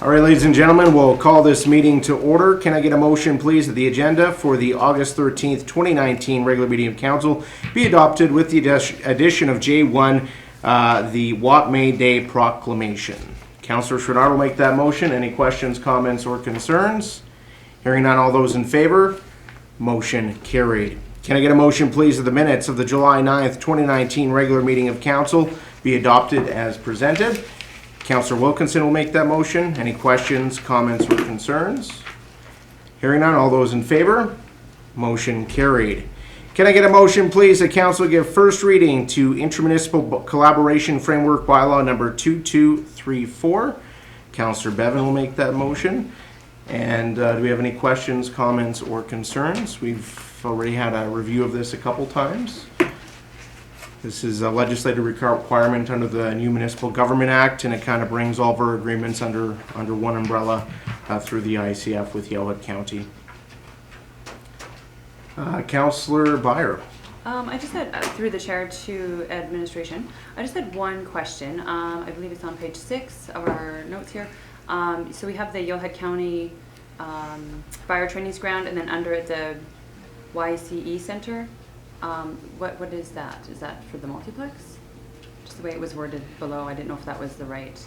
All right, ladies and gentlemen, we'll call this meeting to order. Can I get a motion, please, that the agenda for the August 13th, 2019 regular meeting of council be adopted with the addition of J1, the Wat May Day proclamation? Councillor Chouinard will make that motion. Any questions, comments, or concerns? Hearing none, all those in favor? Motion carried. Can I get a motion, please, that the minutes of the July 9th, 2019 regular meeting of council be adopted as presented? Councillor Wilkinson will make that motion. Any questions, comments, or concerns? Hearing none, all those in favor? Motion carried. Can I get a motion, please, that council give first reading to Intermunicipal Collaboration Framework Bylaw number 2234? Councillor Bevan will make that motion. And do we have any questions, comments, or concerns? We've already had a review of this a couple times. This is a legislative requirement under the new Municipal Government Act, and it kind of brings all of our agreements under one umbrella through the ICF with Yellowhead County. Councillor Byer. I just had, through the chair to administration, I just had one question. I believe it's on page 6 of our notes here. So we have the Yellowhead County Fire Trainings Ground, and then under it the YCE Center. What is that? Is that for the multiplex? Just the way it was worded below, I didn't know if that was the right.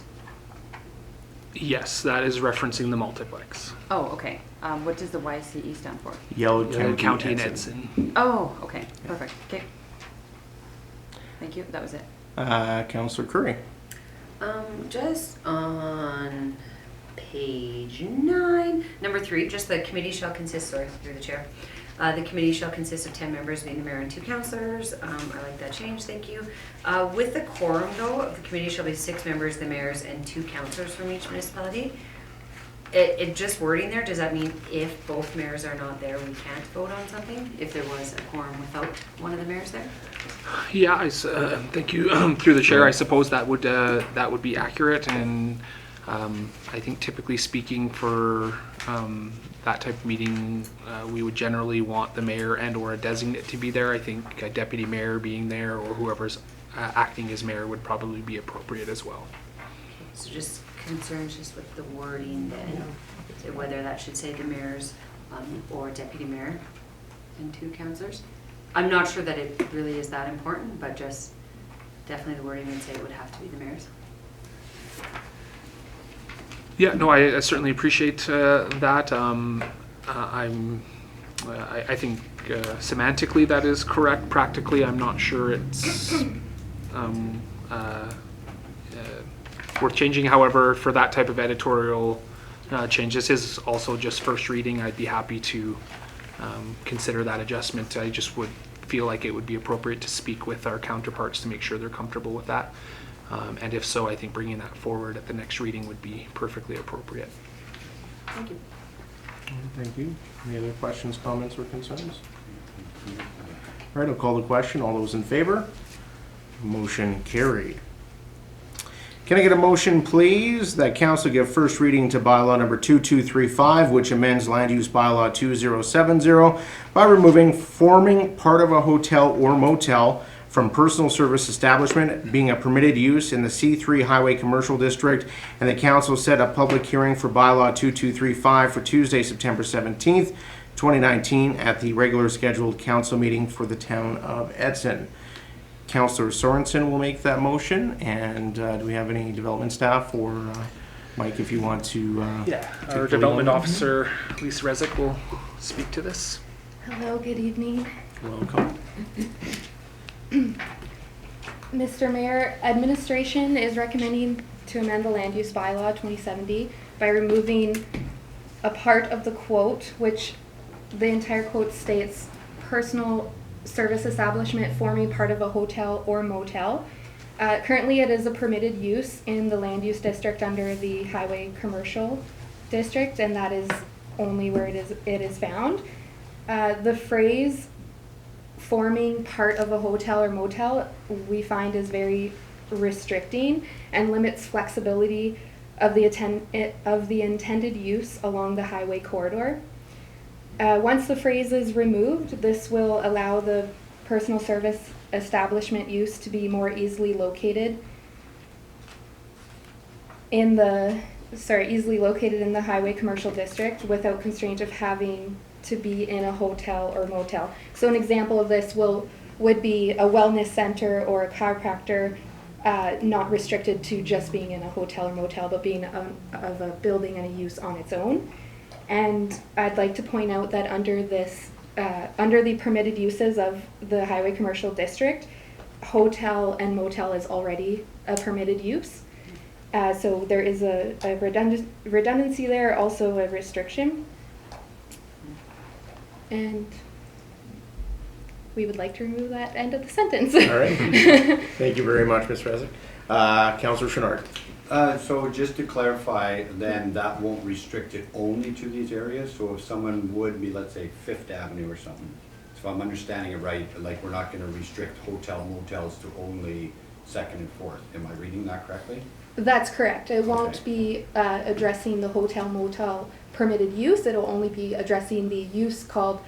Yes, that is referencing the multiplex. Oh, okay. What does the YCE stand for? Yellowhead County and Edson. Oh, okay. Perfect. Okay. Thank you. That was it. Councillor Curry. Just on page 9, number 3, just the committee shall consist, sorry, through the chair. The committee shall consist of 10 members, being the mayor and 2 councillors. I like that change, thank you. With the quorum, though, of the committee shall be 6 members, the mayors, and 2 councillors from each municipality. It just wording there, does that mean if both mayors are not there, we can't vote on something? If there was a quorum without one of the mayors there? Yeah, thank you. Through the chair, I suppose that would be accurate, and I think typically speaking for that type of meeting, we would generally want the mayor and or a designate to be there. I think a deputy mayor being there or whoever's acting as mayor would probably be appropriate as well. Okay, so just concerns just with the wording then, so whether that should say the mayors or deputy mayor and 2 councillors. I'm not sure that it really is that important, but just definitely the wording would say it would have to be the mayors. Yeah, no, I certainly appreciate that. I think semantically that is correct. Practically, I'm not sure it's worth changing. However, for that type of editorial change, this is also just first reading. I'd be happy to consider that adjustment. I just would feel like it would be appropriate to speak with our counterparts to make sure they're comfortable with that. And if so, I think bringing that forward at the next reading would be perfectly appropriate. Thank you. Thank you. Any other questions, comments, or concerns? All right, I'll call the question. All those in favor? Motion carried. Can I get a motion, please, that council give first reading to bylaw number 2235, which amends land use bylaw 2070 by removing forming part of a hotel or motel from personal service establishment being a permitted use in the C3 Highway Commercial District, and the council set a public hearing for bylaw 2235 for Tuesday, September 17th, 2019 at the regular scheduled council meeting for the town of Edson. Councillor Sorensen will make that motion, and do we have any development staff, or Mike, if you want to Our development officer, Lisa Rezick, will speak to this. Hello, good evening. Welcome. Mr. Mayor, administration is recommending to amend the land use bylaw 2070 by removing a part of the quote, which the entire quote states personal service establishment forming part of a hotel or motel. Currently it is a permitted use in the land use district under the highway commercial district, and that is only where it is found. The phrase forming part of a hotel or motel we find is very restricting and limits flexibility of the intended use along the highway corridor. Once the phrase is removed, this will allow the personal service establishment use to be more easily located in the easily located in the highway commercial district without constraint of having to be in a hotel or motel. So an example of this would be a wellness center or a chiropractor, not restricted to just being in a hotel or motel, but being of a building and a use on its own. And I'd like to point out that under this, under the permitted uses of the highway commercial district, hotel and motel is already a permitted use. So there is a redundancy there, also a restriction. And we would like to remove that end of the sentence. All right. Thank you very much, Ms. Resnick. Councillor Chenard. So just to clarify, then that won't restrict it only to these areas? So if someone would be, let's say, Fifth Avenue or something, so if I'm understanding it right, like we're not gonna restrict hotel motels to only Second and Fourth. Am I reading that correctly? That's correct. It won't Okay. be addressing the hotel motel permitted use. It'll only be addressing the use called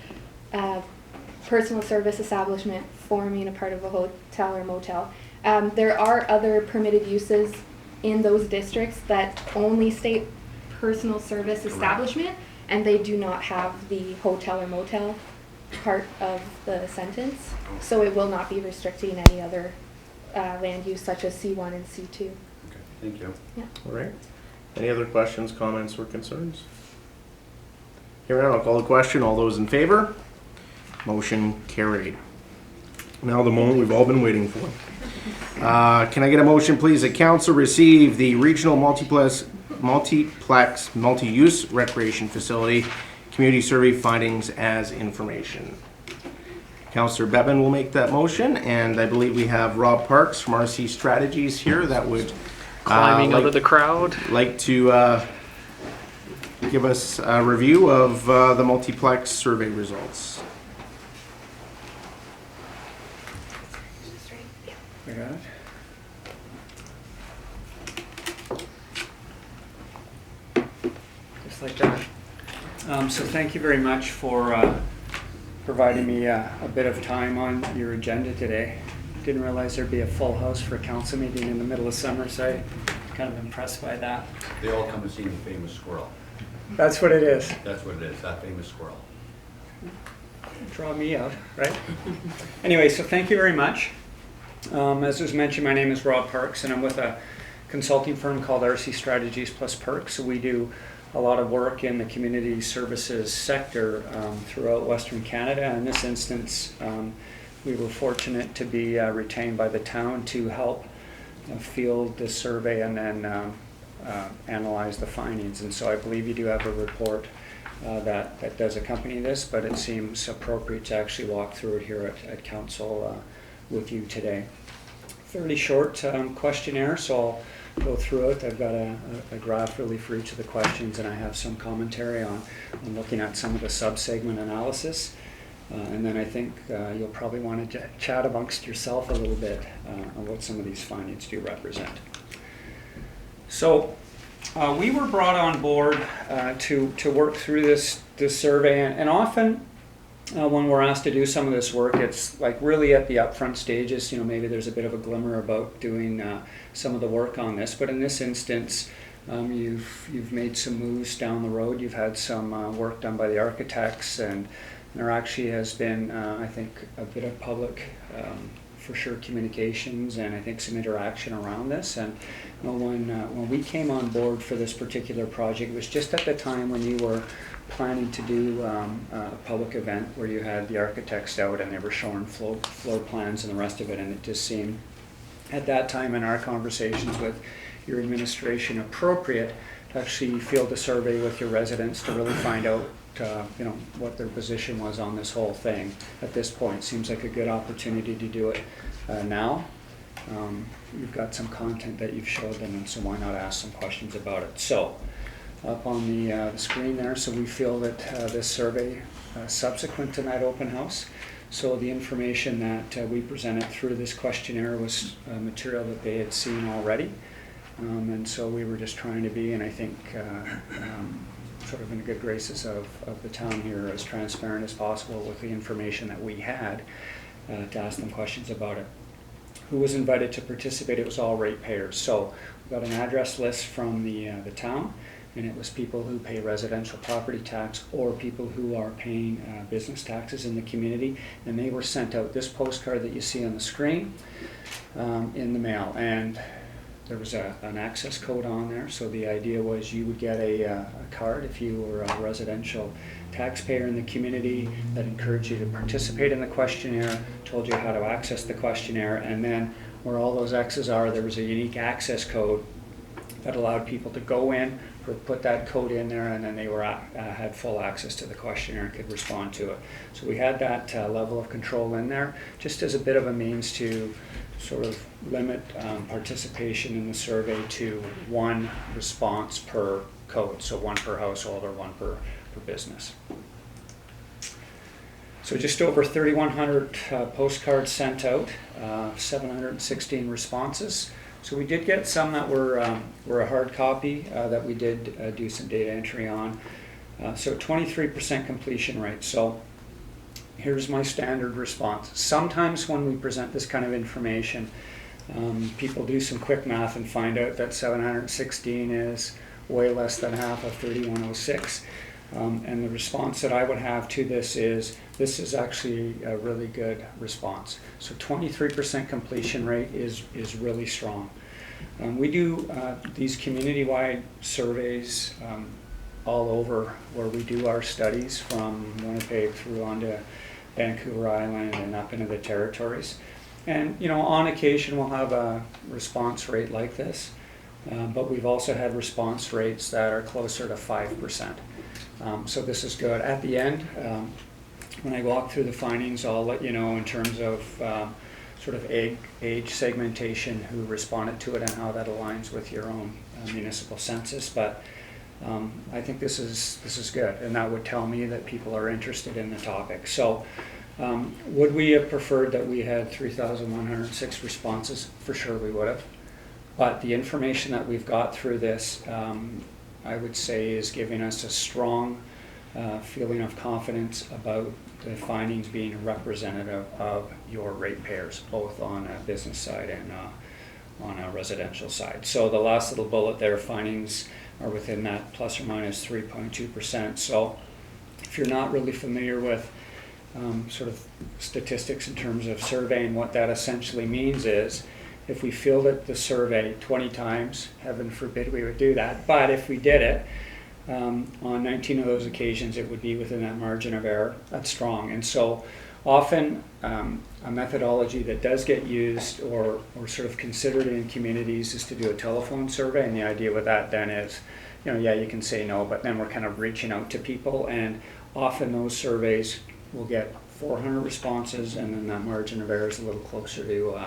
personal service establishment forming a part of a hotel or motel. There are other permitted uses in those districts that only state personal service establishment, and they do not have the hotel or motel part of the sentence. So it will not be restricting any other land use such as C1 and C2. Okay, thank you. All right. Any other questions, comments, or concerns? Hearing none, I'll call the question. All those in favor? Motion carried. Now the moment we've all been waiting for. Can I get a motion, please, that council receive the regional multiplex multi-use recreation facility community survey findings as information? Councillor Bevan will make that motion, and I believe we have Rob Parks from RC Strategies here that would Climbing out of the crowd. like to give us a review of the multiplex survey results. I got it. Just like that. So thank you very much for providing me a bit of time on your agenda today. Didn't realize there'd be a full house for a council meeting in the middle of summer, so I'm kind of impressed by that. They all come and see the famous squirrel. That's what it is. That's what it is, that famous squirrel. Draw me out, right? Anyway, so thank you very much. As was mentioned, my name is Rob Parks, and I'm with a consulting firm called RC Strategies plus Perks. So we do a lot of work in the community services sector throughout Western Canada. In this instance, we were fortunate to be retained by the town to help field the survey and then analyze the findings. And so I believe you do have a report that does accompany this, but it seems appropriate to actually walk through it here at council with you today. Fairly short questionnaire, so I'll go through it. I've got a graph really for each of the questions, and I have some commentary on looking at some of the sub-segment analysis. And then I think you'll probably want to chat amongst yourself a little bit on what some of these findings do represent. So we were brought on board to work through this survey, and often when we're asked to do some of this work, it's like really at the upfront stages. You know, maybe there's a bit of a glimmer about doing some of the work on this, but in this instance, you've made some moves down the road. You've had some work done by the architects, and there actually has been, I think, a bit of public, for sure, communications, and I think some interaction around this. And you know, when we came on board for this particular project, it was just at the time when you were planning to do a public event where you had the architects out and they were showing floor plans and the rest of it, and it just seemed at that time in our conversations with your administration appropriate to actually field a survey with your residents to really find out you know, what their position was on this whole thing. At this point, seems like a good opportunity to do it now. You've got some content that you've showed them, and so why not ask some questions about it. So up on the screen there, so we feel that this survey subsequent to that open house, so the information that we presented through this questionnaire was material that they had seen already, and so we were just trying to be, and I think sort of in the good graces of the town here, as transparent as possible with the information that we had to ask them questions about it. Who was invited to participate? It was all ratepayers. So got an address list from the town, and it was people who pay residential property tax or people who are paying business taxes in the community, and they were sent out this postcard that you see on the screen in the mail, and there was an access code on there. So the idea was you would get a card if you were a residential taxpayer in the community that encouraged you to participate in the questionnaire, told you how to access the questionnaire, and then where all those X's are, there was a unique access code that allowed people to go in, put that code in there, and then they were had full access to the questionnaire and could respond to it. So we had that level of control in there, just as a bit of a means to sort of limit participation in the survey to one response per code, so one per household or one per business. So just over 3,100 postcards sent out, 716 responses. So we did get some that were a hard copy that we did do some data entry on. So 23% completion rate. So here's my standard response. Sometimes when we present this kind of information, people do some quick math and find out that 716 is way less than half of 3,106. And the response that I would have to this is actually a really good response. So 23% completion rate is really strong. We do these community-wide surveys all over where we do our studies from Winnipeg through onto Vancouver Island and up into the territories. And you know, on occasion we'll have a response rate like this, but we've also had response rates that are closer to 5%. So this is good. At the end, when I walk through the findings, I'll let you know in terms of sort of age segmentation, who responded to it and how that aligns with your own municipal census. But I think this is good, and that would tell me that people are interested in the topic. So would we have preferred that we had 3,106 responses? For sure we would have. But the information that we've got through this, I would say, is giving us a strong feeling of confidence about the findings being representative of your ratepayers, both on a business side and on a residential side. So the last little bullet there, findings are within that plus or minus 3.2%. So if you're not really familiar with sort of statistics in terms of surveying, what that essentially means is, if we fielded the survey 20 times, heaven forbid we would do that, but if we did it, on 19 of those occasions it would be within that margin of error. That's strong. And so often a methodology that does get used or sort of considered in communities is to do a telephone survey, and the idea with that then is, you know, yeah, you can say no, but then we're kind of reaching out to people, and often those surveys will get 400 responses, and then that margin of error is a little closer to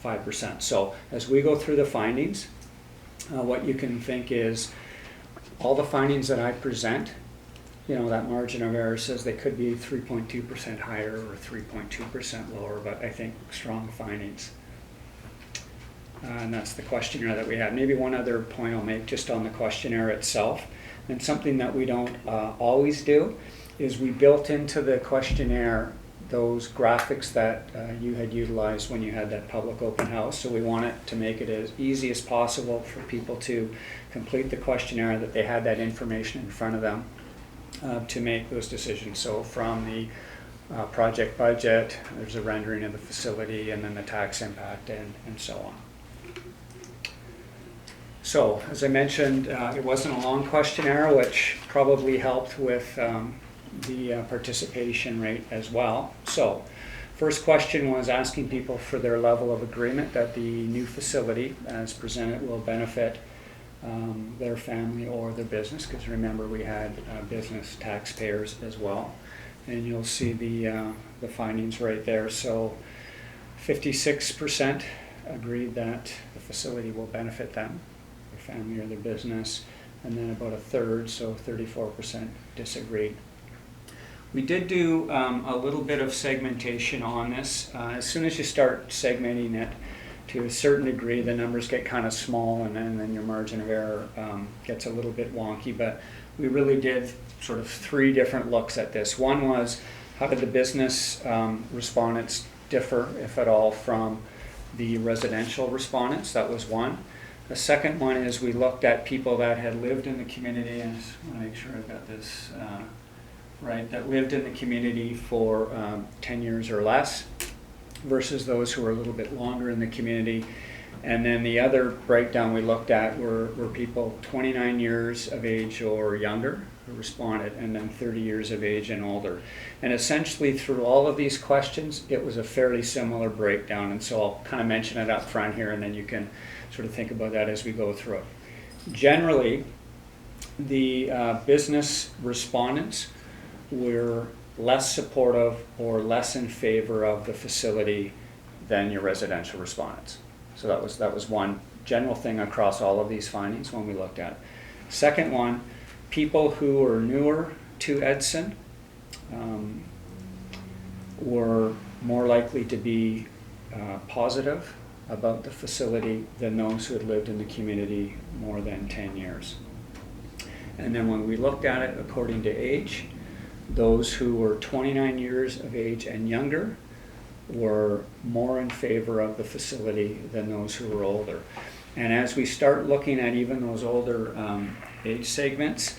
5%. So as we go through the findings, what you can think is all the findings that I present, you know, that margin of error says they could be 3.2% higher or 3.2% lower, but I think strong findings. And that's the questionnaire that we have. Maybe one other point I'll make just on the questionnaire itself, and something that we don't always do, is we built into the questionnaire those graphics that you had utilized when you had that public open house. So we wanted to make it as easy as possible for people to complete the questionnaire, that they had that information in front of them to make those decisions. So from the project budget, there's a rendering of the facility, and then the tax impact, and so on. So as I mentioned, it wasn't a long questionnaire, which probably helped with the participation rate as well. So first question was asking people for their level of agreement that the new facility as presented will benefit their family or their business, because remember we had business taxpayers as well, and you'll see the findings right there. So 56% agreed that the facility will benefit them, their family or their business, and then about a third, so 34% disagreed. We did do a little bit of segmentation on this. As soon as you start segmenting it to a certain degree, the numbers get kind of small, and then your margin of error gets a little bit wonky. But we really did sort of 3 different looks at this. One was, how did the business respondents differ, if at all, from the residential respondents? That was one. The second one is we looked at people that had lived in the community, and I just want to make sure I've got this right, that lived in the community for 10 years or less versus those who were a little bit longer in the community. And then the other breakdown we looked at were people 29 years of age or younger who responded, and then 30 years of age and older. And essentially through all of these questions, it was a fairly similar breakdown. And so I'll kind of mention it up front here, and then you can sort of think about that as we go through it. Generally, the business respondents were less supportive or less in favor of the facility than your residential respondents. So that was one general thing across all of these findings when we looked at it. Second one, people who are newer to Edson were more likely to be positive about the facility than those who had lived in the community more than 10 years. And then when we looked at it according to age, those who were 29 years of age and younger were more in favor of the facility than those who were older. And as we start looking at even those older age segments,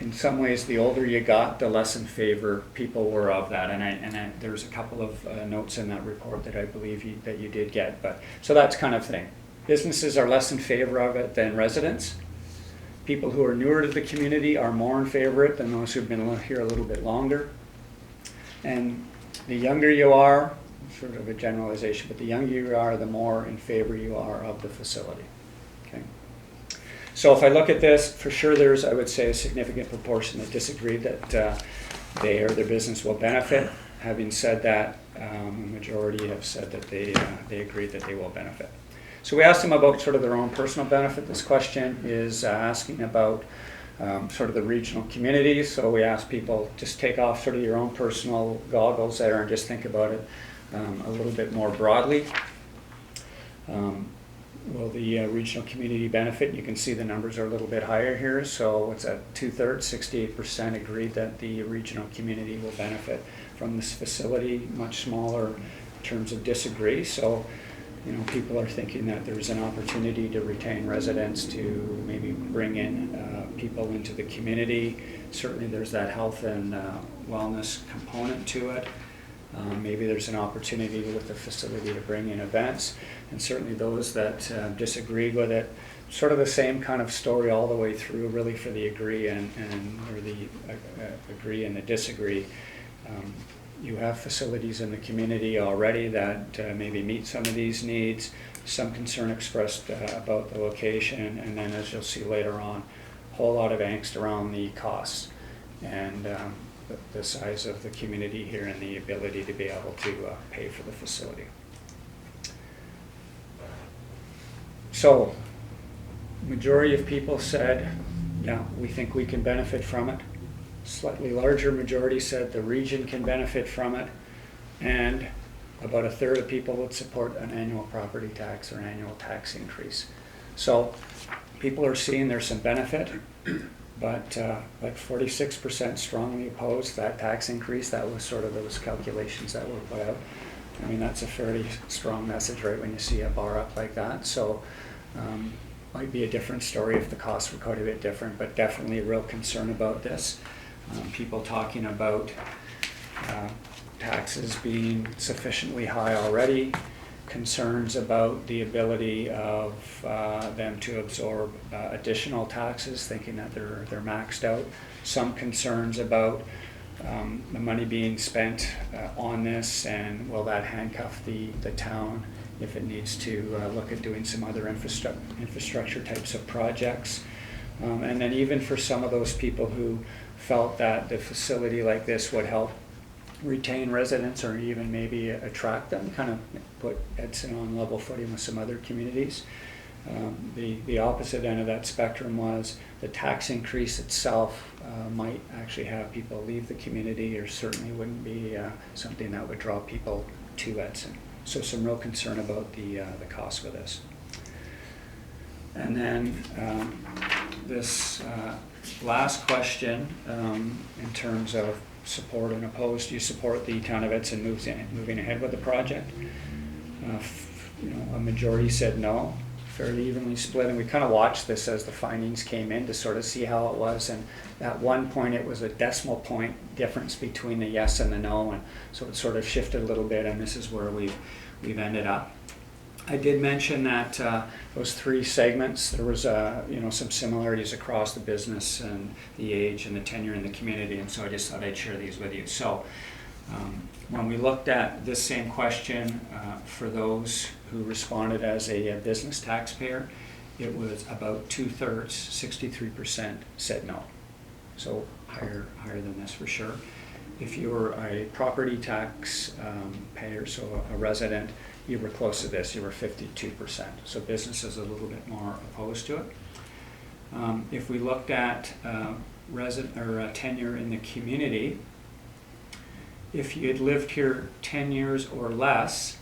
in some ways the older you got, the less in favor people were of that. And there's a couple of notes in that report that I believe that you did get. But so that's kind of thing. Businesses are less in favor of it than residents. People who are newer to the community are more in favor of it than those who've been here a little bit longer. And the younger you are, sort of a generalization, but the younger you are, the more in favor you are of the facility. Okay. So if I look at this, for sure there's, I would say, a significant proportion that disagree that they or their business will benefit. Having said that, a majority have said that they agree that they will benefit. So we asked them about sort of their own personal benefit. This question is asking about sort of the regional community. So we asked people just take off sort of your own personal goggles there and just think about it a little bit more broadly. Will the regional community benefit? You can see the numbers are a little bit higher here. So it's at 2/3, 68% agreed that the regional community will benefit from this facility. Much smaller in terms of disagree. So people are thinking that there's an opportunity to retain residents, to maybe bring in people into the community. Certainly there's that health and wellness component to it. Maybe there's an opportunity with the facility to bring in events. And certainly those that disagree with it, sort of the same kind of story all the way through, really, for the agree and or the agree and the disagree. You have facilities in the community already that maybe meet some of these needs, some concern expressed about the location, and then as you'll see later on, a whole lot of angst around the costs and the size of the community here and the ability to be able to pay for the facility. So, majority of people said, yeah, we think we can benefit from it. Slightly larger majority said the region can benefit from it, and about 1/3 of people would support an annual property tax or annual tax increase. So people are seeing there's some benefit, but like 46% strongly opposed that tax increase. That was sort of those calculations that were put out. I mean, that's a fairly strong message, right, when you see a bar up like that. So might be a different story if the costs were quite a bit different, but definitely a real concern about this. People talking about taxes being sufficiently high already, concerns about the ability of them to absorb additional taxes, thinking that they're maxed out. Some concerns about the money being spent on this, and will that handcuff the town if it needs to look at doing some other infrastructure types of projects. And then even for some of those people who felt that the facility like this would help retain residents or even maybe attract them, kind of put Edson on level footing with some other communities. The opposite end of that spectrum was the tax increase itself might actually have people leave the community, or certainly wouldn't be something that would draw people to Edson. So some real concern about the cost for this. And then this last question, in terms of support and opposed, do you support the town of Edson moving ahead with the project? A majority said no. fairly evenly split, and we kind of watched this as the findings came in to sort of see how it was, and at one point it was a decimal point difference between the yes and the no, and so it sort of shifted a little bit, and this is where we've ended up. I did mention that those three segments, there was some similarities across the business and the age and the tenure in the community, and so I just thought I'd share these with you. So when we looked at this same question for those who responded as a business taxpayer, it was about 2/3, 63% said no. So higher than this for sure. If you were a property tax payer, so a resident, you were close to this, you were 52%. So business is a little bit more opposed to it. If we looked at tenure in the community, if you had lived here 10 years or less,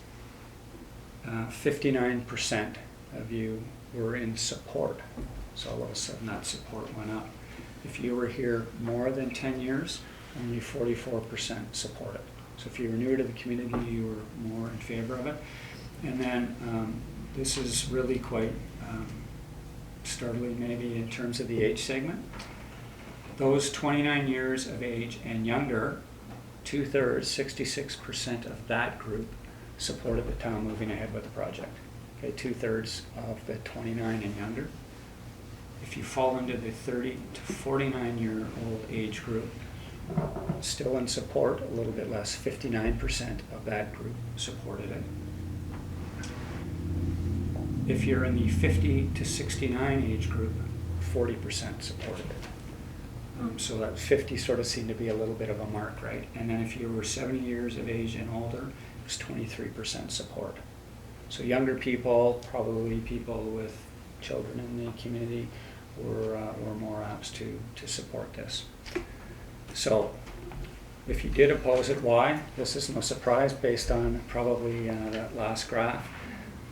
59% of you were in support. So all of a sudden that support went up. If you were here more than 10 years, only 44% supported. So if you were newer to the community, you were more in favor of it. And then this is really quite startling maybe in terms of the age segment. Those 29 years of age and younger, 2/3, 66% of that group supported the town moving ahead with the project. Okay, 2/3 of the 29 and younger. If you fall into the 30 to 49-year-old age group, still in support, a little bit less, 59% of that group supported it. If you're in the 50 to 69 age group, 40% supported it. So that 50 sort of seemed to be a little bit of a mark, right? And then if you were 70 years of age and older, it was 23% support. So younger people, probably people with children in the community, were more apt to support this. So if you did oppose it, why? This is no surprise based on probably that last graph.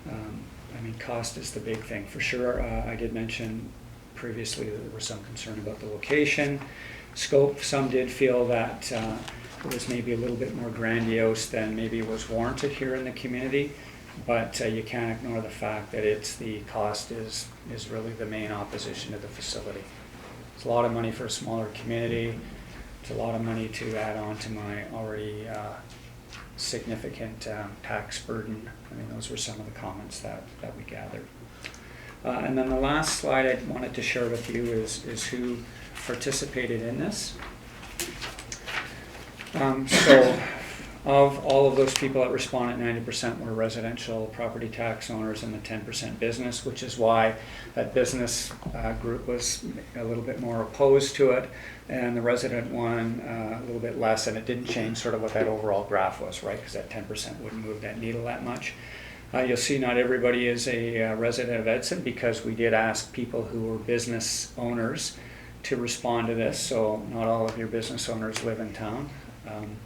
I mean, cost is the big thing for sure. I did mention previously that there was some concern about the location, scope. Some did feel that it was maybe a little bit more grandiose than maybe was warranted here in the community, but you can't ignore the fact that the cost is really the main opposition to the facility. It's a lot of money for a smaller community. It's a lot of money to add on to my already significant tax burden. I mean, those were some of the comments that we gathered. And then the last slide I wanted to share with you is who participated in this. So of all of those people that responded, 90% were residential property tax owners and the 10% business, which is why that business group was a little bit more opposed to it, and the resident one a little bit less, and it didn't change sort of what that overall graph was, right? Because that 10% wouldn't move that needle that much. You'll see not everybody is a resident of Edson, because we did ask people who were business owners to respond to this, so not all of your business owners live in town. In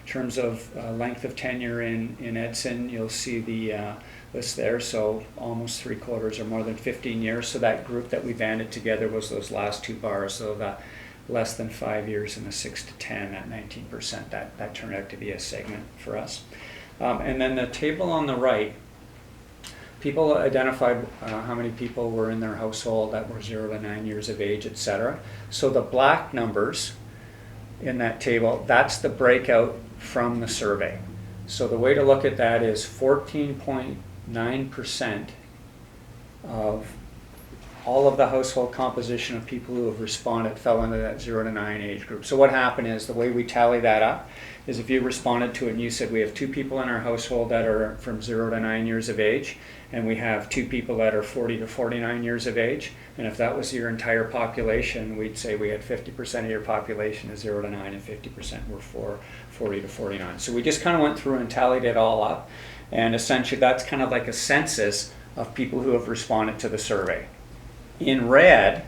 terms of length of tenure in Edson, you'll see the list there, so almost 3/4 or more than 15 years. So that group that we banded together was those last two bars, so that less than 5 years and the 6 to 10 at 19%. That turned out to be a segment for us. And then the table on the right, people identified how many people were in their household that were 0 to 9 years of age, etc. So the black numbers in that table, that's the breakout from the survey. So the way to look at that is 14.9% of all of the household composition of people who have responded fell into that 0 to 9 age group. So what happened is, the way we tally that up is, if you responded to it and you said, we have 2 people in our household that are from 0 to 9 years of age, and we have 2 people that are 40 to 49 years of age, and if that was your entire population, we'd say we had 50% of your population is 0 to 9 and 50% were for 40 to 49. So we just kind of went through and tallied it all up, and essentially that's kind of like a census of people who have responded to the survey. In red,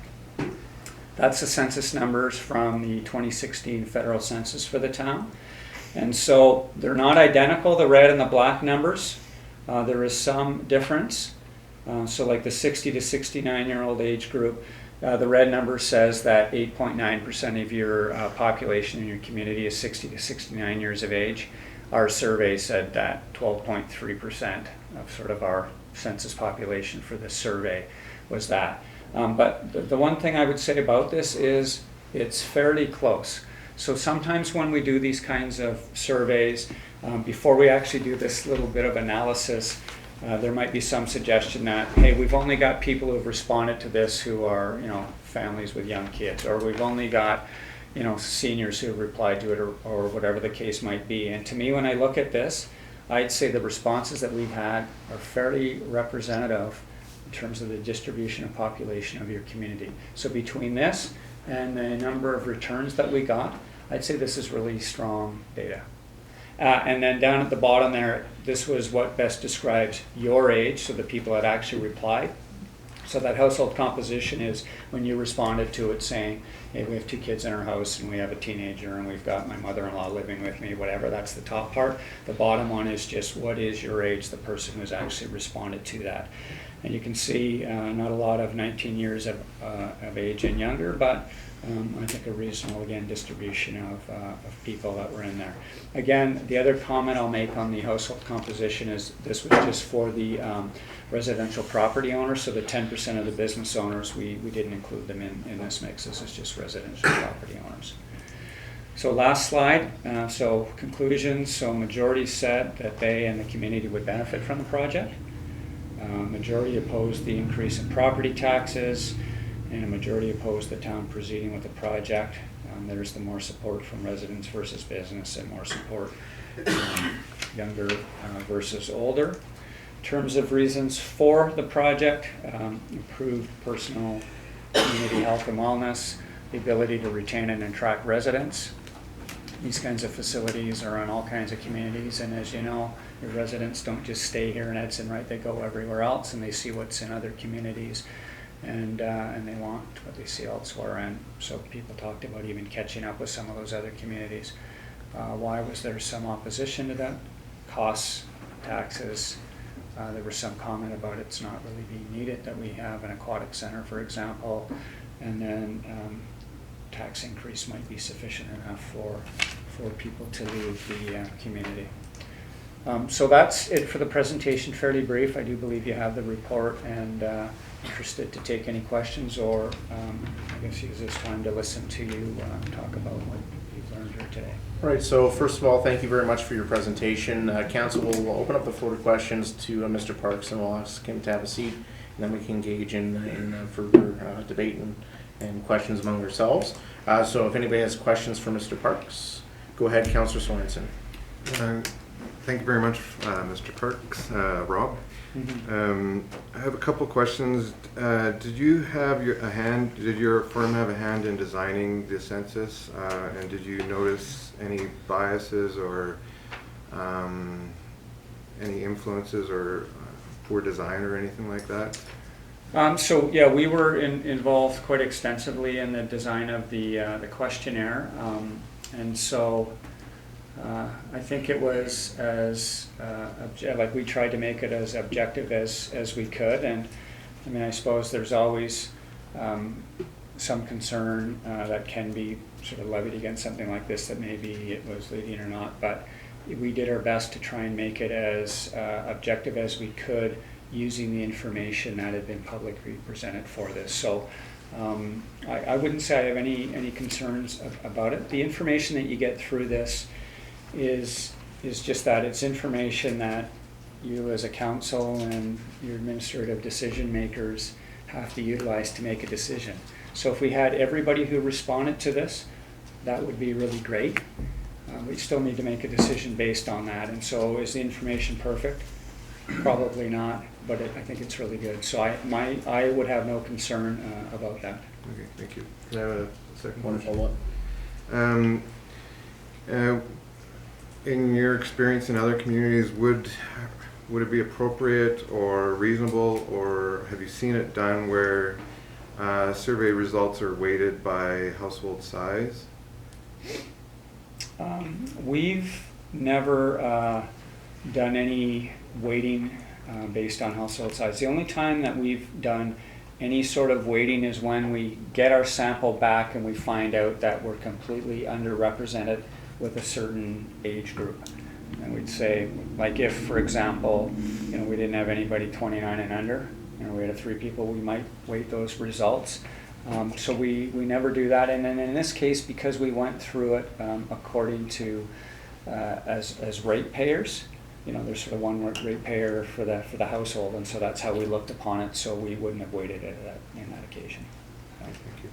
that's the census numbers from the 2016 federal census for the town. And so they're not identical, the red and the black numbers. There is some difference. So like the 60 to 69-year-old age group, the red number says that 8.9% of your population in your community is 60 to 69 years of age. Our survey said that 12.3% of sort of our census population for this survey was that. But the one thing I would say about this is it's fairly close. So sometimes when we do these kinds of surveys, before we actually do this little bit of analysis, there might be some suggestion that, hey, we've only got people who've responded to this who are, families with young kids, or we've only got, seniors who have replied to it, or whatever the case might be. And to me, when I look at this, I'd say the responses that we've had are fairly representative in terms of the distribution of population of your community. So between this and the number of returns that we got, I'd say this is really strong data. And then down at the bottom there, this was what best describes your age, so the people that actually replied. So that household composition is when you responded to it saying, hey, we have 2 kids in our house and we have a teenager and we've got my mother-in-law living with me, whatever, that's the top part. The bottom one is just what is your age, the person who's actually responded to that. And you can see not a lot of 19 years of age and younger, but I think a reasonable, again, distribution of people that were in there. Again, the other comment I'll make on the household composition is this was just for the residential property owners, so the 10% of the business owners, we didn't include them in this mix. This is just residential property owners. So last slide, so conclusions. So majority said that they and the community would benefit from the project. Majority opposed the increase in property taxes, and a majority opposed the town proceeding with the project. There's the more support from residents versus business, and more support younger versus older. In terms of reasons for the project, improved personal community health and wellness, the ability to retain and attract residents. These kinds of facilities are in all kinds of communities, and as you know, your residents don't just stay here in Edson, right? They go everywhere else and they see what's in other communities, and they want what they see elsewhere. And so people talked about even catching up with some of those other communities. Why was there some opposition to that? Costs, taxes. There was some comment about it's not really being needed, that we have an aquatic center, for example, and then tax increase might be sufficient enough for people to leave the community. So that's it for the presentation, fairly brief. I do believe you have the report, and interested to take any questions, or I guess use this time to listen to you talk about what you've learned here today. All right, so first of all, thank you very much for your presentation. Council will open up the floor to questions to Mr. Parks, and we'll ask him to have a seat, and then we can engage in further debate and questions among ourselves. So if anybody has questions for Mr. Parks, go ahead, Councillor Sorensen. Thank you very much, Mr. Parks, Rob. Mm-hmm. I have a couple questions. Did you have did your firm have a hand in designing the census? And did you notice any biases or any influences or poor design or anything like that? So yeah, we were involved quite extensively in the design of the questionnaire, and so I think it was as like we tried to make it as objective as we could. And I mean, I suppose there's always some concern that can be sort of levied against something like this, that maybe it was leading or not, but we did our best to try and make it as objective as we could, using the information that had been publicly presented for this. So I wouldn't say I have any concerns about it. The information that you get through this is just that. It's information that you as a council and your administrative decision makers have to utilize to make a decision. So if we had everybody who responded to this, that would be really great. We still need to make a decision based on that. And so is the information perfect? Probably not, but I think it's really good. So I would have no concern about that. Okay, thank you. Can I have a second Want to question? follow up? In your experience in other communities, would it be appropriate or reasonable, or have you seen it done where survey results are weighted by household size? We've never done any weighting based on household size. The only time that we've done any sort of weighting is when we get our sample back and we find out that we're completely underrepresented with a certain age group. And we'd say, like if, for example, we didn't have anybody 29 and under, we had 3 people, we might weight those results. So we never do that. And then in this case, because we went through it according to as ratepayers, there's sort of one ratepayer for the household, and so that's how we looked upon it. So we wouldn't have weighted it in that occasion. Thank you.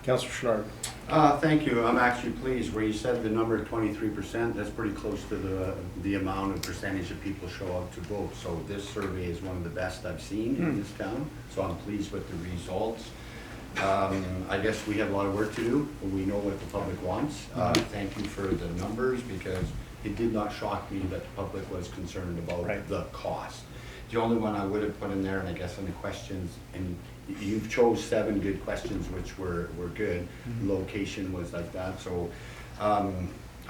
Councillor Schnard. Thank you. I'm actually pleased where you said the number 23%. That's pretty close to the amount of percentage of people show up to vote. So this survey is one of the best I've seen in this town. So I'm pleased with the results. I guess we have a lot of work to do, but we know what the public wants. Thank you for the numbers, because it did not shock me that the public was concerned about the cost. The only one I would have put in there, and I guess in the questions, and you've chose 7 good questions, which were good. Location was like that. So all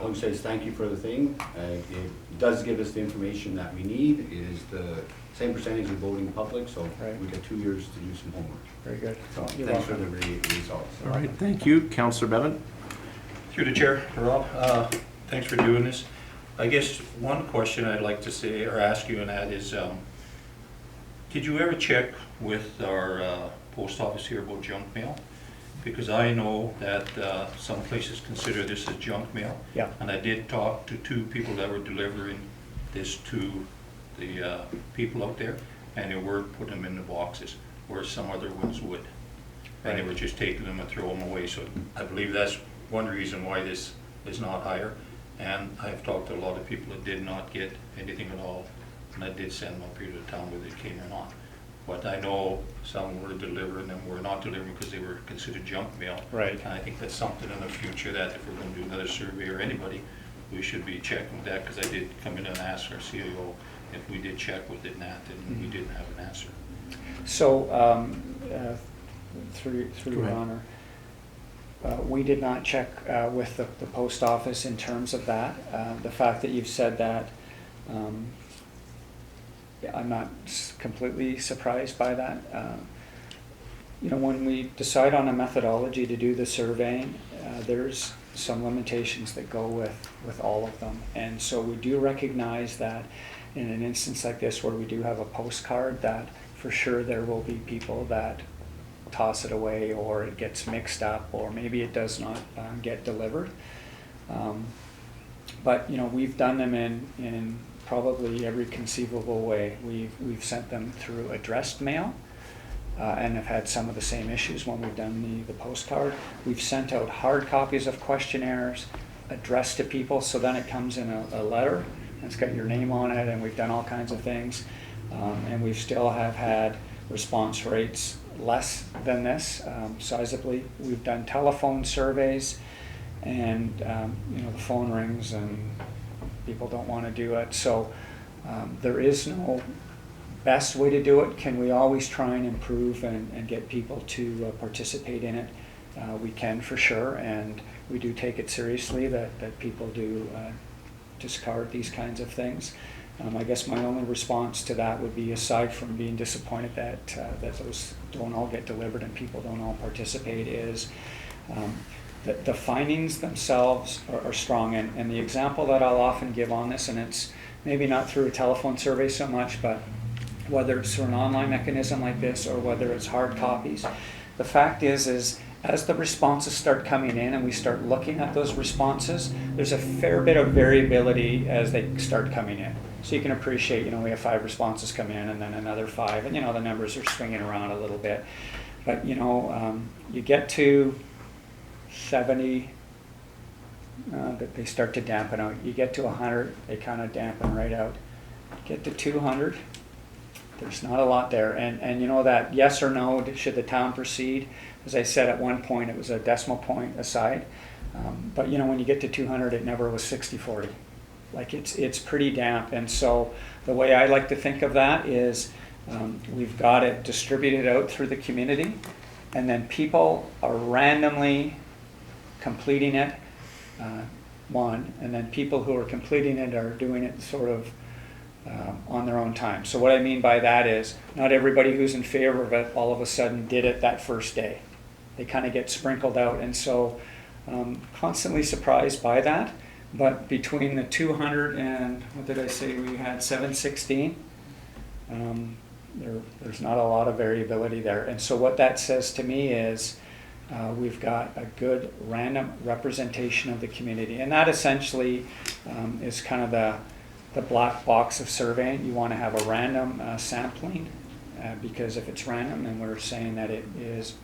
I'm saying is thank you for the thing. It does give us the information that we need. It is the same percentage of voting public, so we got 2 years to do some homework. Very good. So thanks for the results. All right, thank you. Councillor Bevan. Through the chair, Rob, thanks for doing this. I guess one question I'd like to say or ask you, and that is, did you ever check with our post office here about junk mail? Because I know that some places consider this as junk mail. Yeah. And I did talk to 2 people that were delivering this to the people out there, and they were putting them in the boxes, whereas some other ones would. And they were just taking them and throw them away. So I believe that's one reason why this is not higher. And I've talked to a lot of people that did not get anything at all, and I did send them up here to the town whether they came or not. But I know some were delivering and were not delivering because they were considered junk mail. Right. And I think that's something in the future that if we're going to do another survey or anybody, we should be checking with that, because I did come in and ask our CIO if we did check with it and that, and we didn't have an answer. So through your honor, we did not check with the post office in terms of that. The fact that you've said that, I'm not completely surprised by that. When we decide on a methodology to do the surveying, there's some limitations that go with all of them. And so we do recognize that in an instance like this where we do have a postcard, that for sure there will be people that toss it away, or it gets mixed up, or maybe it does not get delivered. But we've done them in probably every conceivable way. We've sent them through addressed mail, and have had some of the same issues when we've done the postcard. We've sent out hard copies of questionnaires addressed to people, so then it comes in a letter, and it's got your name on it, and we've done all kinds of things. And we still have had response rates less than this, sizably. We've done telephone surveys, and the phone rings and people don't want to do it. So there is no best way to do it. Can we always try and improve and get people to participate in it? We can, for sure, and we do take it seriously that people do discard these kinds of things. I guess my only response to that would be, aside from being disappointed that those don't all get delivered and people don't all participate, is that the findings themselves are strong. And the example that I'll often give on this, and it's maybe not through a telephone survey so much, but whether it's through an online mechanism like this or whether it's hard copies, the fact is as the responses start coming in and we start looking at those responses, there's a fair bit of variability as they start coming in. So you can appreciate, we have 5 responses come in and then another 5, and the numbers are swinging around a little bit. But you get to 70, that they start to dampen out. You get to 100, they kind of dampen right out. Get to 200, there's not a lot there. And that yes or no, should the town proceed? As I said, at one point it was a decimal point aside. But when you get to 200, it never was 60-40. Like it's pretty damp. And so the way I like to think of that is we've got it distributed out through the community, and then people are randomly completing it, and then people who are completing it are doing it sort of on their own time. So what I mean by that is not everybody who's in favor of it all of a sudden did it that first day. They kind of get sprinkled out, and so constantly surprised by that. But between the 200 and, what did I say, we had 716, there's not a lot of variability there. And so what that says to me is we've got a good random representation of the community. And that essentially is kind of the black box of surveying. You want to have a random sampling because if it's random, then we're saying that it is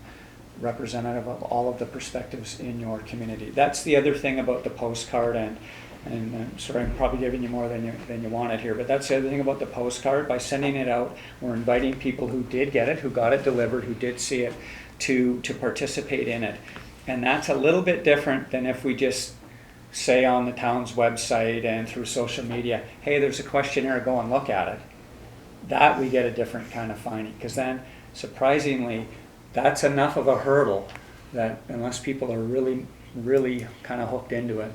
representative of all of the perspectives in your community. That's the other thing about the postcard, and I'm sorry, I'm probably giving you more than you wanted here, but that's the other thing about the postcard. By sending it out, we're inviting people who did get it, who got it delivered, who did see it, to participate in it. And that's a little bit different than if we just say on the town's website and through social media, hey, there's a questionnaire, go and look at it. That we get a different kind of finding, because then, surprisingly, that's enough of a hurdle that unless people are really, really kind of hooked into it,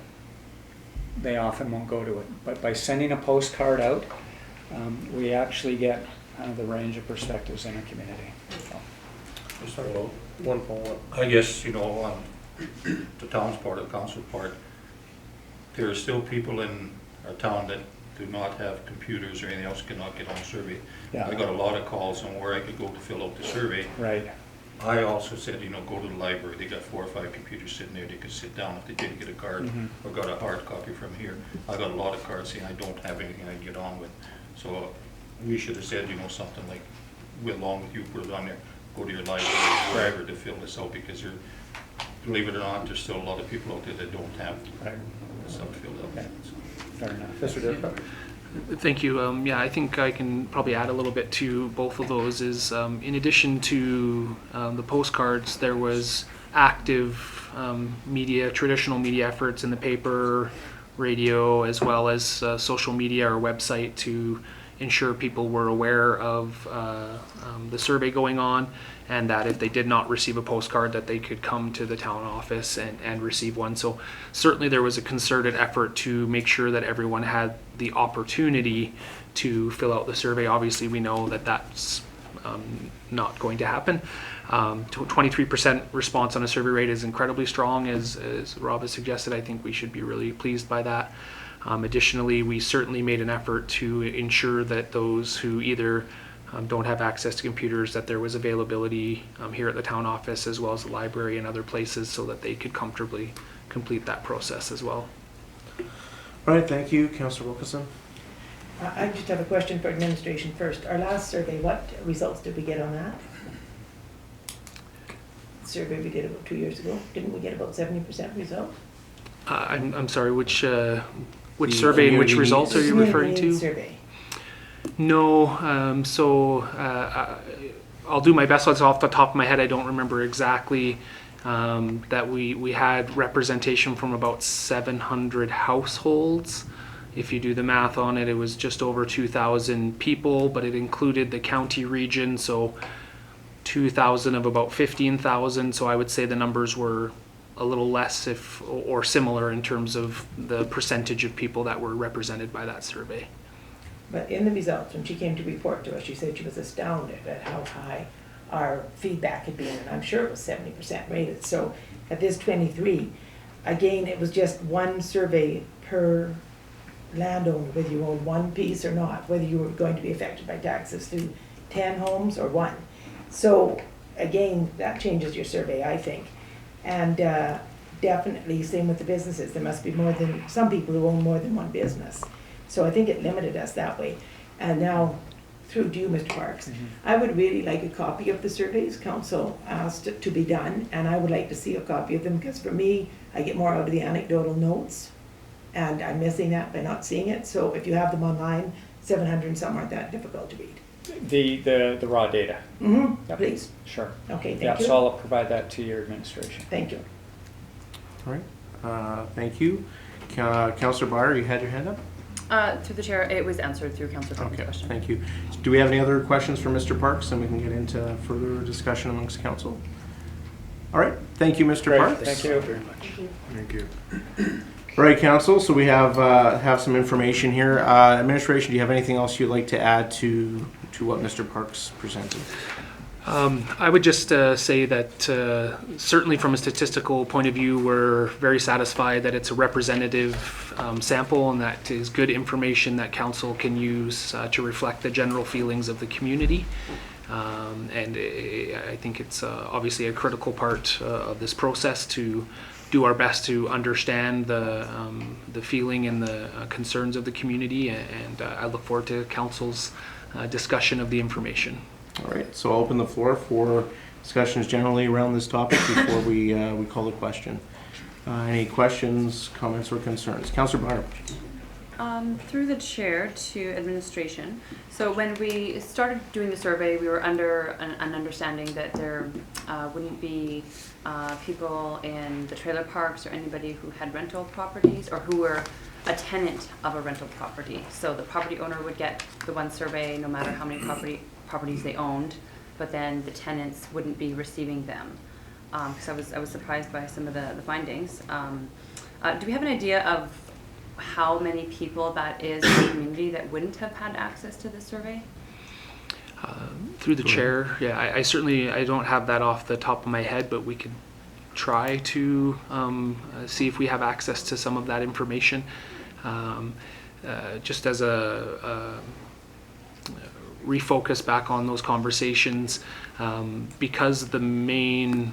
they often won't go to it. But by sending a postcard out, we actually get kind of the range of perspectives in our community. So. Just one follow-up. I guess, on the town's part, the council part, there are still people in our town that do not have computers or anything else, cannot get on survey. Yeah. I got a lot of calls on where I could go to fill out the survey. Right. I also said, go to the library. They got 4 or 5 computers sitting there. They could sit down if they didn't get a card or got a hard copy from here. I got a lot of cards saying I don't have anything I can get on with. So we should have said, something like, along with you, put it on there, go to your library, wherever to fill this out, because believe it or not, there's still a lot of people out there that don't have stuff filled out. Okay. Fair enough. Mr. Durka? Thank you. Yeah, I think I can probably add a little bit to both of those. Is in addition to the postcards, there was active media, traditional media efforts in the paper, radio, as well as social media or website to ensure people were aware of the survey going on, and that if they did not receive a postcard, that they could come to the town office and receive one. So certainly there was a concerted effort to make sure that everyone had the opportunity to fill out the survey. Obviously, we know that that's not going to happen. 23% response on a survey rate is incredibly strong, as Rob has suggested. I think we should be really pleased by that. Additionally, we certainly made an effort to ensure that those who either don't have access to computers, that there was availability here at the town office as well as the library and other places, so that they could comfortably complete that process as well. All right, thank you. Councillor Wilkinson? I just have a question for administration first. Our last survey, what results did we get on that? Survey we did about 2 years ago. Didn't we get about 70% results? I'm sorry, which survey and which community results are you referring Community to? survey. No, I'll do my best. Off the top of my head, I don't remember exactly that we had representation from about 700 households. If you do the math on it, it was just over 2,000 people, but it included the county region, so 2,000 of about 15,000. So I would say the numbers were a little less or similar in terms of the percentage of people that were represented by that survey. But in the results, when she came to report to us, she said she was astounded at how high our feedback had been, and I'm sure it was 70% rated. So at this 23, again, it was just one survey per landowner, whether you own one piece or not, whether you were going to be affected by taxes through 10 homes or one. So again, that changes your survey, I think. And definitely same with the businesses. There must be more than some people who own more than one business. So I think it limited us that way. And now, through to you, Mr. Parks, I would really like a copy of the surveys council asked to be done, and I would like to see a copy of them, because for me, I get more out of the anecdotal notes, and I'm missing that by not seeing it. So if you have them online, 700 and some aren't that difficult to read. The raw data. Yep. Please. Sure. Okay, Yeah, thank you. so I'll provide that to your administration. Thank you. All right, thank you. Councillor Byer, you had your hand up? Through the chair, it was answered through Councillor Cooper's Okay, question. thank you. Do we have any other questions for Mr. Parks, and we can get into further discussion amongst council? All right, thank you, Mr. Great, Parks. thank you. Very much. Thank you. All right, council, so we have some information here. Administration, do you have anything else you'd like to add to what Mr. Parks presented? I would just say that certainly from a statistical point of view, we're very satisfied that it's a representative sample and that is good information that council can use to reflect the general feelings of the community. And I think it's obviously a critical part of this process to do our best to understand the feeling and the concerns of the community, and I look forward to council's discussion of the information. All right, so I'll open the floor for discussions generally around this topic before we call the question. Any questions, comments, or concerns? Councillor Barr. Through the chair to administration. So when we started doing the survey, we were under an understanding that there wouldn't be people in the trailer parks or anybody who had rental properties or who were a tenant of a rental property. So the property owner would get the one survey no matter how many properties they owned, but then the tenants wouldn't be receiving them. Because I was surprised by some of the findings. Do we have an idea of how many people that is in the community that wouldn't have had access to this survey? Through the chair, yeah, I certainly don't have that off the top of my head, but we could try to see if we have access to some of that information. Just as a refocus back on those conversations, because the main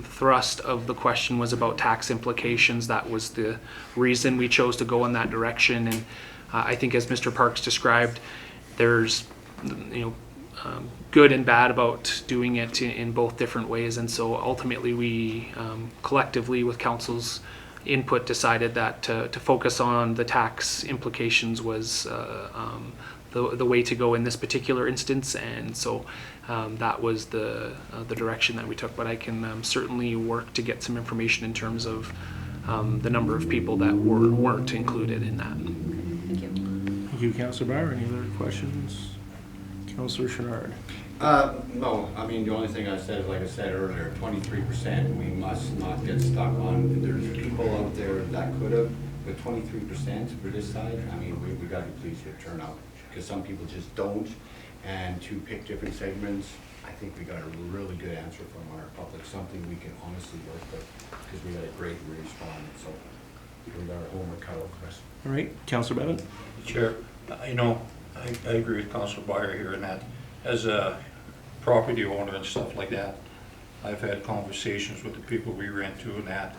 thrust of the question was about tax implications. That was the reason we chose to go in that direction, and I think as Mr. Parks described, there's good and bad about doing it in both different ways, and so ultimately we collectively with council's input decided that to focus on the tax implications was the way to go in this particular instance, and so that was the direction that we took. But I can certainly work to get some information in terms of the number of people that weren't included in that. Thank you. Thank you, Councillor Barr. Any other questions? Councillor Chouinard. No, I mean, the only thing I said is, like I said earlier, 23%, we must not get stuck on. There's people out there that could have, but 23% for this side, I mean, we got to be pleased with turnout, because some people just don't, and to pick different segments, I think we got a really good answer from our public, something we can honestly work with, because we got a great response, so we got our homework cut out for us. All right, Councillor Bevan. Chair, I agree with Councillor Byer here in that as a property owner and stuff like that, I've had conversations with the people we rent to and that,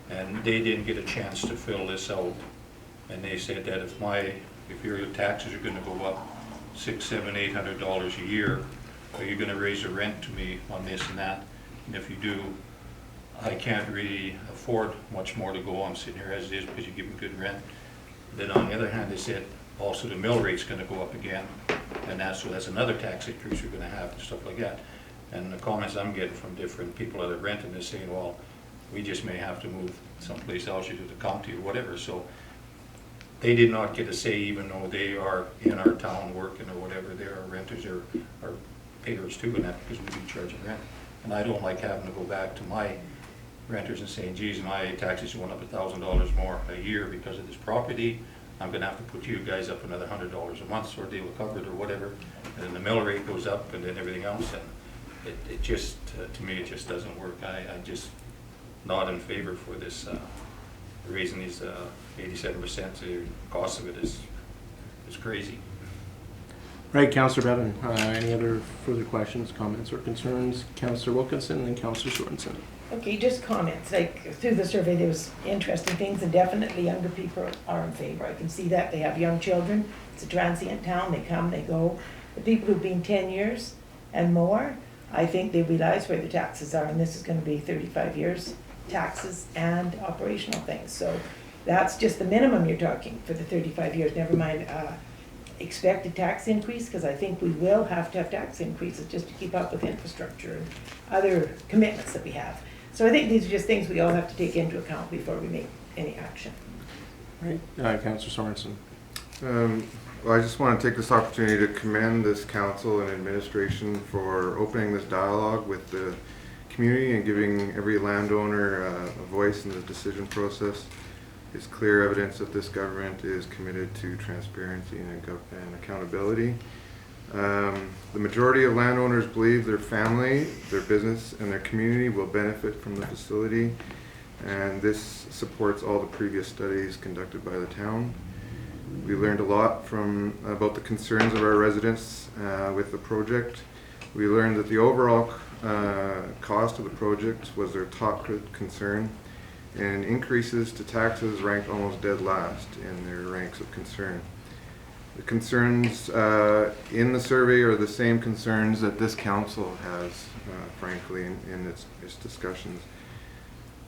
and they didn't get a chance to fill this out. And they said that if your taxes are gonna go up $600, $700, $800 a year, are you gonna raise the rent to me on this and that? And if you do, I can't really afford much more to go on sitting here as it is because you give me good rent. Then on the other hand, they said also the mill rate's gonna go up again, and that's another tax increase you're gonna have and stuff like that. And the comments I'm getting from different people that are renting is saying, well, we just may have to move someplace else to the county or whatever. So they did not get a say, even though they are in our town working or whatever. They are renters or payers too, and that because we do charge rent. And I don't like having to go back to my renters and saying, geez, my taxes went up $1,000 more a year because of this property. I'm gonna have to put you guys up another $100 a month, or they will cover it or whatever. And then the mill rate goes up, and then everything else, and it just to me it just doesn't work. I just not in favor for this raising these 87%. The cost of it is crazy. Right, Councillor Bevan. Any other further questions, comments, or concerns? Councillor Wilkinson and then Councillor Sorensen. Okay, just comments, like through the survey there was interesting things, and definitely younger people are in favor. I can see that. They have young children. It's a transient town. They come, they go. The people who've been 10 years and more, I think they realize where the taxes are, and this is going to be 35 years taxes and operational things. So that's just the minimum you're talking for the 35 years, never mind expected tax increase, because I think we will have to have tax increases just to keep up with infrastructure and other commitments that we have. So I think these are just things we all have to take into account before we make any action. Right, Councillor Sorensen. Well, I just want to take this opportunity to commend this council and administration for opening this dialogue with the community and giving every landowner a voice in the decision process. It's clear evidence that this government is committed to transparency and accountability. The majority of landowners believe their family, their business, and their community will benefit from the facility, and this supports all the previous studies conducted by the town. We learned a lot about the concerns of our residents with the project. We learned that the overall cost of the project was their top concern, and increases to taxes ranked almost dead last in their ranks of concern. The concerns in the survey are the same concerns that this council has, frankly, in its discussions.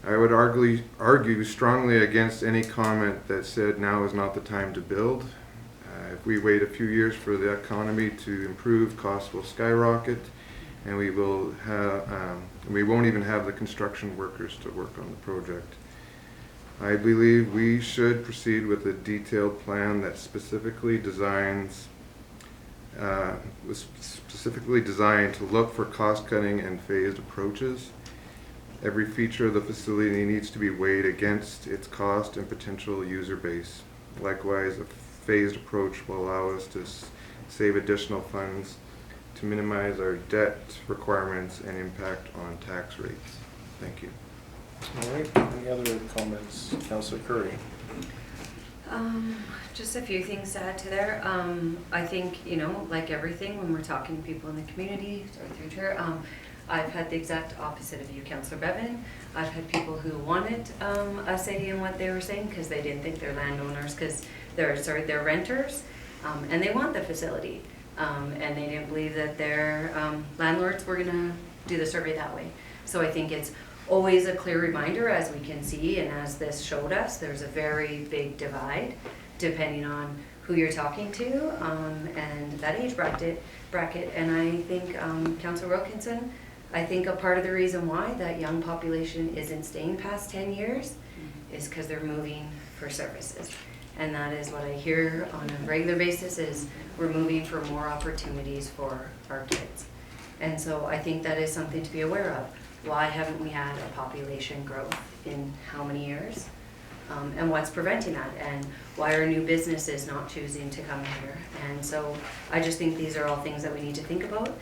I would argue strongly against any comment that said now is not the time to build. If we wait a few years for the economy to improve, costs will skyrocket, and we won't even have the construction workers to work on the project. I believe we should proceed with a detailed plan that was specifically designed to look for cost-cutting and phased approaches. Every feature of the facility needs to be weighed against its cost and potential user base. Likewise, a phased approach will allow us to save additional funds to minimize our debt requirements and impact on tax rates. Thank you. All right, any other comments? Councillor Curry. Just a few things to add to there. I think, like everything, when we're talking to people in the community, through chair, I've had the exact opposite of you, Councillor Bevan. I've had people who wanted a say in what they were saying because they didn't think they're landowners, because they're renters, and they want the facility, and they didn't believe that their landlords were gonna do the survey that way. So I think it's always a clear reminder, as we can see, and as this showed us, there's a very big divide depending on who you're talking to, and that age bracket. And I think, Councillor Wilkinson, I think a part of the reason why that young population isn't staying past 10 years is because they're moving for services. And that is what I hear on a regular basis, is we're moving for more opportunities for our kids. And so I think that is something to be aware of. Why haven't we had a population growth in how many years? And what's preventing that? And why are new businesses not choosing to come here? And so I just think these are all things that we need to think about.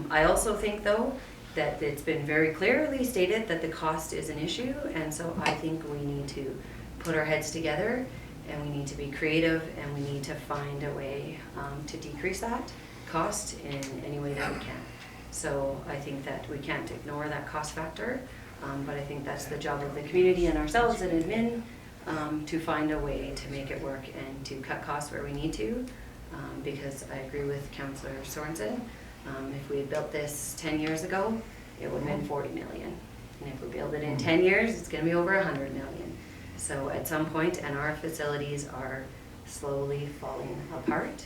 I also think, though, that it's been very clearly stated that the cost is an issue, and so I think we need to put our heads together, and we need to be creative, and we need to find a way to decrease that cost in any way that we can. So I think that we can't ignore that cost factor, but I think that's the job of the community and ourselves and admin to find a way to make it work and to cut costs where we need to, because I agree with Councillor Sorensen. If we had built this 10 years ago, it would have been 40 million. And if we build it in 10 years, it's going to be over 100 million. So at some point, and our facilities are slowly falling apart,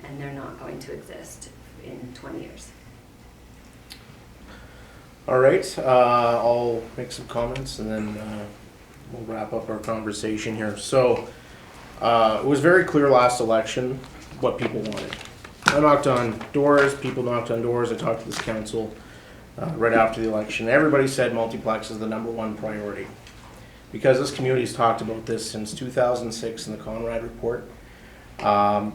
and they're not going to exist in 20 years. All right, I'll make some comments and then we'll wrap up our conversation here. So it was very clear last election what people wanted. I knocked on doors, people knocked on doors, I talked to this council right after the election. Everybody said multiplex is the #1 priority. Because this community's talked about this since 2006 in the Conrad report.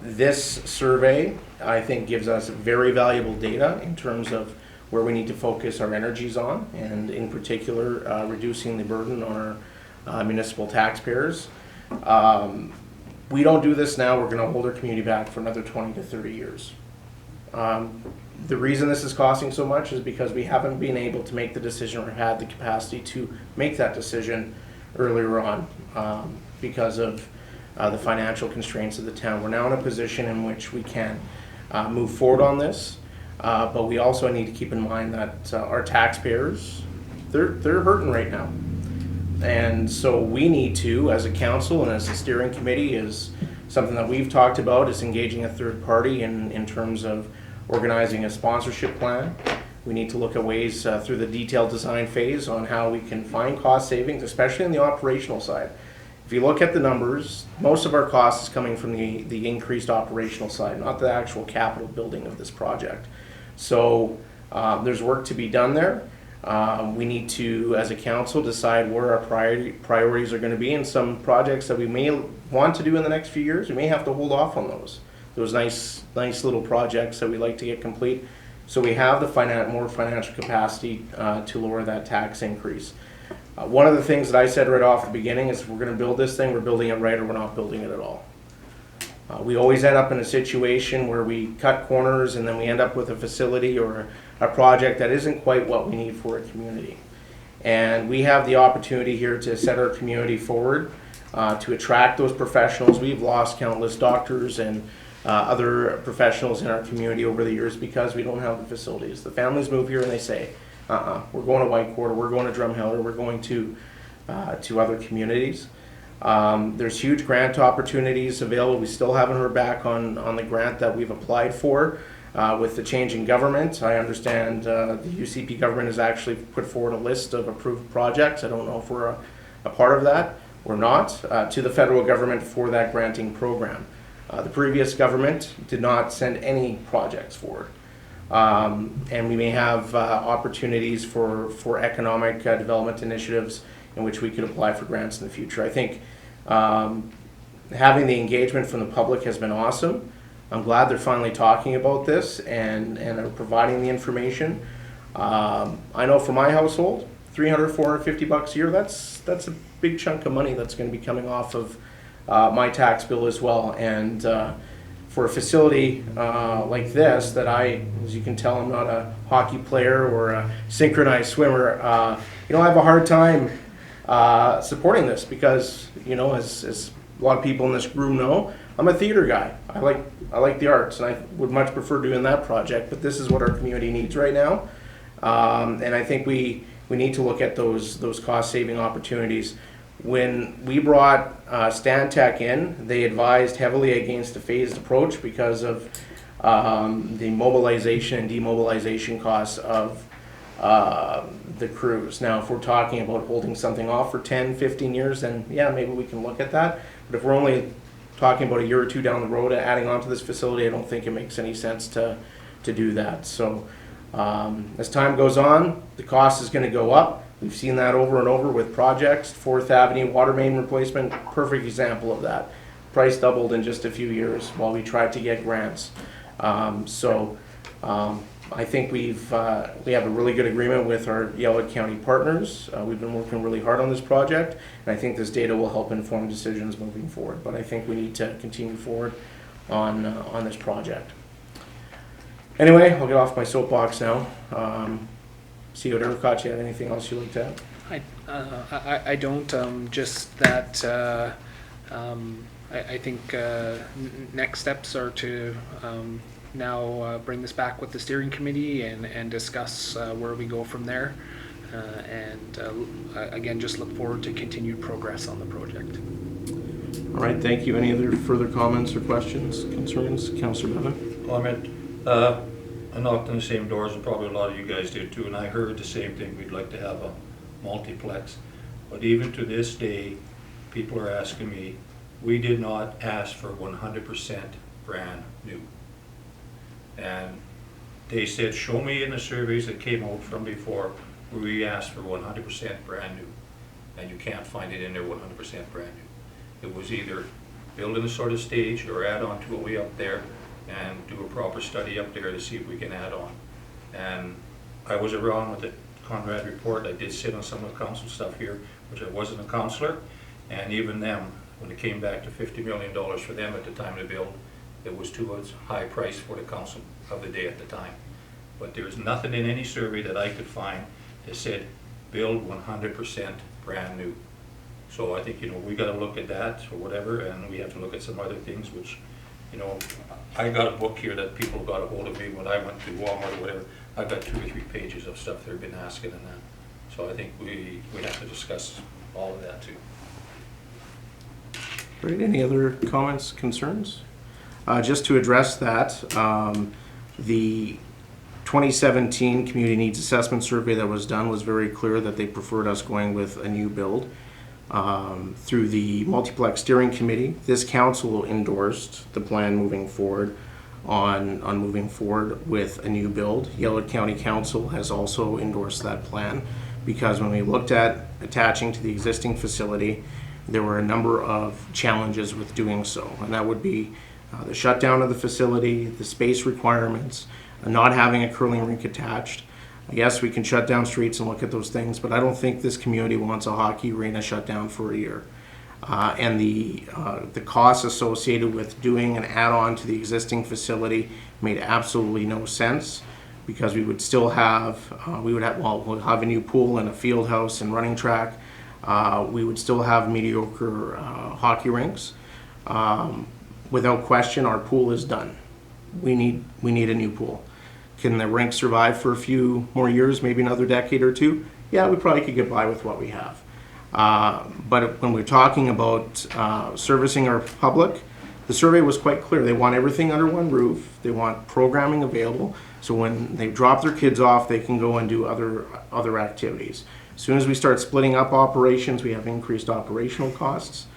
This survey, I think, gives us very valuable data in terms of where we need to focus our energies on, and in particular, reducing the burden on our municipal taxpayers. We don't do this now, we're going to hold our community back for another 20 to 30 years. The reason this is costing so much is because we haven't been able to make the decision or had the capacity to make that decision earlier on because of the financial constraints of the town. We're now in a position in which we can move forward on this, but we also need to keep in mind that our taxpayers, they're hurting right now. And so we need to, as a council and as a steering committee, is something that we've talked about, is engaging a third party in terms of organizing a sponsorship plan. We need to look at ways through the detailed design phase on how we can find cost savings, especially on the operational side. If you look at the numbers, most of our cost is coming from the increased operational side, not the actual capital building of this project. So there's work to be done there. We need to, as a council, decide where our priorities are going to be, and some projects that we may want to do in the next few years, we may have to hold off on those. those nice little projects that we like to get complete. So we have the more financial capacity to lower that tax increase. One of the things that I said right off the beginning is if we're going to build this thing, we're building it right or we're not building it at all. We always end up in a situation where we cut corners and then we end up with a facility or a project that isn't quite what we need for a community. And we have the opportunity here to set our community forward, to attract those professionals. We've lost countless doctors and other professionals in our community over the years because we don't have the facilities. The families move here and they say, we're going to Whitecourt, we're going to Drumheller, we're going to other communities. There's huge grant opportunities available. We still haven't heard back on the grant that we've applied for. With the change in government, I understand the UCP government has actually put forward a list of approved projects. I don't know if we're a part of that or not, to the federal government for that granting program. The previous government did not send any projects forward. And we may have opportunities for economic development initiatives in which we could apply for grants in the future. I think having the engagement from the public has been awesome. I'm glad they're finally talking about this and are providing the information. I know for my household, $300, $450 a year, that's a big chunk of money that's going to be coming off of my tax bill as well. And for a facility like this, that as you can tell, I'm not a hockey player or a synchronized swimmer, I have a hard time supporting this because, as a lot of people in this room know, I'm a theater guy. I like the arts, and I would much prefer doing that project, but this is what our community needs right now. And I think we need to look at those cost-saving opportunities. When we brought Stantec in, they advised heavily against a phased approach because of the mobilization and demobilization costs of the crews. Now, if we're talking about holding something off for 10, 15 years, then yeah, maybe we can look at that. But if we're only talking about a year or two down the road adding on to this facility, I don't think it makes any sense to do that. So as time goes on, the cost is going to go up. We've seen that over and over with projects. 4th Avenue water main replacement, perfect example of that. Price doubled in just a few years while we tried to get grants. I think we have a really good agreement with our Yellowhead County partners. We've been working really hard on this project, and I think this data will help inform decisions moving forward. But I think we need to continue forward on this project. Anyway, I'll get off my soapbox now. CEO Derkach, you have anything else you'd like to add? I don't. Just that I think next steps are to now bring this back with the steering committee and discuss where we go from there. Again, just look forward to continued progress on the project. All right, thank you. Any other further comments or questions, concerns? Councillor Bevan? Comment. I knocked on the same doors, and probably a lot of you guys did too, and I heard the same thing. We'd like to have a multiplex. But even to this day, people are asking me, we did not ask for 100% brand new. And they said, show me in the surveys that came out from before where we asked for 100% brand new. And you can't find it in there 100% brand new. It was either build in a sort of stage or add on to it way up there and do a proper study up there to see if we can add on. And I was around with the Conrad report. I did sit on some of the council stuff here, which I wasn't a councillor. And even them, when it came back to $50 million for them at the time to build, it was too high price for the council of the day at the time. But there's nothing in any survey that I could find that said build 100% brand new. So I think, we got to look at that or whatever, and we have to look at some other things, which, I got a book here that people got a hold of me when I went to Walmart or whatever. I've got 2 or 3 pages of stuff they've been asking and that. So I think we have to discuss all of that too. Right, any other comments, concerns? Just to address that, the 2017 Community Needs Assessment Survey that was done was very clear that they preferred us going with a new build. Through the Multiplex Steering Committee, this council endorsed the plan moving forward on moving forward with a new build. Yellowhead County Council has also endorsed that plan because when we looked at attaching to the existing facility, there were a number of challenges with doing so, and that would be The shutdown of the facility, the space requirements, not having a curling rink attached. Yes, we can shut down streets and look at those things, but I don't think this community wants a hockey arena shut down for a year. And the costs associated with doing an add-on to the existing facility made absolutely no sense, because we would still have, we'll have a new pool and a field house and running track. We would still have mediocre hockey rinks. Without question, our pool is done. We need a new pool. Can the rink survive for a few more years, maybe another decade or two? Yeah, we probably could get by with what we have. But when we're talking about servicing our public, the survey was quite clear. They want everything under one roof. They want programming available, so when they drop their kids off, they can go and do other activities. As soon as we start splitting up operations, we have increased operational costs.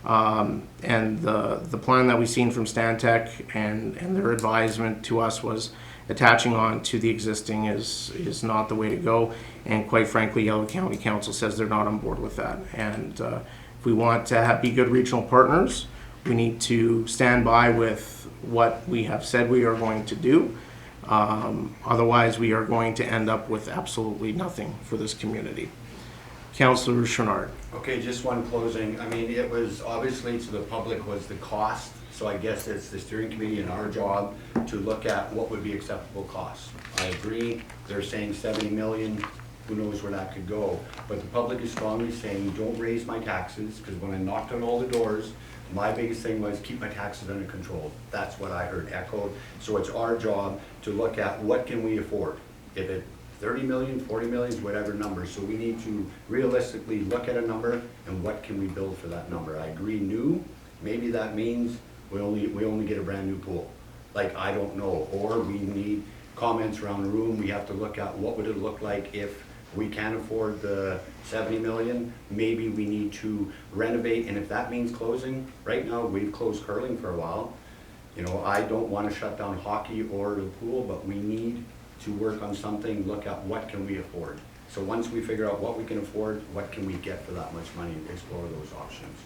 And the plan that we've seen from Stantec and their advisement to us was attaching on to the existing is not the way to go. And quite frankly, Yellow County Council says they're not on board with that. And if we want to be good regional partners, we need to stand by with what we have said we are going to do. Otherwise, we are going to end up with absolutely nothing for this community. Councillor Chenard. Okay, just one closing. I mean, it was obviously to the public was the cost, so I guess it's the steering committee and our job to look at what would be acceptable costs. I agree, they're saying 70 million, who knows where that could go. But the public is strongly saying, don't raise my taxes, because when I knocked on all the doors, my biggest thing was keep my taxes under control. That's what I heard echoed. So it's our job to look at what can we afford. If it 30 million, 40 million, whatever number. So we need to realistically look at a number and what can we build for that number. I agree, new, maybe that means we only get a brand new pool. Like, I don't know. Or we need comments around the room. We have to look at what would it look like if we can't afford the 70 million. Maybe we need to renovate, and if that means closing, right now we've closed curling for a while. You know, I don't want to shut down hockey or the pool, but we need to work on something, look at what can we afford. So once we figure out what we can afford, what can we get for that much money, explore those options.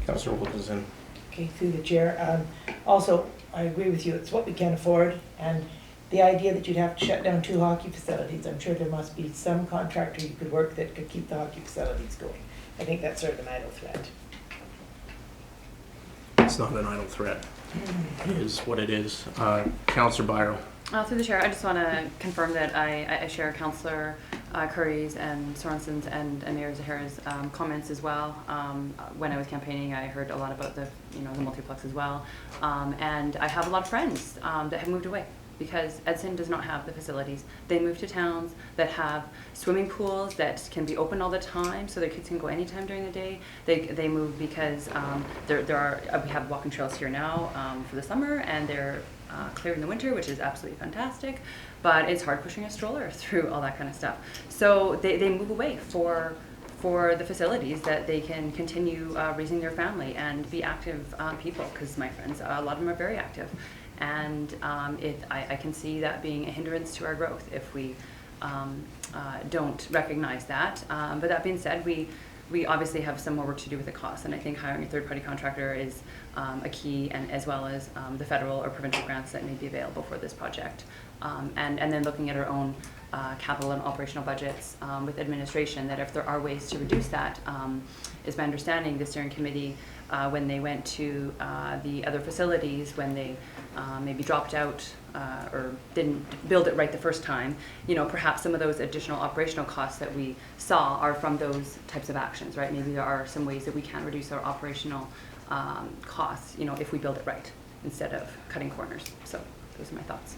Councillor Wilkinson. Okay, through the chair. Also, I agree with you, it's what we can afford, and the idea that you'd have to shut down 2 hockey facilities, I'm sure there must be some contractor you could work that could keep the hockey facilities going. I think that's sort of an idle threat. It's not an idle threat. It is what it is. Councillor Byro. Through the chair, I just want to confirm that I share Councillor Curry's and Sorensen's and Mayor Zahara's comments as well. When I was campaigning, I heard a lot about the multiplex as well, and I have a lot of friends that have moved away because Edson does not have the facilities. They move to towns that have swimming pools that can be open all the time, so their kids can go anytime during the day. They move because we have walking trails here now for the summer, and they're clear in the winter, which is absolutely fantastic, but it's hard pushing a stroller through all that kind of stuff. So they move away for the facilities that they can continue raising their family and be active people, because my friends, a lot of them are very active. And I can see that being a hindrance to our growth if we don't recognize that. But that being said, we obviously have some more work to do with the cost, and I think hiring a third-party contractor is a key, and as well as the federal or provincial grants that may be available for this project. And then looking at our own capital and operational budgets with administration, that if there are ways to reduce that, is my understanding the steering committee, when they went to the other facilities, when they maybe dropped out or didn't build it right the first time, perhaps some of those additional operational costs that we saw are from those types of actions, right? Maybe there are some ways that we can reduce our operational costs, if we build it right instead of cutting corners. So those are my thoughts.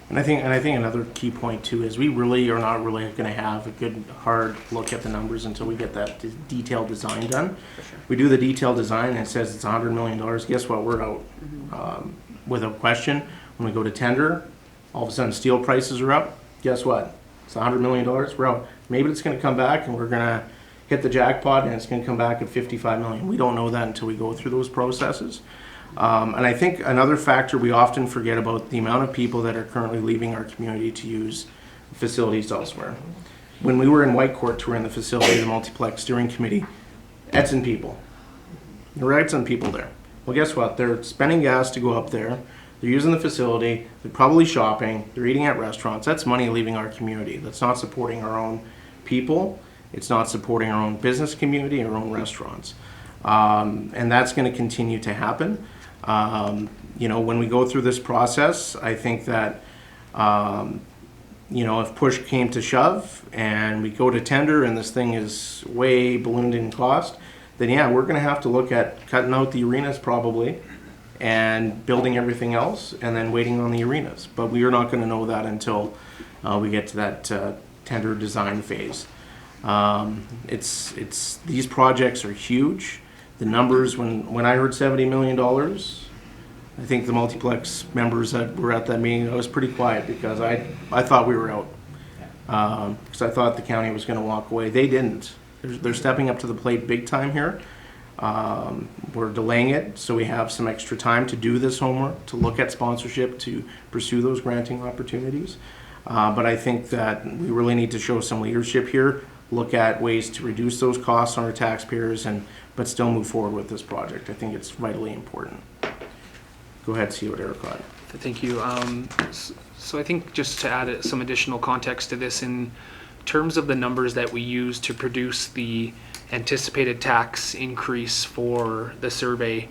And I think another key point too is we really are not really going to have a good hard look at the numbers until we get that detailed design done. For sure. We do the detailed design and it says it's $100 million. Guess what? We're out. Without question. When we go to tender, all of a sudden steel prices are up. Guess what? It's $100 million. We're out. Maybe it's going to come back and we're going to hit the jackpot and it's going to come back at $55 million. We don't know that until we go through those processes. And I think another factor we often forget about the amount of people that are currently leaving our community to use facilities elsewhere. When we were in Whitecourt touring the facility, the multiplex steering committee, Edson people. There were Edson people there. Well, guess what? They're spending gas to go up there. They're using the facility. They're probably shopping. They're eating at restaurants. That's money leaving our community. That's not supporting our own people. It's not supporting our own business community, our own restaurants. And that's going to continue to happen. When we go through this process, I think that, if push came to shove and we go to tender and this thing is way ballooned in cost, then yeah, we're going to have to look at cutting out the arenas probably and building everything else and then waiting on the arenas. But we are not going to know that until we get to that tender design phase. These projects are huge. The numbers, when I heard $70 million, I think the multiplex members that were at that meeting, I was pretty quiet because I thought we were out. Because I thought the county was going to walk away. They didn't. They're stepping up to the plate big time here. We're delaying it so we have some extra time to do this homework, to look at sponsorship, to pursue those granting opportunities. But I think that we really need to show some leadership here, look at ways to reduce those costs on our taxpayers, but still move forward with this project. I think it's vitally important. Go ahead, see what Eric got. Thank you. So I think just to add some additional context to this, in terms of the numbers that we use to produce the anticipated tax increase for the survey,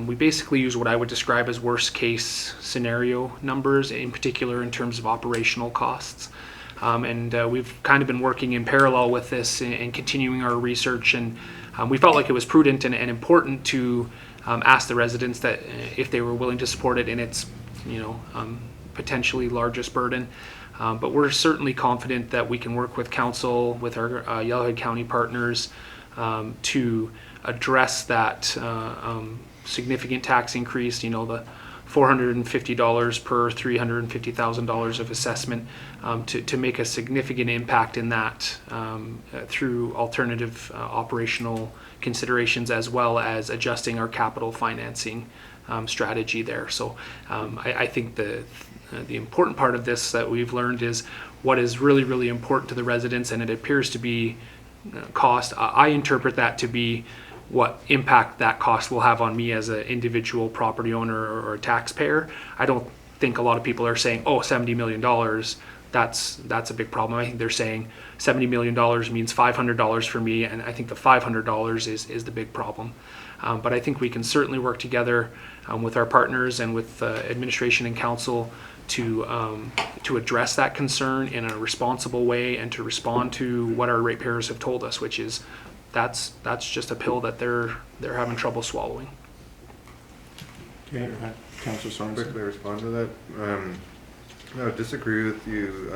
we basically use what I would describe as worst case scenario numbers, in particular in terms of operational costs. We've kind of been working in parallel with this and continuing our research, and we felt like it was prudent and important to ask the residents that if they were willing to support it in its potentially largest burden. But we're certainly confident that we can work with council, with our Yellowhead County partners, to address that significant tax increase, the $450 per $350,000 of assessment, to make a significant impact in that through alternative operational considerations, as well as adjusting our capital financing strategy there. So I think the important part of this that we've learned is what is really, really important to the residents, and it appears to be cost. I interpret that to be what impact that cost will have on me as an individual property owner or a taxpayer. I don't think a lot of people are saying, oh, $70 million, that's a big problem. I think they're saying $70 million means $500 for me, and I think the $500 is the big problem. But I think we can certainly work together with our partners and with administration and council to address that concern in a responsible way and to respond to what our ratepayers have told us, which is that's just a pill that they're having trouble swallowing. Okay, Councilor Sorensen. Quickly respond to that. I would disagree with you,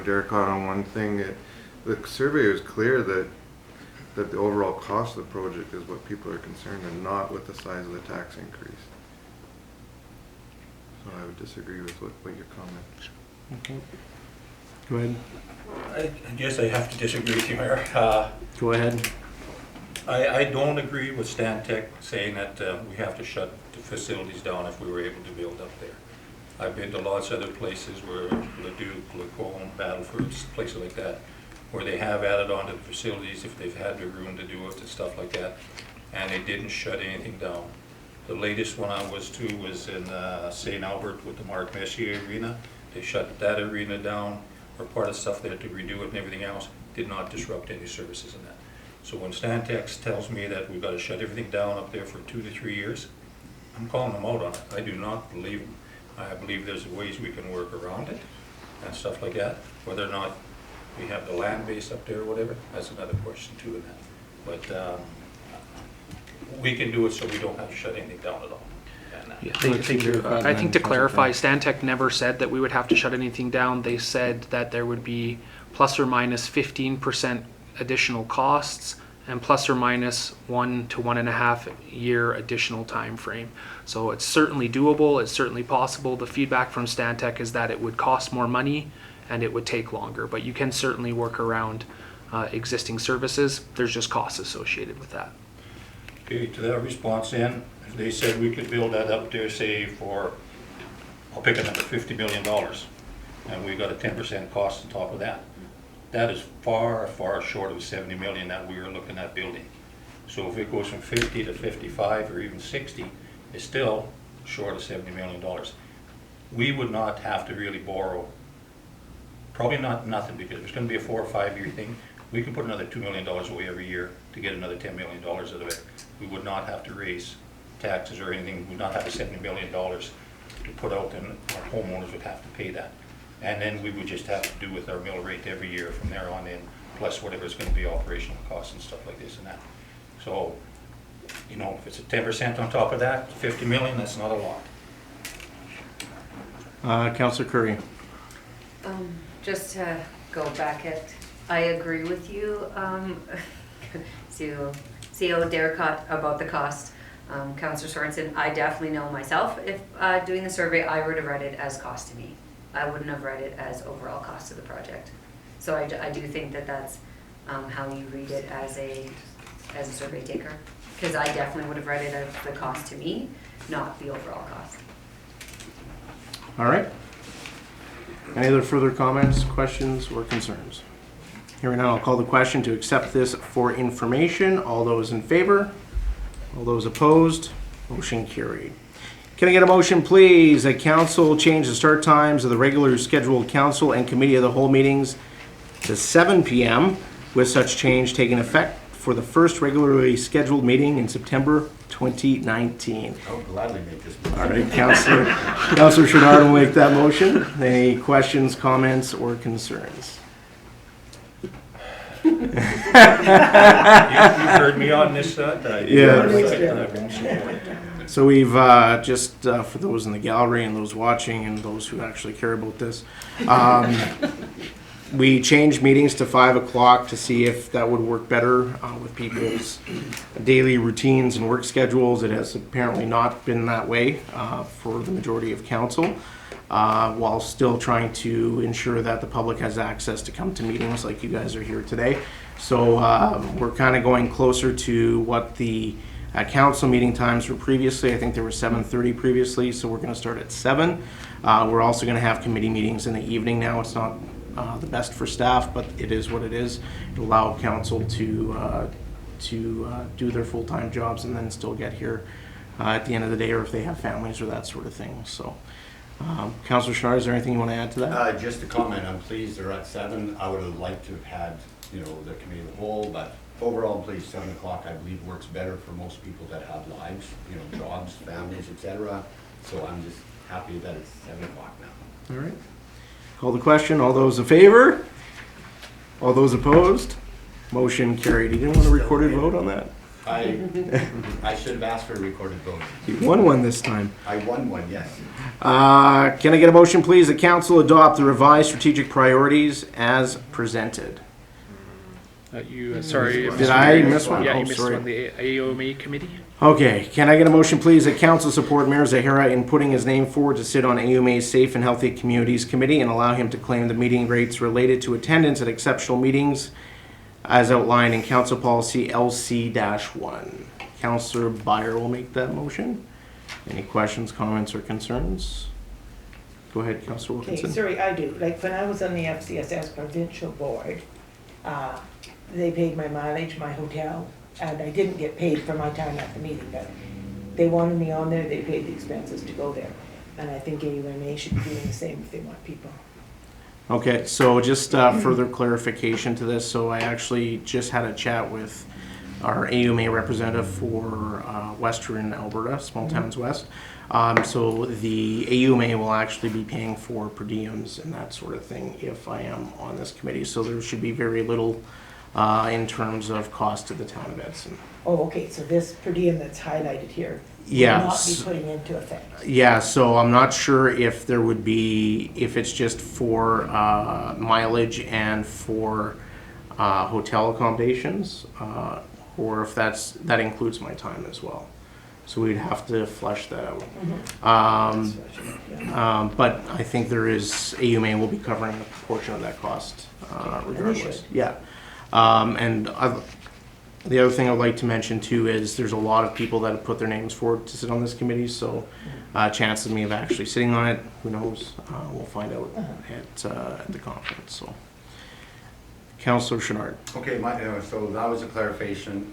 Derek, on one thing. The survey was clear that the overall cost of the project is what people are concerned, and not with the size of the tax increase. So I would disagree with what your comment. Okay. Go ahead. I guess I have to disagree with you, Mayor. Go ahead. I don't agree with Stantec saying that we have to shut the facilities down if we were able to build up there. I've been to lots of other places where Leduc, Lacombe, Battleford, places like that, where they have added on to the facilities if they've had the room to do it and stuff like that, and they didn't shut anything down. The latest one I was to was in St. Albert with the Mark Messier Arena. They shut that arena down, or part of the stuff they had to redo it and everything else, did not disrupt any services in that. So when Stantec tells me that we've got to shut everything down up there for 2 to 3 years, I'm calling them out on it. I do not believe them. I believe there's ways we can work around it and stuff like that. Whether or not we have the land base up there or whatever, that's another question too in that. But we can do it so we don't have to shut anything down at all. Yeah, I think to clarify, Stantec never said that we would have to shut anything down. They said that there would be plus or minus 15% additional costs and plus or minus 1 to 1.5 year additional time frame. So it's certainly doable, it's certainly possible. The feedback from Stantec is that it would cost more money and it would take longer, but you can certainly work around existing services. There's just costs associated with that. Okay, to that response then, if they said we could build that up there, say for, I'll pick a number, $50 million, and we got a 10% cost on top of that. That is far, far short of $70 million that we are looking at building. So if it goes from 50 to 55 or even 60, it's still short of $70 million. We would not have to really borrow, probably not nothing, because it's going to be a 4 or 5 year thing. We can put another $2 million away every year to get another $10 million out of it. We would not have to raise taxes or anything. We would not have $70 million to put out, and our homeowners would have to pay that. And then we would just have to do with our mill rate every year from there on in, plus whatever is going to be operational costs and stuff like this and that. So, you know, if it's a 10% on top of that, 50 million, that's not a lot. Councillor Curry. Just to go back I agree with you, CEO Derricott, about the cost. Councillor Sorensen, I definitely know myself, if doing the survey, I would have read it as cost to me. I wouldn't have read it as overall cost of the project. So I do think that that's how you read it as a survey taker. Because I definitely would have read it as the cost to me, not the overall cost. All right. Any other further comments, questions, or concerns? Hearing none, I'll call the question to accept this for information. All those in favor? All those opposed? Motion carried. Can I get a motion, please, that council change the start times of the regular scheduled council and committee of the whole meetings to 7 p.m. with such change taking effect for the first regularly scheduled meeting in September 2019. I'll gladly make this. All right, Councillor Chouinard will make that motion. Any questions, comments, or concerns? You heard me on this, Yeah. Yeah. So we've just, for those in the gallery and those watching and those who actually care about this, we changed meetings to 5 o'clock to see if that would work better with people's daily routines and work schedules. It has apparently not been that way for the majority of council, while still trying to ensure that the public has access to come to meetings like you guys are here today. So we're kind of going closer to what the council meeting times were previously. I think they were 7:30 previously, so we're going to start at 7. We're also going to have committee meetings in the evening now. It's not the best for staff, but it is what it is. It'll allow council to do their full-time jobs and then still get here at the end of the day, or if they have families or that sort of thing. So, Councillor Chouinard, is there anything you want to add to that? Just a comment, I'm pleased they're at 7. I would have liked to have had, you know, the committee of the whole, but overall, I'm pleased 7 o'clock, I believe, works better for most people that have lives, you know, jobs, families, etc. So I'm just happy that it's 7 o'clock now. All right. Call the question. All those in favor? All those opposed? Motion carried. You didn't want a recorded vote on that? I should have asked for a recorded vote. You won one this time. I won one, yes. Can I get a motion, please, that council adopt the revised strategic priorities as presented? Sorry. Did I miss one? Yeah, Oh, you missed sorry. one, the AOMA committee. Okay, can I get a motion, please, that council support Mayor Zahara in putting his name forward to sit on AUMA's Safe and Healthy Communities Committee and allow him to claim the meeting rates related to attendance at exceptional meetings as outlined in Council Policy LC-1. Councillor Byer will make that motion. Any questions, comments, or concerns? Go ahead, Councillor Okay, Wilkinson. sorry, I do. Like, when I was on the FCSS provincial board, they paid my mileage, my hotel, and I didn't get paid for my time at the meeting, but they wanted me on there, they paid the expenses to go there. And I think AUMA should be doing the same if they want people. Okay, so just further clarification to this. So I actually just had a chat with our AUMA representative for Western Alberta, Small Towns West. So the AUMA will actually be paying for per diems and that sort of thing if I am on this committee. So there should be very little in terms of cost to the town of Edson. Oh, okay, so this per diem that's highlighted here will Yes. not be putting into effect. Yeah, so I'm not sure if there would be, if it's just for mileage and for hotel accommodations, or if that includes my time as well. So we'd have to flesh that out. But I think there is, AUMA will be covering a portion of that cost regardless. Yeah. The other thing I'd like to mention too is there's a lot of people that have put their names forward to sit on this committee, so chances of me of actually sitting on it, who knows? We'll find out at the conference. So, Councillor Chenard. Okay, so that was a clarification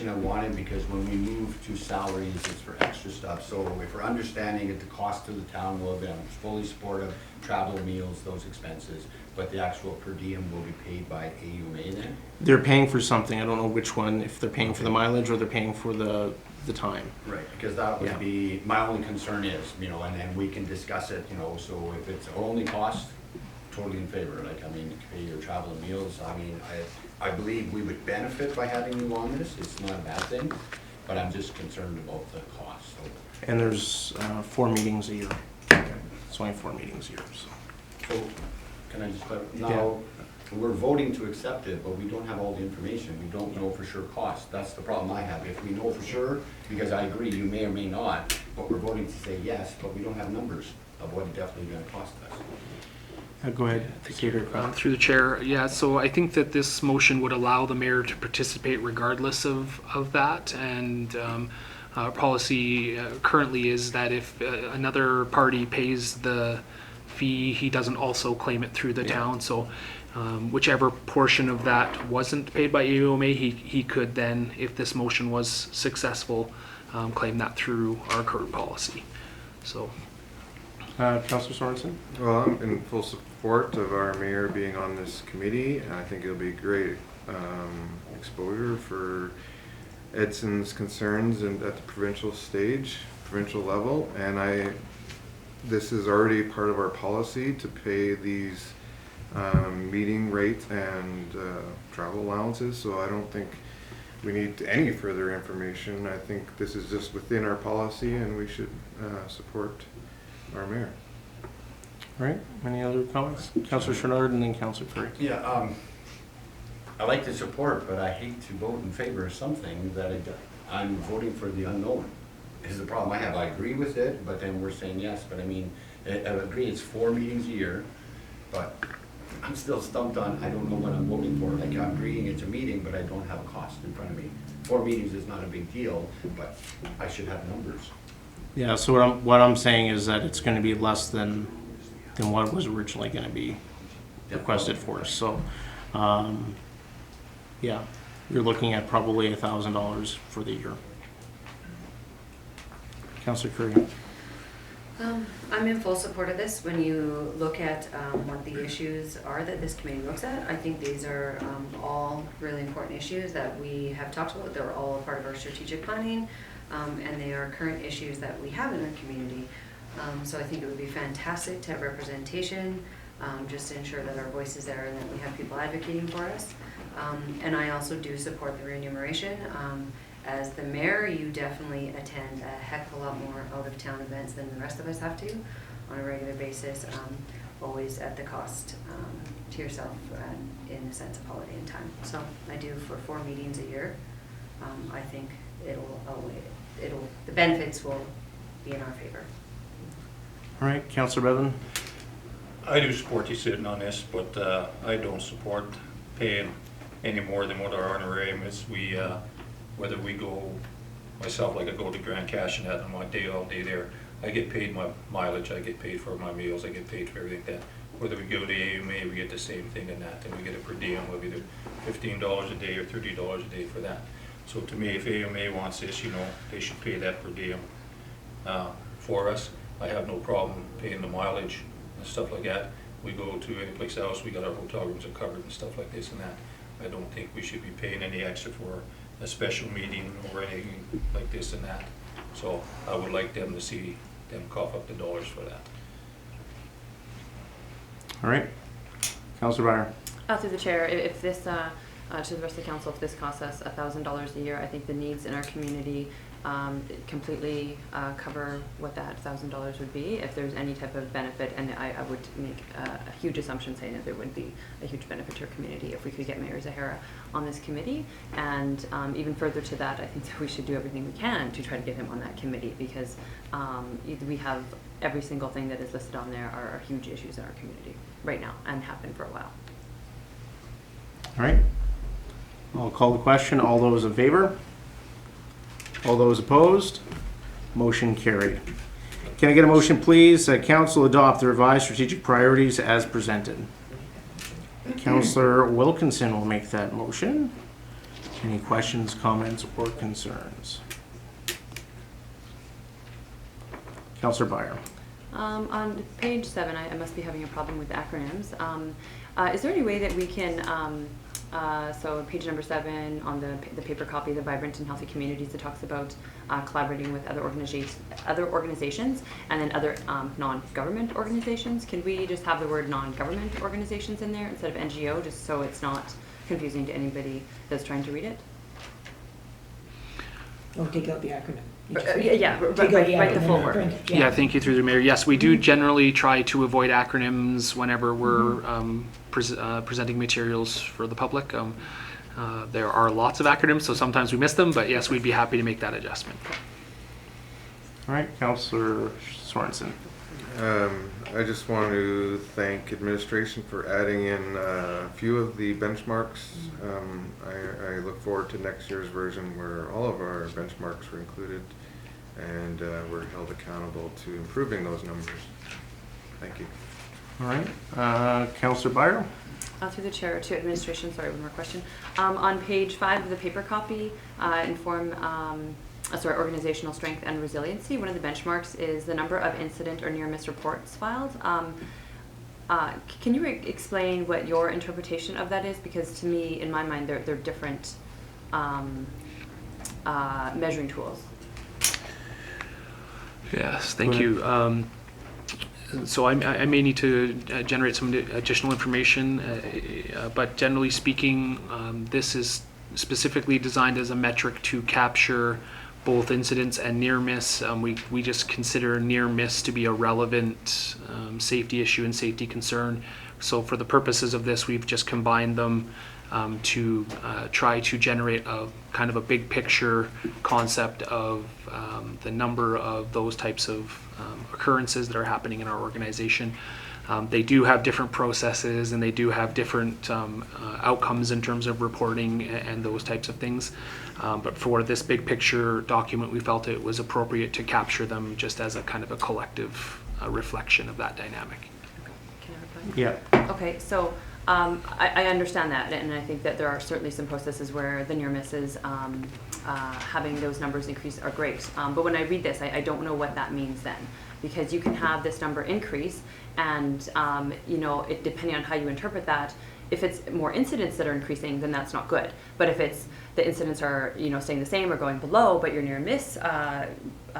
I wanted, because when we move to salaries, it's for extra stuff. So if we're understanding that the cost to the town will be, I'm fully supportive, travel, meals, those expenses, but the actual per diem will be paid by AUMA then? They're paying for something. I don't know which one, if they're paying for the mileage or they're paying for the time. Right, because that would Yeah. be, my only concern is, you know, and then we can discuss it, you know, so if it's only cost, totally in favor. Like, I mean, pay your travel and meals, I mean, I believe we would benefit by having you on this, it's not a bad thing, but I'm just concerned about the cost, so. And there's 4 meetings a year. It's only 4 meetings a year, so. So, can I just clarify, now, we're voting to accept it, but we don't have all the information, we don't know for sure cost, that's the problem I have. If we know for sure, because I agree, you may or may not, but we're voting to say yes, but we don't have numbers of what it's definitely gonna cost us. Go ahead. Through the chair, yeah, so I think that this motion would allow the mayor to participate regardless of that. And our policy currently is that if another party pays the fee, he doesn't also claim it through the town. So whichever portion of that wasn't paid by AUMA, he could then, if this motion was successful, claim that through our current policy. So. Councillor Sorensen? Well, I'm in full support of our mayor being on this committee, and I think it'll be great exposure for Edson's concerns and at the provincial level. And this is already part of our policy to pay these meeting rates and travel allowances, so I don't think we need any further information. I think this is just within our policy, and we should support our mayor. All right, any other comments? Councillor Chenard and then Councillor Curry. Yeah, I like to support, but I hate to vote in favor of something that I'm voting for the unknown. This is the problem I have. I agree with it, but then we're saying yes. But I mean, I agree it's 4 meetings a year, but I'm still stumped on, I don't know what I'm voting for. Like, I'm agreeing it's a meeting, but I don't have a cost in front of me. 4 meetings is not a big deal, but I should have numbers. Yeah, so what I'm saying is that it's going to be less than what was originally going to be requested for us. So, yeah, you're looking at probably $1,000 for the year. Councillor Curry. I'm in full support of this. When you look at what the issues are that this committee looks at, I think these are all really important issues that we have talked about. They're all a part of our strategic planning, and they are current issues that we have in our community. So I think it would be fantastic to have representation, just to ensure that our voice is there and that we have people advocating for us. And I also do support the remuneration. As the mayor, you definitely attend a heck of a lot more out-of-town events than the rest of us have to on a regular basis, always at the cost to yourself in the sense of holiday and time. So I do for 4 meetings a year. I think the benefits will be in our favor. All right, Councillor Bevan. I do support you sitting on this, but I don't support paying any more than what our honorarium is. Whether we go, myself, like I go to Grand Cache and that, I'm on all day there, I get paid my mileage, I get paid for my meals, I get paid for everything that. Whether we go to AUMA, we get the same thing in that, and we get a per diem of either $15 a day or $30 a day for that. So to me, if AUMA wants this, you know, they should pay that per diem for us. I have no problem paying the mileage and stuff like that. We go to any place else, we got our hotel rooms are covered and stuff like this and that. I don't think we should be paying any extra for a special meeting or anything like this and that. So I would like them to see them cough up the dollars for that. All right, Councillor Byer. Through the chair, if this, to the rest of the council, if this costs us $1,000 a year, I think the needs in our community completely cover what that $1,000 would be. If there's any type of benefit, and I would make a huge assumption saying that there would be a huge benefit to our community if we could get Mayor Zahara on this committee. And even further to that, I think that we should do everything we can to try to get him on that committee, because we have every single thing that is listed on there are huge issues in our community right now and have been for a while. All right, I'll call the question. All those in favor? All those opposed? Motion carried. Can I get a motion, please, that council adopt the revised strategic priorities as presented? Councillor Wilkinson will make that motion. Any questions, comments, or concerns? Councillor Byer. On page 7, I must be having a problem with acronyms. Is there any way that we can, so page number 7 on the paper copy, the Vibrant and Healthy Communities, it talks about collaborating with other organizations and then other non-government organizations. Can we just have the word non-government organizations in there instead of NGO, just so it's not confusing to anybody that's trying to read it? Or take out the acronym. Write the full word. Yeah, thank you through the mayor. Yes, we do generally try to avoid acronyms whenever we're presenting materials for the public. There are lots of acronyms, so sometimes we miss them, but yes, we'd be happy to make that adjustment. All right, Councillor Sorensen. I just want to thank administration for adding in a few of the benchmarks. I look forward to next year's version where all of our benchmarks were included and we're held accountable to improving those numbers. Thank you. All right, Councillor Byer. Through the chair to administration, sorry, one more question. On page 5 of the paper copy, organizational strength and resiliency, one of the benchmarks is the number of incident or near-miss reports filed. Can you explain what your interpretation of that is? Because to me, in my mind, they're different measuring tools. Yes, thank you. So I may need to generate some additional information, but generally speaking, this is specifically designed as a metric to capture both incidents and near miss. We just consider near miss to be a relevant safety issue and safety concern. So for the purposes of this, we've just combined them to try to generate a kind of a big picture concept of the number of those types of occurrences that are happening in our organization. They do have different processes and they do have different outcomes in terms of reporting and those types of things. But for this big picture document, we felt it was appropriate to capture them just as a kind of a collective reflection of that dynamic. Can I reply? Yeah. Okay, so I understand that, and I think that there are certainly some processes where the near misses, having those numbers increase are great. But when I read this, I don't know what that means then, because you can have this number increase, and it, depending on how you interpret that, if it's more incidents that are increasing, then that's not good. But if it's the incidents are staying the same or going below, but your near miss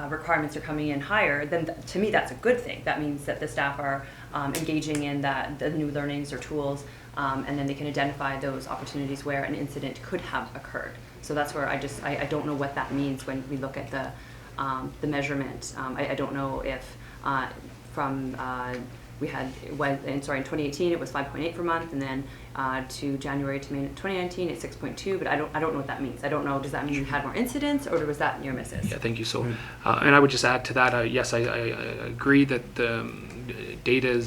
requirements are coming in higher, then to me that's a good thing. That means that the staff are engaging in the new learnings or tools, and then they can identify those opportunities where an incident could have occurred. So that's where I don't know what that means when we look at the measurement. I don't know if we had, in 2018 it was 5.8 per month, and then to January to May 2019 it's 6.2, but I don't know what that means. I don't know, does that mean you had more incidents, or was that near misses? Yeah, thank you. So, and I would just add to that, yes, I agree that the data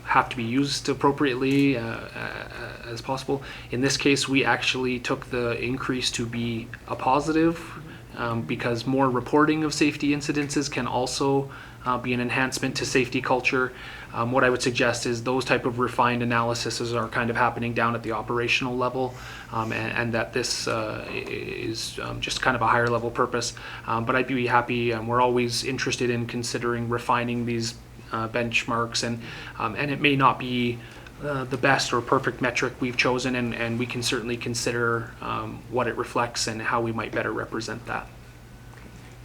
have to be used appropriately as possible. In this case, we actually took the increase to be a positive, because more reporting of safety incidences can also be an enhancement to safety culture. What I would suggest is those type of refined analyses are kind of happening down at the operational level, and that this is just kind of a higher level purpose. But I'd be happy, we're always interested in considering refining these benchmarks, and it may not be the best or perfect metric we've chosen, and we can certainly consider what it reflects and how we might better represent that.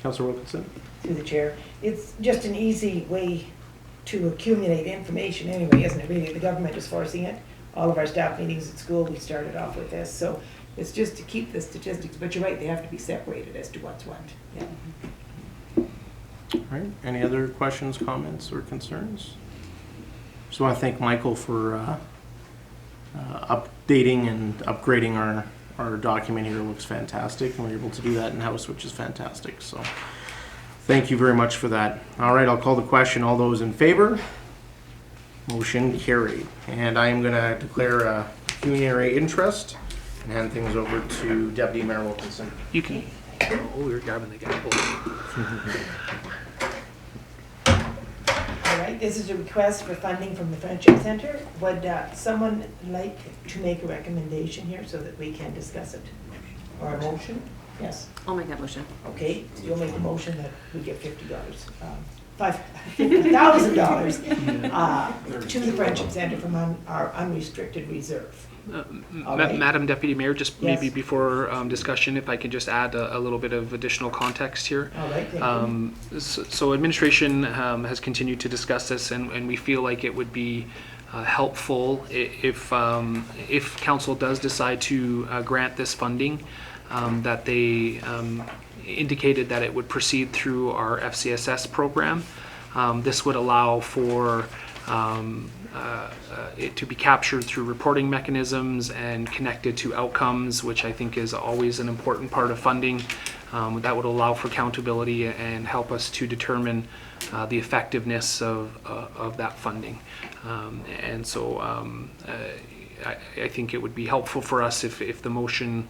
Councillor Wilkinson. Through the chair, it's just an easy way to accumulate information anyway, isn't it really? The government is forcing it. All of our staff meetings at school, we started off with this, so it's just to keep the statistics, but you're right, they have to be separated as to what's what. Yeah. All right, any other questions, comments, or concerns? Just want to thank Michael for updating and upgrading our document here. It looks fantastic, and we're able to do that in-house, which is fantastic. So thank you very much for that. All right, I'll call the question. All those in favor? Motion carried. And I am going to declare a pecuniary interest and hand things over to Deputy Mayor Wilkinson. You can. Oh, you're grabbing the gavel. All right. this is a request for funding from the Friendship Center. Would someone like to make a recommendation here so that we can discuss it? Or a motion? Yes. I'll make that motion. Okay, so you'll make a motion that we give $50, $50,000 to the Friendship Center from our unrestricted reserve. All right. Madam Deputy Mayor, just Yes. maybe before discussion, if I could just add a little bit of additional context here. All right, thank you. So administration has continued to discuss this, and we feel like it would be helpful if council does decide to grant this funding, that they indicated that it would proceed through our FCSS program. This would allow for it to be captured through reporting mechanisms and connected to outcomes, which I think is always an important part of funding. That would allow for accountability and help us to determine the effectiveness of that funding. And so I think it would be helpful for us if the motion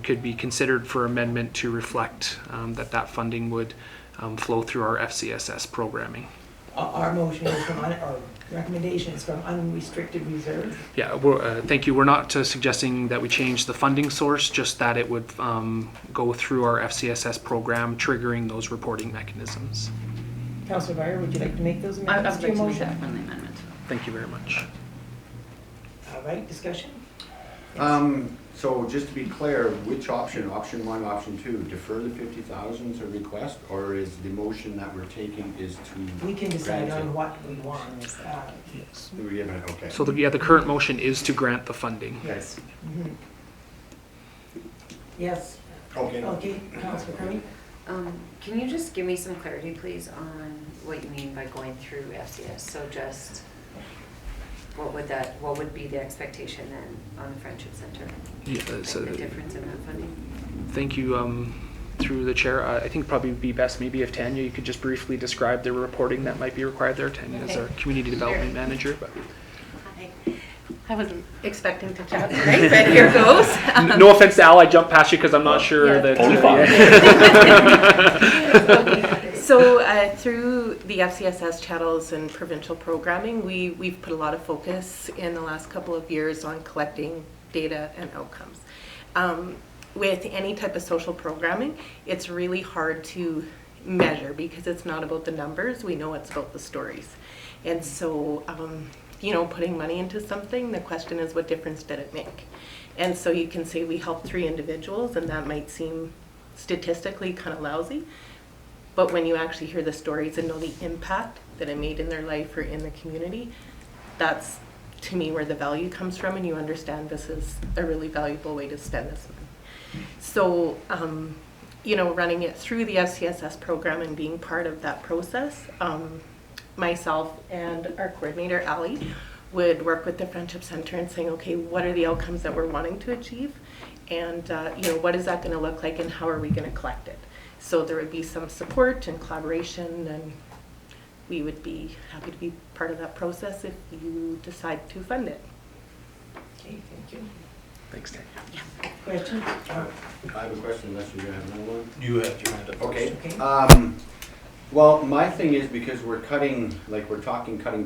could be considered for amendment to reflect that funding would flow through our FCSS programming. Our motion is from, or recommendation is from unrestricted reserve. Yeah, thank you. We're not suggesting that we change the funding source, just that it would go through our FCSS program, triggering those reporting mechanisms. Councillor Byer, would you like to make those I amendments would to like your to make that motion? friendly amendment. Thank you very much. All right, discussion? So just to be clear, which option, option one, option two, defer the 50,000 is a request, or is the motion that we're taking is to? We can decide grant on it? what we want. Yes. We give it- Okay. So the current motion is to grant the funding. Yes. Mhm. Yes, Okay. okay, Councillor Curry? Can you just give me some clarity, please, on what you mean by going through FCS? So just, what would be the expectation then on the Friendship Center? Yeah, so Like the difference in that funding? thank you. Through the chair, I think probably would be best maybe if Tanya, you could just briefly describe the reporting that might be required there. Tanya is Okay. our community development manager. But I wasn't expecting to chat tonight, but here goes. no offense to Al, I jumped past you because I'm not sure Yeah. that. So through the FCSS channels and provincial programming, we've put a lot of focus in the last couple of years on collecting data and outcomes. With any type of social programming, it's really hard to measure because it's not about the numbers, we know it's about the stories. And so, putting money into something, the question is, what difference did it make? And so you can say we helped 3 individuals, and that might seem statistically kind of lousy, but when you actually hear the stories and know the impact that it made in their life or in the community, that's to me where the value comes from, and you understand this is a really valuable way to spend this money. So, running it through the FCSS program and being part of that process, myself and our coordinator, Ali, would work with the Friendship Center and saying, okay, what are the outcomes that we're wanting to achieve? And, what is that going to look like and how are we going to collect it? So there would be some support and collaboration, and we would be happy to be part of that process if you decide to fund it. Okay, thank you. Thanks, Tanya. Question? I have a question unless you're gonna have another one. You have your hand up. Okay. Okay. Well, my thing is because we're cutting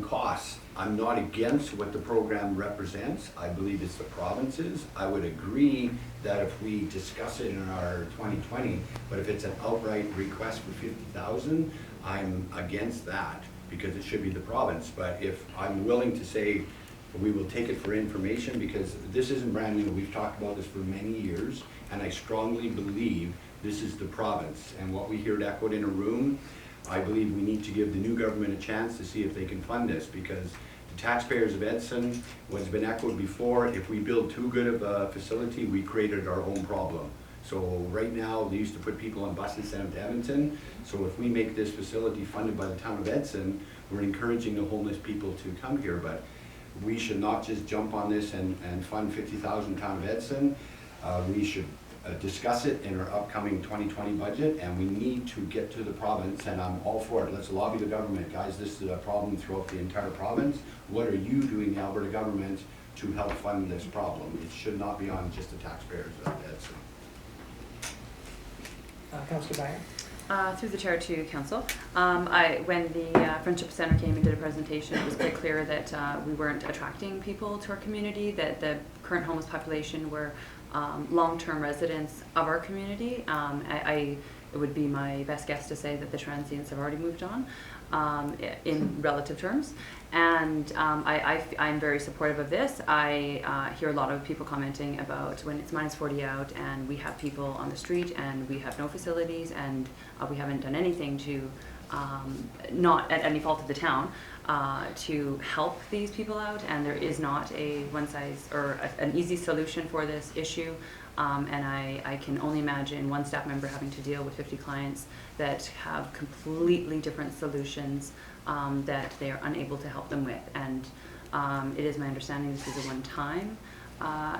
costs, I'm not against what the program represents. I believe it's the provinces. I would agree that if we discuss it in our 2020, but if it's an outright request for 50,000, I'm against that because it should be the province. But if I'm willing to say we will take it for information, because this isn't brand new. We've talked about this for many years, and I strongly believe this is the province. And what we heard echoed in a room, I believe we need to give the new government a chance to see if they can fund this, because the taxpayers of Edson, what's been echoed before, if we build too good of a facility, we created our own problem. So right now, they used to put people on buses sent them to Edmonton. So if we make this facility funded by the town of Edson, we're encouraging the homeless people to come here. But we should not just jump on this and fund 50,000 town of Edson. We should discuss it in our upcoming 2020 budget, and we need to get to the province, and I'm all for it. Let's lobby the government. Guys, this is a problem throughout the entire province. What are you doing, the Alberta government, to help fund this problem? It should not be on just the taxpayers of Edson. Councillor Byer? Through the chair to council. When the Friendship Center came and did a presentation, it was quite clear that we weren't attracting people to our community, that the current homeless population were long-term residents of our community. It would be my best guess to say that the transients have already moved on in relative terms. And I'm very supportive of this. I hear a lot of people commenting about when it's -40 out and we have people on the street and we have no facilities and we haven't done anything to, not at any fault of the town, to help these people out, and there is not a one size or an easy solution for this issue. And I can only imagine one staff member having to deal with 50 clients that have completely different solutions that they are unable to help them with. And it is my understanding this is a one-time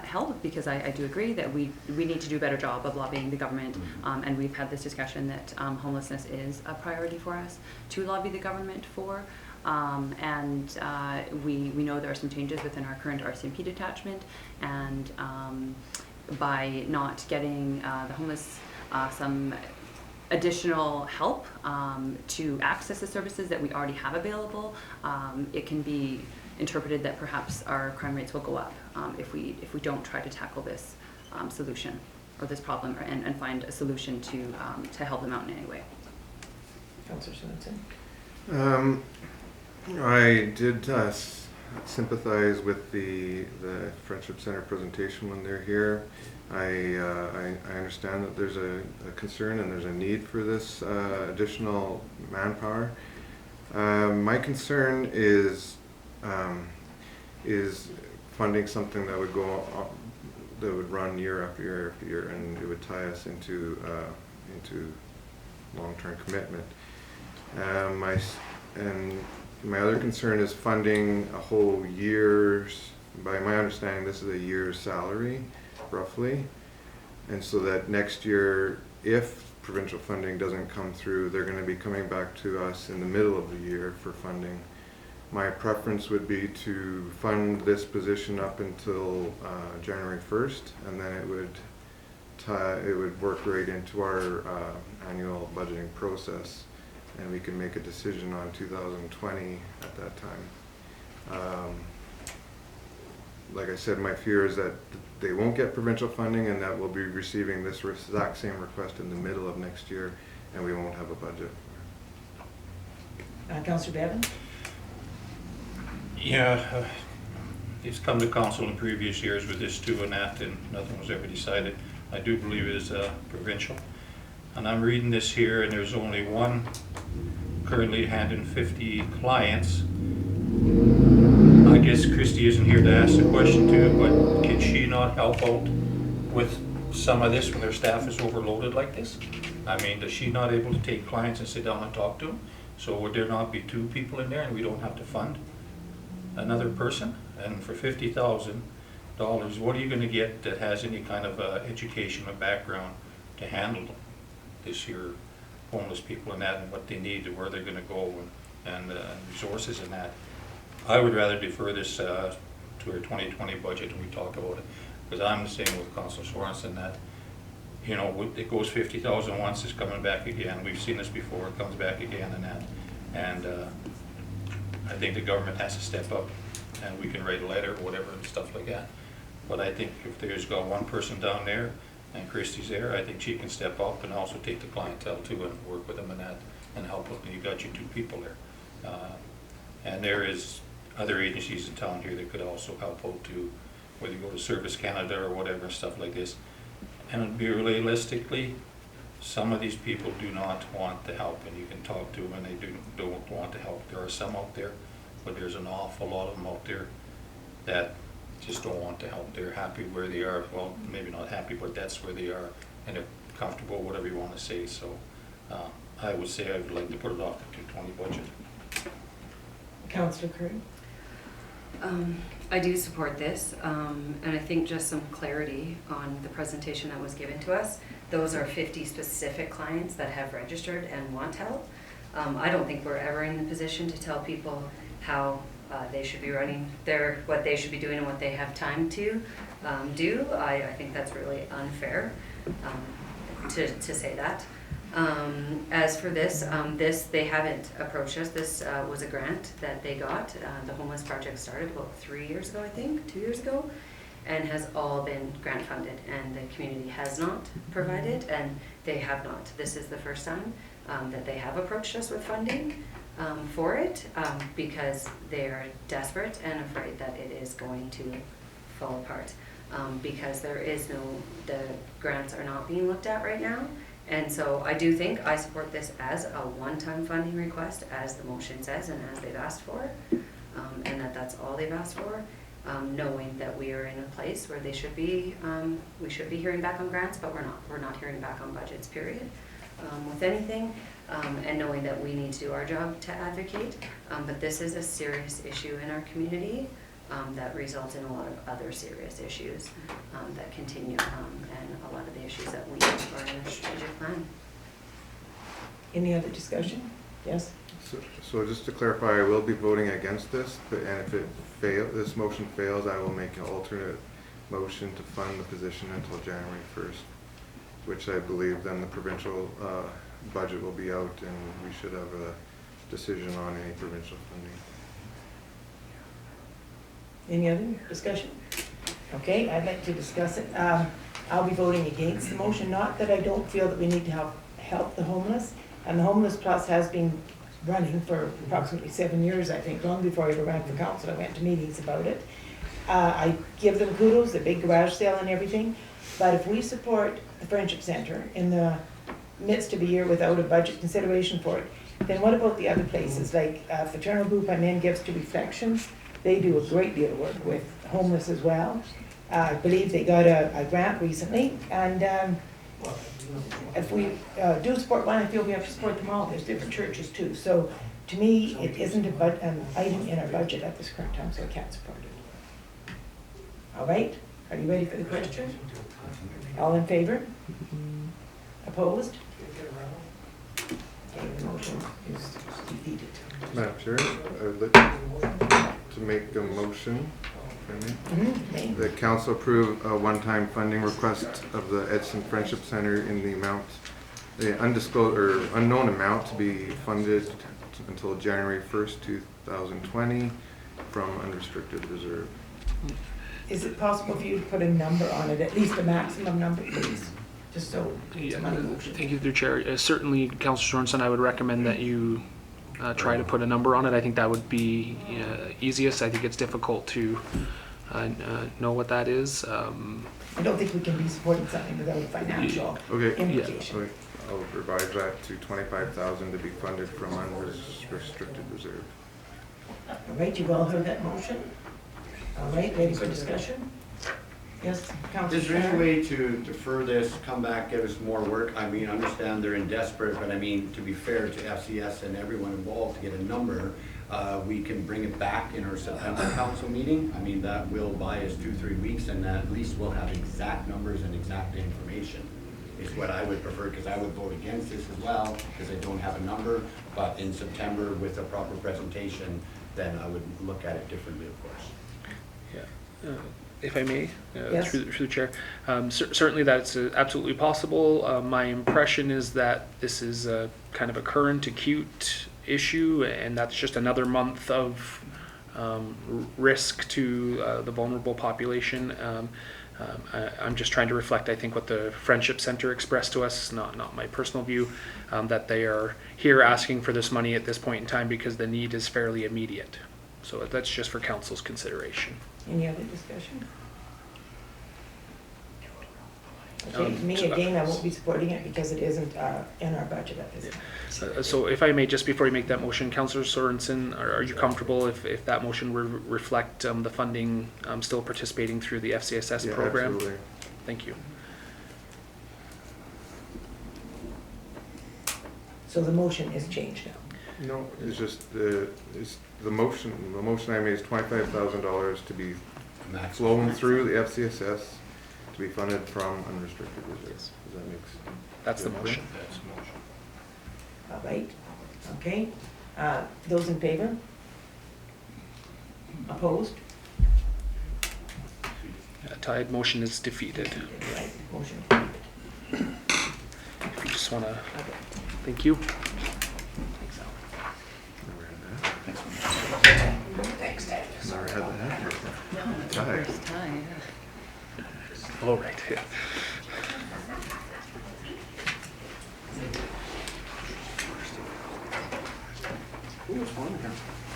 help, because I do agree that we need to do a better job of lobbying the government. And we've had this discussion that homelessness is a priority for us to lobby the government for. We know there are some changes within our current RCMP detachment, and by not getting the homeless some additional help to access the services that we already have available, it can be interpreted that perhaps our crime rates will go up if we don't try to tackle this solution or this problem and find a solution to help them out in any way. Councillor Swenson. I did sympathize with the Friendship Center presentation when they're here. I understand that there's a concern and there's a need for this additional manpower. My concern is funding something that would go that would run year after year after year, and it would tie us into long-term commitment. My other concern is funding a whole year's, by my understanding, this is a year's salary, roughly. And so that next year, if provincial funding doesn't come through, they're going to be coming back to us in the middle of the year for funding. My preference would be to fund this position up until January 1st, and then it would work right into our annual budgeting process, and we can make a decision on 2020 at that time. Like I said, my fear is that they won't get provincial funding and that we'll be receiving this exact same request in the middle of next year, and we won't have a budget. Councillor Bevan? Yeah, it's come to council in previous years with this too and that, and nothing was ever decided. I do believe it is provincial. And I'm reading this here, and there's only one currently handling 50 clients. I guess Christy isn't here to ask the question to, but can she not help out with some of this when their staff is overloaded like this? I mean, does she not able to take clients and sit down and talk to them? So would there not be 2 people in there and we don't have to fund another person? And for $50,000, what are you going to get that has any kind of education or background to handle this year homeless people and that, and what they need and where they're going to go and resources and that? I would rather defer this to our 2020 budget and we talk about it, because I'm the same with Councillor Sorensen that, you know, it goes 50,000 once, it's coming back again. We've seen this before, it comes back again and that. And I think the government has to step up, and we can write a letter or whatever and stuff like that. But I think if there's got one person down there and Christy's there, I think she can step up and also take the clientele too and work with them and that and help them. You got your 2 people there. And there is other agencies in town here that could also help out too, whether you go to Service Canada or whatever, stuff like this. And realistically, some of these people do not want the help, and you can talk to them and they don't want the help. There are some out there, but there's an awful lot of them out there that just don't want to help. They're happy where they are. Well, maybe not happy, but that's where they are, and they're comfortable, whatever you want to say. So I would say I would like to put it off the 220 budget. Councillor Curry? I do support this, and I think just some clarity on the presentation that was given to us. Those are 50 specific clients that have registered and want help. I don't think we're ever in the position to tell people how they should be running what they should be doing and what they have time to do. I think that's really unfair to say that. As for this, they haven't approached us. This was a grant that they got. The homeless project started about 3 years ago, I think, 2 years ago, and has all been grant funded, and the community has not provided, and they have not. This is the first time that they have approached us with funding for it, because they are desperate and afraid that it is going to fall apart, because the grants are not being looked at right now. And so I do think I support this as a one-time funding request, as the motion says and as they've asked for, and that's all they've asked for, knowing that we are in a place where we should be hearing back on grants, but we're not hearing back on budgets, period, with anything, and knowing that we need to do our job to advocate, but this is a serious issue in our community that results in a lot of other serious issues that continue, and a lot of the issues that we are in a strategic plan. Any other discussion? Yes? So just to clarify, I will be voting against this, and if this motion fails, I will make an alternate motion to fund the position until January 1st, which I believe then the provincial budget will be out and we should have a decision on any provincial funding. Any other discussion? Okay, I'd like to discuss it. I'll be voting against the motion, not that I don't feel that we need to help the homeless. And the Homeless Plus has been running for approximately 7 years, I think, long before I ever ran for council. I went to meetings about it. I give them kudos, the big garage sale and everything. But if we support the Friendship Center in the midst of a year without a budget consideration for it, then what about the other places? Like fraternal group I'm in gives to Reflections. They do a great deal of work with homeless as well. I believe they got a grant recently, and if we do support one, I feel we have to support them all. There's different churches too. So to me, it isn't an item in our budget at this current time, so I can't support it. All right, are you ready for the question? All in favor? Opposed? Okay, the motion is defeated. Madam Chair, I would like to make a motion, if I may. The council approve a one-time funding request of the Edson Friendship Center in the amount, the undisclosed or unknown amount, to be funded until January 1st, 2020 from unrestricted reserve. Is it possible for you to put a number on it, at least a maximum number, please? Just so it's money motion. Thank you, through Chair. Certainly, Councillor Sorensen, I would recommend that you try to put a number on it. I think that would be easiest. I think it's difficult to know what that is. I don't think we can be supporting something without a financial implication. Okay, I'll revise that to $25,000 to be funded from unrestricted reserve. All right, you've all heard that motion? All right, ready for discussion? Yes, Councilor. Is there any way to defer this, come back, give us more work? I mean, I understand they're in desperate, but I mean, to be fair to FCS and everyone involved, to get a number, we can bring it back in our September council meeting. I mean, that will buy us 2-3 weeks, and at least we'll have exact numbers and exact information. Is what I would prefer, because I would vote against this as well, because I don't have a number. But in September, with a proper presentation, then I would look at it differently, of course. Yeah. If I may, Yes. through the chair, certainly that's absolutely possible. My impression is that this is a kind of a current acute issue, and that's just another month of risk to the vulnerable population. I'm just trying to reflect, I think, what the Friendship Center expressed to us, not my personal view, that they are here asking for this money at this point in time because the need is fairly immediate. So that's just for council's consideration. Any other discussion? Okay, to me, again, I won't be supporting it because it isn't in our budget at this time. So if I may, just before you make that motion, Councillor Sorensen, are you comfortable if that motion would reflect the funding still participating through the FCSS program? Absolutely. Thank you. So the motion is changed now. No, it's just the motion I made is $25,000 to be flown through the FCSS to be funded from unrestricted reserves. Does that make sense? That's the motion. That's the motion. All right, okay. Those in favor? Opposed? Tied motion is defeated. Right, motion. If you just just want to thank you. Never had that happen before. Hi. All right. Yeah.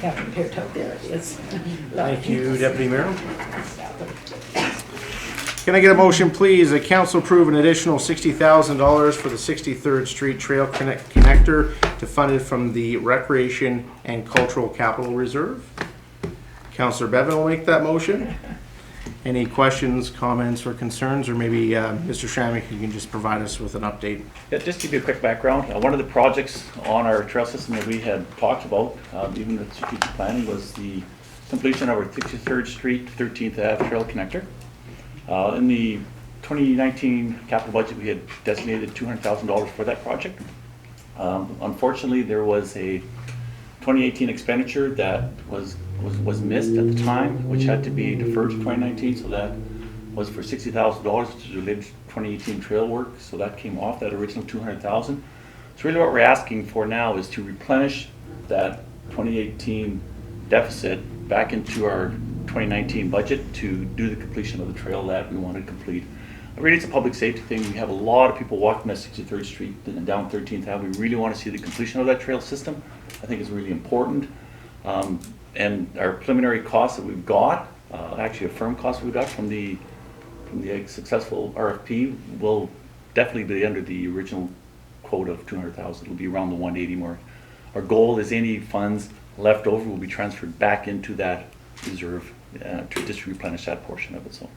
Yeah, compared to, there it is. Thank you, Deputy Mayor. Can I get a motion, please, that council approve an additional $60,000 for the 63rd Street Trail Connector to fund it from the Recreation and Cultural Capital Reserve? Councillor Bevan will make that motion. Any questions, comments, or concerns? Or maybe Mr. Shramik, you can just provide us with an update. Yeah, just to give you a quick background, one of the projects on our trail system that we had talked about, even with strategic planning, was the completion of our 63rd Street, 13th Ave Trail Connector. In the 2019 capital budget, we had designated $200,000 for that project. Unfortunately, there was a 2018 expenditure that was missed at the time, which had to be deferred to 2019, so that was for $60,000, which is related to 2018 trail work, so that came off that original $200,000. So really what we're asking for now is to replenish that 2018 deficit back into our 2019 budget to do the completion of the trail that we want to complete. Really, it's a public safety thing. We have a lot of people walking that 63rd Street and down 13th Ave. We really want to see the completion of that trail system. I think it's really important. And our preliminary costs that we've got, actually a firm cost we got from the successful RFP, will definitely be under the original quote of $200,000. It'll be around the 180 mark. Our goal is any funds left over will be transferred back into that reserve to just replenish that portion of it. So.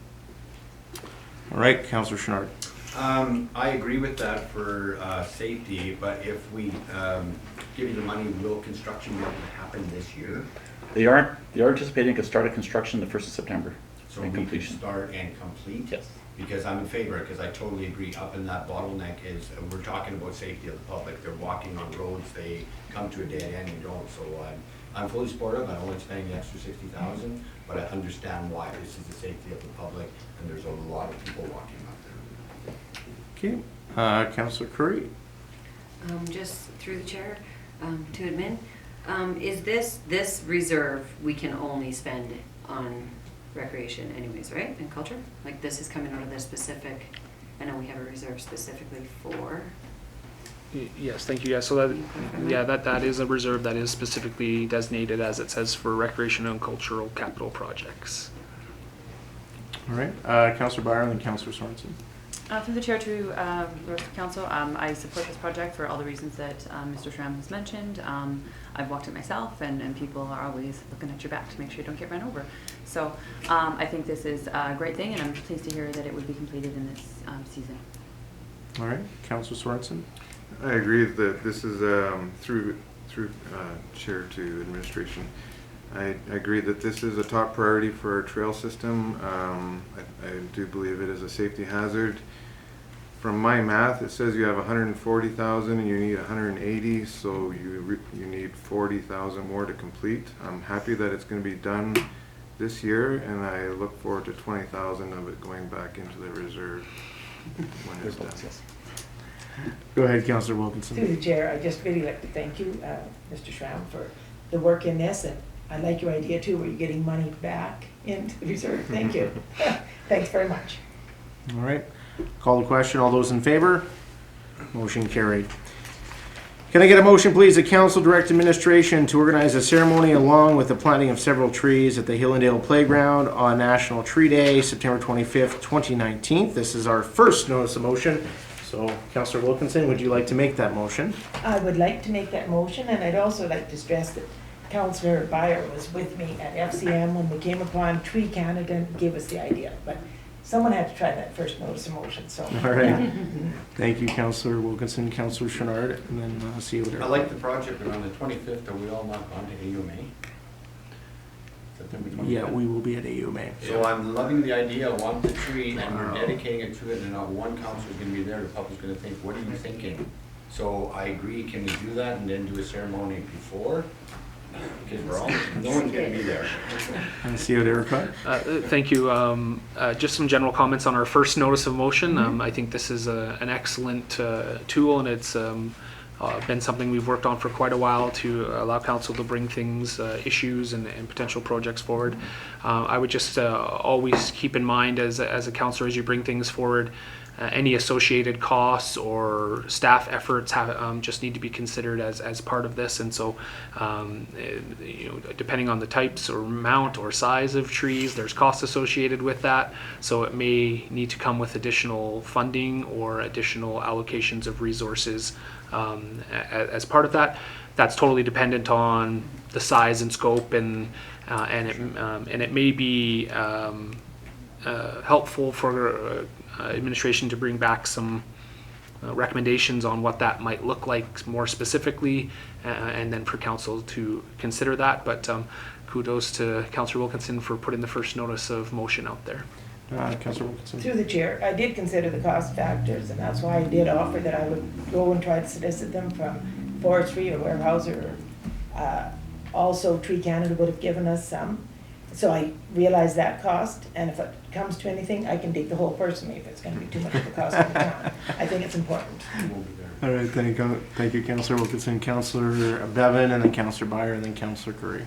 All right, Councillor Chenard. I agree with that for safety, but if we give you the money, will construction be able to happen this year? They are anticipating to start a construction the 1st of September. So we can start and complete? Yes. Because I'm in favor, because I totally agree, up in that bottleneck is, we're talking about safety of the public. They're walking on roads, they come to a dead end and don't, so I'm fully supportive. I don't like spending the extra $60,000, but I understand why. This is the safety of the public, and there's a lot of people walking up there. Okay, Councillor Curry. Just through the chair, to admin, is this reserve we can only spend on recreation anyways, right, and culture? Like this is coming out of this specific, I know we have a reserve specifically for. Yes, thank you. Yeah, so that is a reserve that is specifically designated, as it says, for recreation and cultural capital projects. All right, Councillor Byron and Councillor Sorensen. Through the chair to the rest of council, I support this project for all the reasons that Mr. Schramm has mentioned. I've walked it myself, and people are always looking at your back to make sure you don't get run over. So I think this is a great thing, and I'm pleased to hear that it would be completed in this season. All right, Councillor Sorensen. I agree that this is through chair to administration. I agree that this is a top priority for our trail system. I do believe it is a safety hazard. From my math, it says you have 140,000 and you need 180, so you need 40,000 more to complete. I'm happy that it's going to be done this year, and I look forward to 20,000 of it going back into the reserve when it's done. Go ahead, Councillor Wilkinson. Through the chair, I just really like to thank you, Mr. Schramm, for the work in this, and I like your idea too, where you're getting money back into the reserve. Thank you. Thanks very much. All right, call the question. All those in favor? Motion carried. Can I get a motion, please, that council direct administration to organize a ceremony along with the planting of several trees at the Hillendale Playground on National Tree Day, September 25th, 2019. This is our first notice of motion. So, Councillor Wilkinson, would you like to make that motion? I would like to make that motion, and I'd also like to stress that Councillor Byer was with me at FCM when we came upon Tree Canada and gave us the idea. But someone had to try that first notice of motion, so. All right. Yeah. Thank you, Councillor Wilkinson, Councillor Chenard, and then see what. I like the project, but on the 25th, are we all not on to AUMA? September 25th? Yeah, we will be at AUMA. So I'm loving the idea, I want the tree, and we're dedicating it to it, and not one councilor's gonna be there, the public's gonna think, what are you thinking? So I agree, can we do that and then do a ceremony before? Because we're all, no one's gonna be there. And see what Erica. Thank you. Just some general comments on our first notice of motion. I think this is an excellent tool, and it's been something we've worked on for quite a while to allow council to bring things, issues and potential projects forward. I would just always keep in mind as a councillor, as you bring things forward, any associated costs or staff efforts just need to be considered as part of this. And so, depending on the types or amount or size of trees, there's costs associated with that. So it may need to come with additional funding or additional allocations of resources as part of that. That's totally dependent on the size and scope, and it may be helpful for administration to bring back some recommendations on what that might look like more specifically, and then for council to consider that. But kudos to Councillor Wilkinson for putting the first notice of motion out there. Councillor Wilkinson. Through the chair, I did consider the cost factors, and that's why I did offer that I would go and try to solicit them from Forestry or Weyerhaeuser. Also, Tree Canada would have given us some. So I realized that cost, and if it comes to anything, I can dig the hole personally if it's gonna be too much of a cost for the town. I think it's important. All right, thank you, Councillor Wilkinson, Councillor Bevan, and then Councillor Byer, and then Councillor Curry.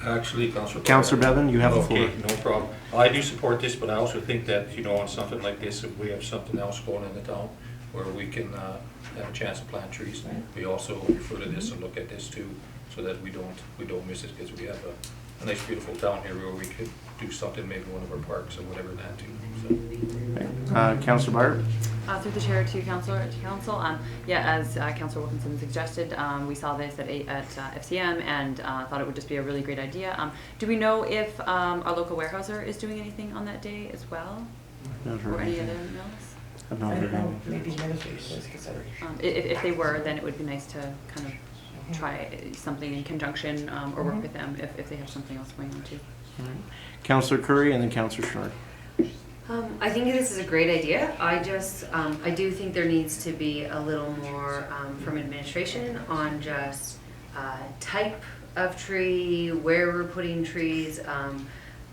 Actually, Councillor. Councillor Bevan, you have the floor. Okay, no problem. I do support this, but I also think that, on something like this, if we have something else going in the town where we can have a chance to plant trees, we also refer to this and look at this too, so that we don't miss it, because we have a nice beautiful town here where we could do something, maybe one of our parks or whatever that too. So. Councillor Byer. Through the chair to council. As Councillor Wilkinson suggested, we saw this at FCM and thought it would just be a really great idea. Do we know if our local Weyerhaeuser is doing anything on that day as well? Not heard Or any other anything. mills? I've I not heard don't know, anything. maybe administration was considered. If they were, then it would be nice to kind of try something in conjunction or work with them if they have something else going on too. All right. Councillor Curry and then Councillor Schnarr. I think this is a great idea. I do think there needs to be a little more from administration on just type of tree, where we're putting trees.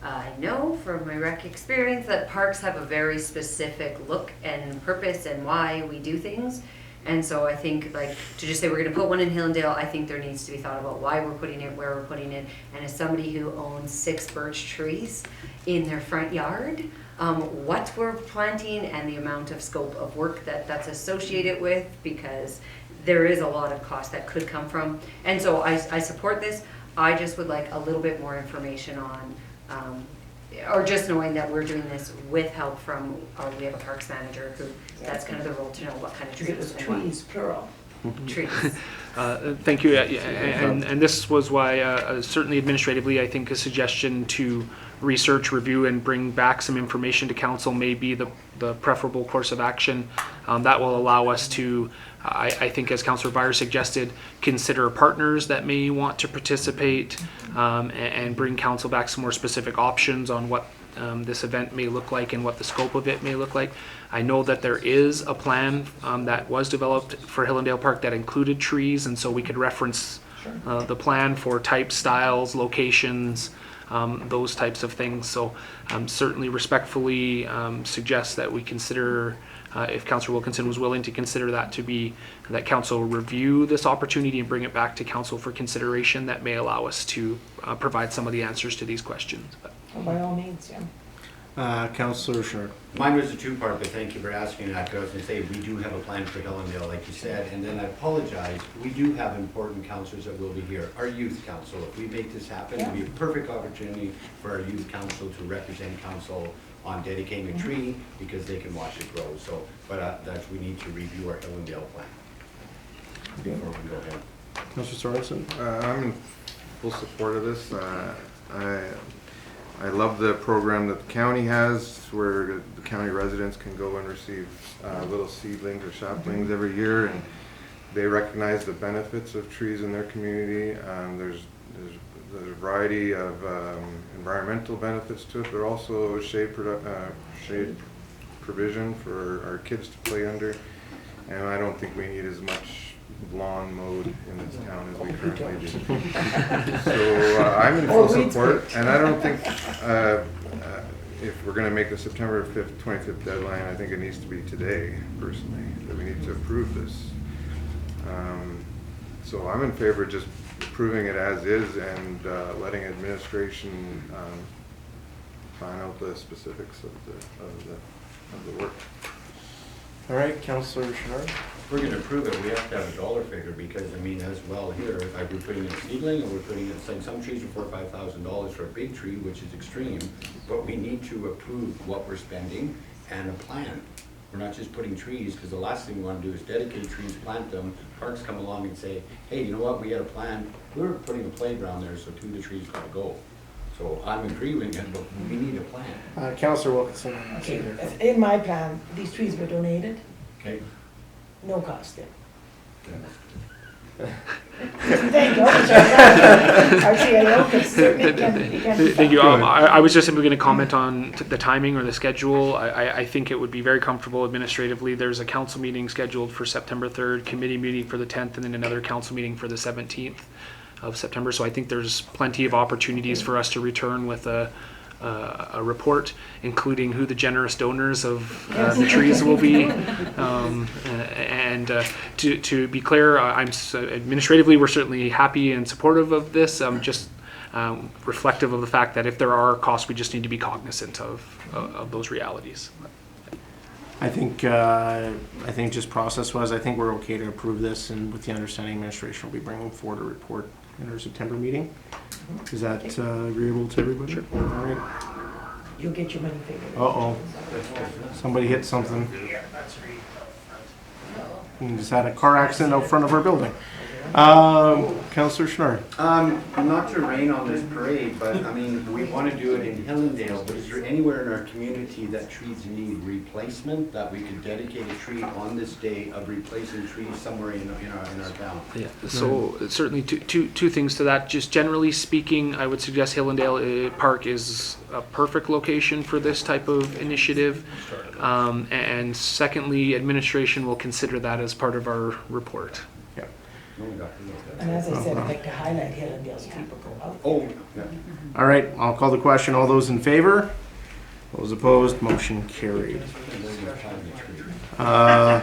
I know from my rec experience that parks have a very specific look and purpose and why we do things. And so I think, like, to just say we're going to put one in Hillendale, I think there needs to be thought about why we're putting it, where we're putting it. And as somebody who owns 6 birch trees in their front yard, what we're planting and the amount of scope of work that's associated with, because there is a lot of cost that could come from. And so I support this. I just would like a little bit more information on, or just knowing that we're doing this with help from, we have a parks manager who, that's kind of the role to know what kind of trees. It was trees, plural. Trees. Thank you. And this was why, certainly administratively, I think a suggestion to research, review, and bring back some information to council may be the preferable course of action. That will allow us to, I think, as Councillor Byer suggested, consider partners that may want to participate, and bring council back some more specific options on what this event may look like and what the scope of it may look like. I know that there is a plan that was developed for Hillendale Park that included trees, and so we could reference the plan for type, styles, locations, those types of things. So certainly respectfully suggest that we consider, if Councillor Wilkinson was willing to consider that to be, that council review this opportunity and bring it back to council for consideration, that may allow us to provide some of the answers to these questions. Well, by all means, yeah. Councillor Schnarr. Mine was a two-part, but thank you for asking that, because I was going to say, we do have a plan for Hillendale, like you said, and then I apologize, we do have important councillors that will be here. Our youth council, if we make this happen, it'll be a perfect opportunity for our youth council to represent council on dedicating a tree, because they can watch it grow. So, but that's, we need to review our Hillendale plan before we go ahead. Councillor Sorensen. I'm in full support of this. I love the program that the county has, where the county residents can go and receive little seedlings or saplings every year, and they recognize the benefits of trees in their community. There's a variety of environmental benefits to it, but also shade provision for our kids to play under. And I don't think we need as much lawn mowed in this town as we currently do. So I'm in full Or weeds support, picked. and I don't think if we're going to make the September 5th, 25th deadline, I think it needs to be today, personally, that we need to approve this. So I'm in favor of just approving it as is and letting administration find out the specifics of the work. All right, Councillor Shinard. If we're gonna approve it, we have to have a dollar figure, because, I mean, as well here, like we're putting in a seedling, or we're putting in, saying some trees are $4,000 or $5,000 for a big tree, which is extreme, but we need to approve what we're spending and a plan. We're not just putting trees, because the last thing we wanna do is dedicate trees, plant them, parks come along and say, hey, you know what, we got a plan, we're putting a playground there, so 2 of the trees gotta go. So I'm agreeing, but we need a plan. Councillor Wilkinson. Okay, in my plan, these trees were donated, Okay? no cost then. Yeah. Thank you. Our CAO can certainly can. Thank you. I was just simply going to comment on the timing or the schedule. I think it would be very comfortable administratively. There's a council meeting scheduled for September 3rd, committee meeting for the 10th, and then another council meeting for the 17th of September. So I think there's plenty of opportunities for us to return with a report, including who the generous donors of the trees will be. And to be clear, administratively, we're certainly happy and supportive of this. Just reflective of the fact that if there are costs, we just need to be cognizant of those realities. I think just process-wise, I think we're okay to approve this, and with the understanding administration will be bringing forward a report in our September meeting. Is that agreeable to everybody? Sure. All right. You'll get your money figured. Uh-oh. Somebody hit something. We just had a car accident out front of our building. Councillor Schnarr. Not to rain on this parade, but I mean, we want to do it in Hillendale, but is there anywhere in our community that trees need replacement, that we could dedicate a tree on this day of replacing trees somewhere in our town? Yeah. So certainly two things to that. Just generally speaking, I would suggest Hillendale Park is a perfect location for this type of initiative. And secondly, administration will consider that as part of our report. And as I said, I'd like to highlight Hillendale's people go out. Oh, yeah. All right, I'll call the question. All those in favor? Those opposed? Motion carried. We're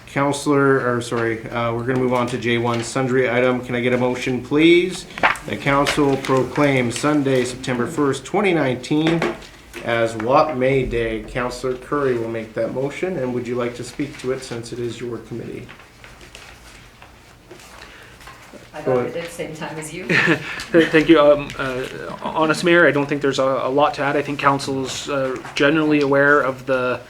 going to move on to J1, sundry item. Can I get a motion, please? The council proclaims Sunday, September 1st, 2019 as What May Day. Councillor Curry will make that motion, and would you like to speak to it since it is your committee? I got it at the same time as you. Thank you. Honest Mayor, I don't think there's a lot to add. I think council's generally aware of the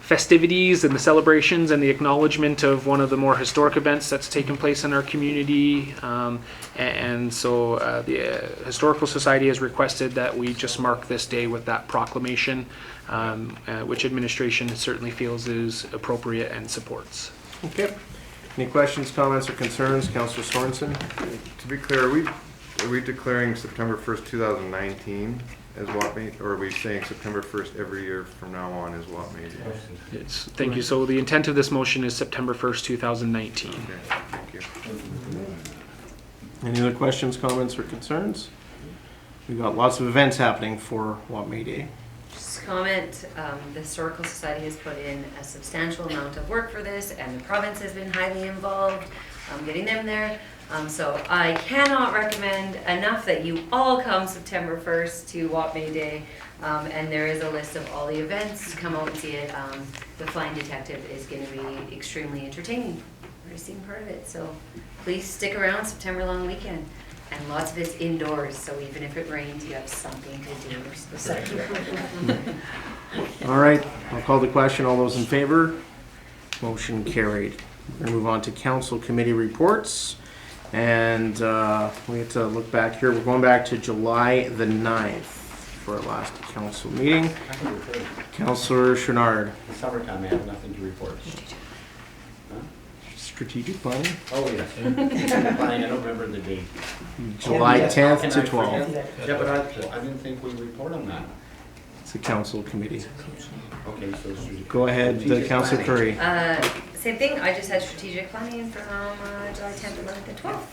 festivities and the celebrations and the acknowledgement of one of the more historic events that's taken place in our community. And so the Historical Society has requested that we just mark this day with that proclamation, which administration certainly feels is appropriate and supports. Okay. Any questions, comments, or concerns? Councillor Sorensen? To be clear, are we declaring September 1st, 2019 as What May, or are we saying September 1st every year from now on is What May Day? Thank you. So the intent of this motion is September 1st, 2019. Okay, thank you. Any other questions, comments, or concerns? We've got lots of events happening for What May Day. Just a comment, the Historical Society has put in a substantial amount of work for this, and the province has been highly involved getting them there. So I cannot recommend enough that you all come September 1st to What May Day. And there is a list of all the events. Come out and see it. The Flying Detective is going to be extremely entertaining. I've seen part of it. So please stick around September long weekend. And lots of it's indoors, so even if it rains, you have something to do. All right, I'll call the question. All those in favor? Motion carried. We're going to move on to council committee reports. And we have to look back here. We're going back to July the 9th for our last council meeting. Councillor Chenard. In summertime, I have nothing to report. Strategic planning? Oh, yes. Planning, I don't remember the date. July 10th Can to I 12th. forget? Yeah, but I didn't think we report on that. It's a council committee. Okay, so. Go ahead, Councillor Curry. Same thing, I just had strategic planning from July 10th, 11th, and 12th,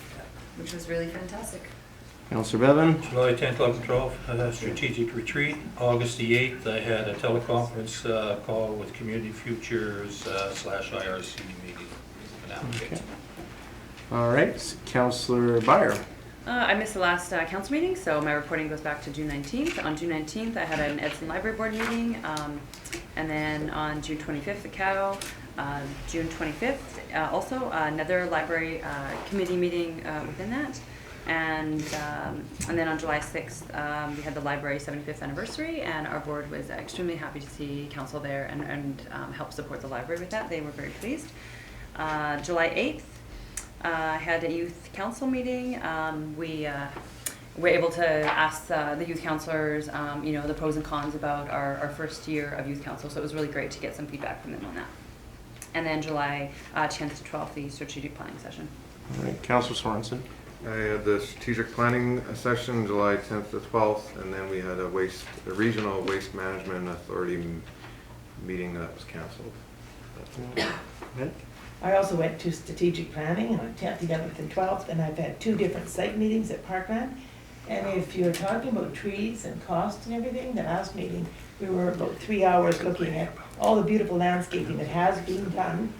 which was really fantastic. Councillor Bevan? July 10th, 11th, 12th, strategic retreat. August the 8th, I had a teleconference call with Community Futures / IRC meeting. Okay. All right, Councillor Byer. I missed the last council meeting, so my reporting goes back to June 19th. On June 19th, I had an Edson Library Board meeting, and then on June 25th, the CAO. June 25th, also another library committee meeting within that. And then on July 6th, we had the library 75th anniversary, and our board was extremely happy to see council there and help support the library with that. They were very pleased. July 8th, I had a youth council meeting. We were able to ask the youth councillors, the pros and cons about our first year of youth council, so it was really great to get some feedback from them on that. And then July 10th to 12th, the strategic planning session. All right, Councillor Sorensen. I had the strategic planning session July 10th to 12th, and then we had a regional waste management authority meeting that was canceled. Okay. I also went to strategic planning on 10th, 11th, and 12th, and I've had 2 different site meetings at Parkland. And if you're talking about trees and cost and everything, the last meeting, we were about 3 hours looking at all the beautiful landscaping that has been done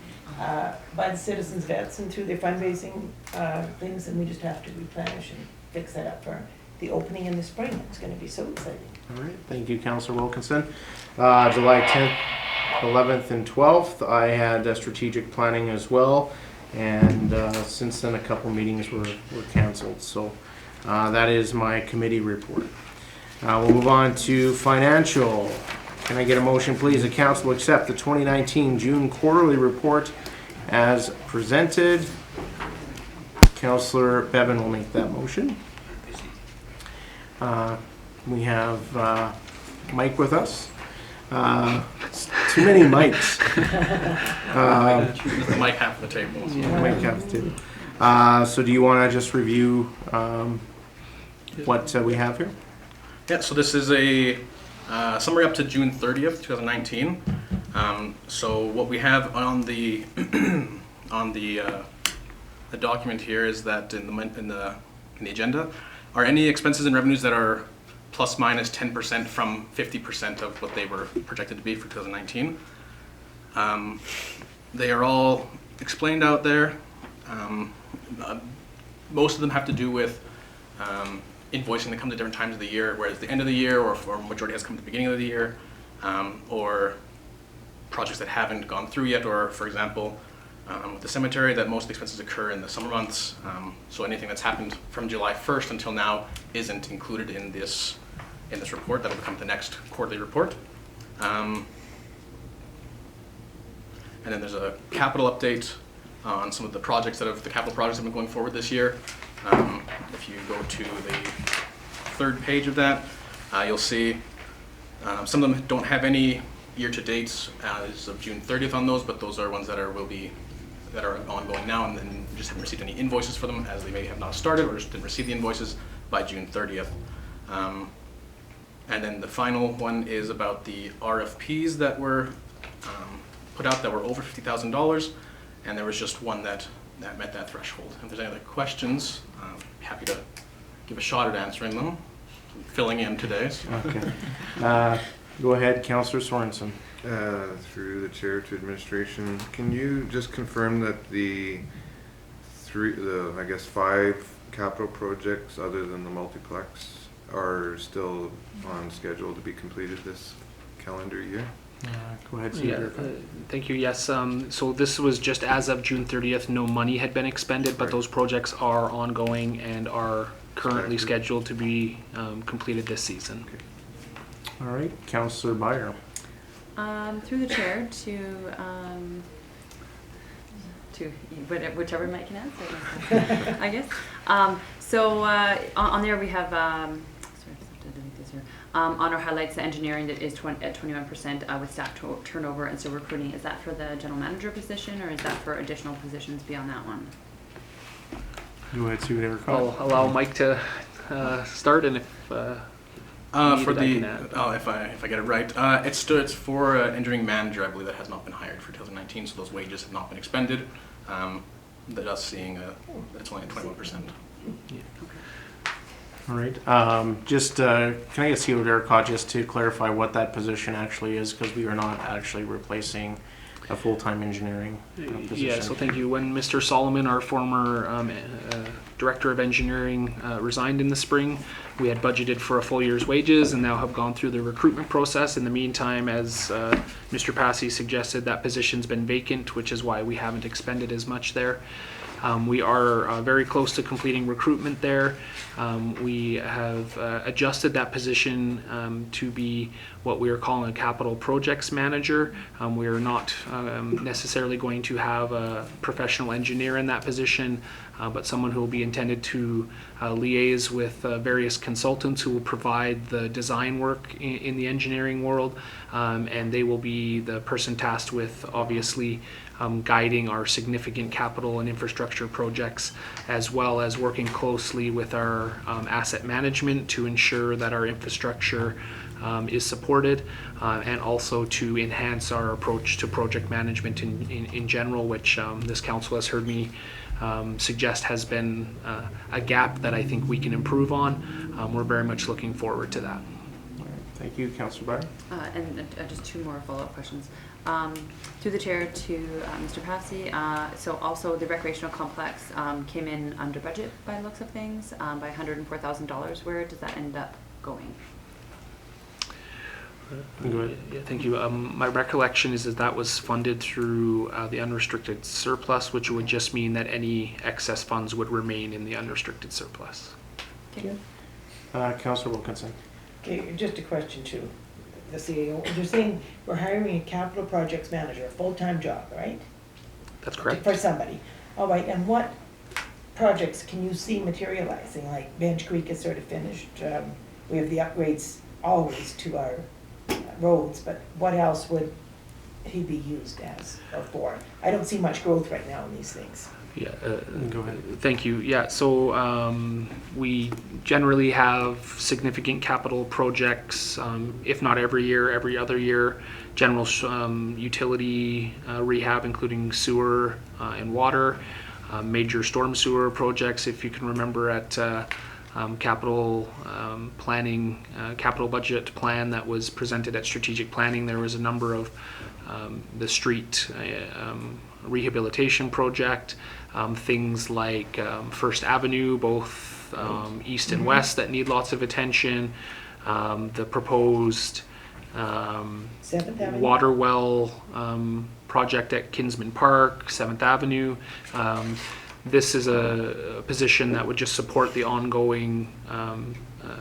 by the citizens of Edson through their fundraising things, and we just have to replenish and fix that up for the opening in the spring. It's going to be so exciting. All right, thank you, Councillor Wilkinson. July 10th, 11th, and 12th, I had strategic planning as well, and since then a couple meetings were canceled. So that is my committee report. We'll move on to financial. Can I get a motion, please? The council will accept the 2019 June quarterly report as presented. Councillor Bevan will make that motion. We have Mike with us. Too many mics. The mic half the table. Yeah, mic half the table. So do you want to just review what we have here? Yeah, so this is a summary up to June 30th, 2019. So what we have on the the document here is that in the agenda are any expenses and revenues that are plus minus 10% from 50% of what they were projected to be for 2019. They are all explained out there. Most of them have to do with invoicing that comes at different times of the year, whereas the end of the year or majority has come at the beginning of the year, or projects that haven't gone through yet, or for example, with the cemetery, that most of the expenses occur in the summer months. So anything that's happened from July 1st until now isn't included in this report. That will become the next quarterly report. And then there's a capital update on some of the projects the capital projects have been going forward this year. If you go to the 3rd page of that, you'll see some of them don't have any year-to-dates as of June 30th on those, but those are ones that are ongoing now, and then just haven't received any invoices for them, as they may have not started or just didn't receive the invoices by June 30th. And then the final one is about the RFPs that were put out that were over $50,000, and there was just one that met that threshold. If there's any other questions, I'm happy to give a shot at answering them. I'm filling in today. So. Okay. Go ahead, Councillor Sorensen. Through the chair to administration, can you just confirm that the 5 capital projects other than the multiplex are still on schedule to be completed this calendar year? Go ahead, Thank you. Yes. So this was just as of June 30th. No money had been expended, but those projects are ongoing and are currently scheduled to be completed this season. Okay. All right, Councillor Byer. Through the chair to whichever mic can answer, I guess. So on there we have, on our highlights, the engineering that is at 21% with staff turnover and still recruiting. Is that for the general manager position, or is that for additional positions beyond that one? Go ahead, see whatever. I'll allow Mike to start, and if For that I the, can add. if I get it right, it's for engineering manager, I believe, that has not been hired for 2019, so those wages have not been expended. That us seeing it's only at 21%. All right. Can I get CO Derek just to clarify what that position actually is, because we are not actually replacing a full-time engineering position. Yeah, so thank you. When Mr. Solomon, our former Director of Engineering, resigned in the spring, we had budgeted for a full year's wages and now have gone through the recruitment process. In the meantime, as Mr. Passy suggested, that position's been vacant, which is why we haven't expended as much there. We are very close to completing recruitment there. We have adjusted that position to be what we are calling a capital projects manager. We are not necessarily going to have a professional engineer in that position, but someone who will be intended to liaise with various consultants who will provide the design work in the engineering world, and they will be the person tasked with obviously guiding our significant capital and infrastructure projects, as well as working closely with our asset management to ensure that our infrastructure is supported, and also to enhance our approach to project management in general, which this council has heard me suggest has been a gap that I think we can improve on. We're very much looking forward to that. Thank you, Councillor Barr. And just two more follow-up questions. Through the chair to Mr. Passy, so also the recreational complex came in under budget by the looks of things, by $104,000. Where does that end up going? Go ahead. Yeah, thank you. My recollection is that was funded through the unrestricted surplus, which would just mean that any excess funds would remain in the unrestricted surplus. Okay. Councillor Wilkinson. Okay, just a question to the CEO. You're saying we're hiring a capital projects manager, a full-time job, right? That's correct. For somebody. All right, and what projects can you see materializing? Like Bench Creek is sort of finished. We have the upgrades always to our roads, but what else would he be used as or for? I don't see much growth right now in these things. Yeah, Go ahead. thank you. Yeah, so we generally have significant capital projects, if not every year, every other year. General utility rehab, including sewer and water, major storm sewer projects, if you can remember at capital planning, capital budget plan that was presented at strategic planning. There was a number of the street rehabilitation project, things like First Avenue, both east and west, that need lots of attention. The proposed 7th Avenue? water well project at Kinsman Park, 7th Avenue. This is a position that would just support the ongoing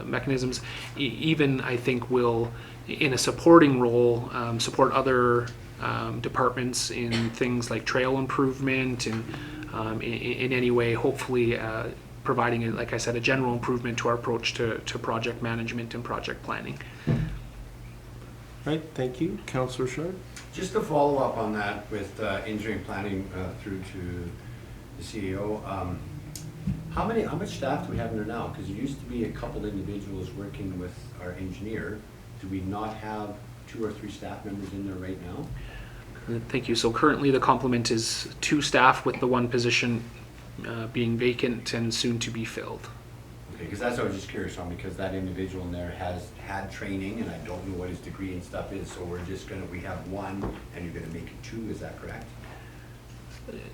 mechanisms. Even, I think, will, in a supporting role, support other departments in things like trail improvement and in any way, hopefully providing, like I said, a general improvement to our approach to project management and project planning. Right, thank you. Councillor Sharp. Just to follow up on that with engineering planning through to the CEO, how much staff do we have in there now? Because there used to be a couple individuals working with our engineer. Do we not have 2 or 3 staff members in there right now? Thank you. So currently the complement is 2 staff, with the 1 position being vacant and soon to be filled. Okay, because that's what I was just curious on, because that individual in there has had training, and I don't know what his degree and stuff is, so we have 1, and you're gonna make it 2, is that correct?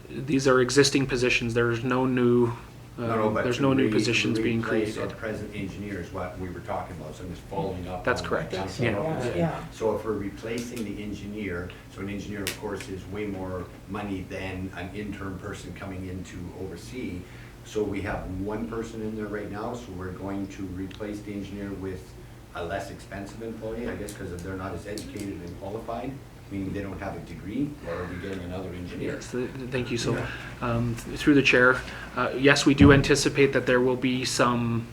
These are existing positions. There's no new there's no new positions being created. Our present engineer is what we were talking about, so I'm just following up. That's on correct. what Councilor Rowe said. Yeah. So if we're replacing the engineer, so an engineer, of course, is way more money than an intern person coming in to oversee. So we have 1 person in there right now, so we're going to replace the engineer with a less expensive employee, I guess, because they're not as educated and qualified, meaning they don't have a degree, or are we getting another engineer? Yes, thank you. So through the chair, yes, we do anticipate that there will be some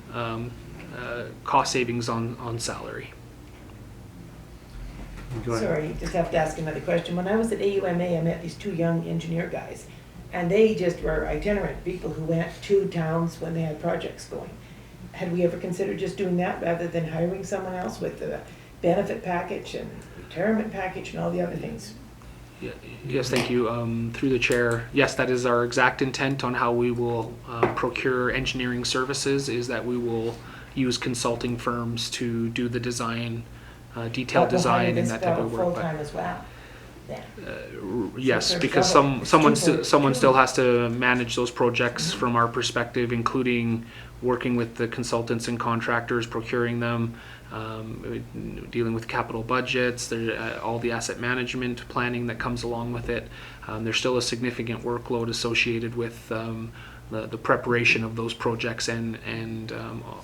cost savings on salary. Go ahead. Sorry, just have to ask another question. When I was at AUMA, I met these 2 young engineer guys, and they just were itinerant people who went to towns when they had projects going. had we ever considered just doing that rather than hiring someone else with the benefit package and retirement package and all the other things? Yes, thank you. Through the chair, yes, that is our exact intent on how we will procure engineering services, is that we will use consulting firms to do the design, detailed But we'll hire design and this that type fellow of work. full-time as well, then. Yes, So because double. someone It's two someone for- still has to manage those projects from our perspective, including working with the consultants and contractors, procuring them, dealing with capital budgets, all the asset management planning that comes along with it. There's still a significant workload associated with the preparation of those projects and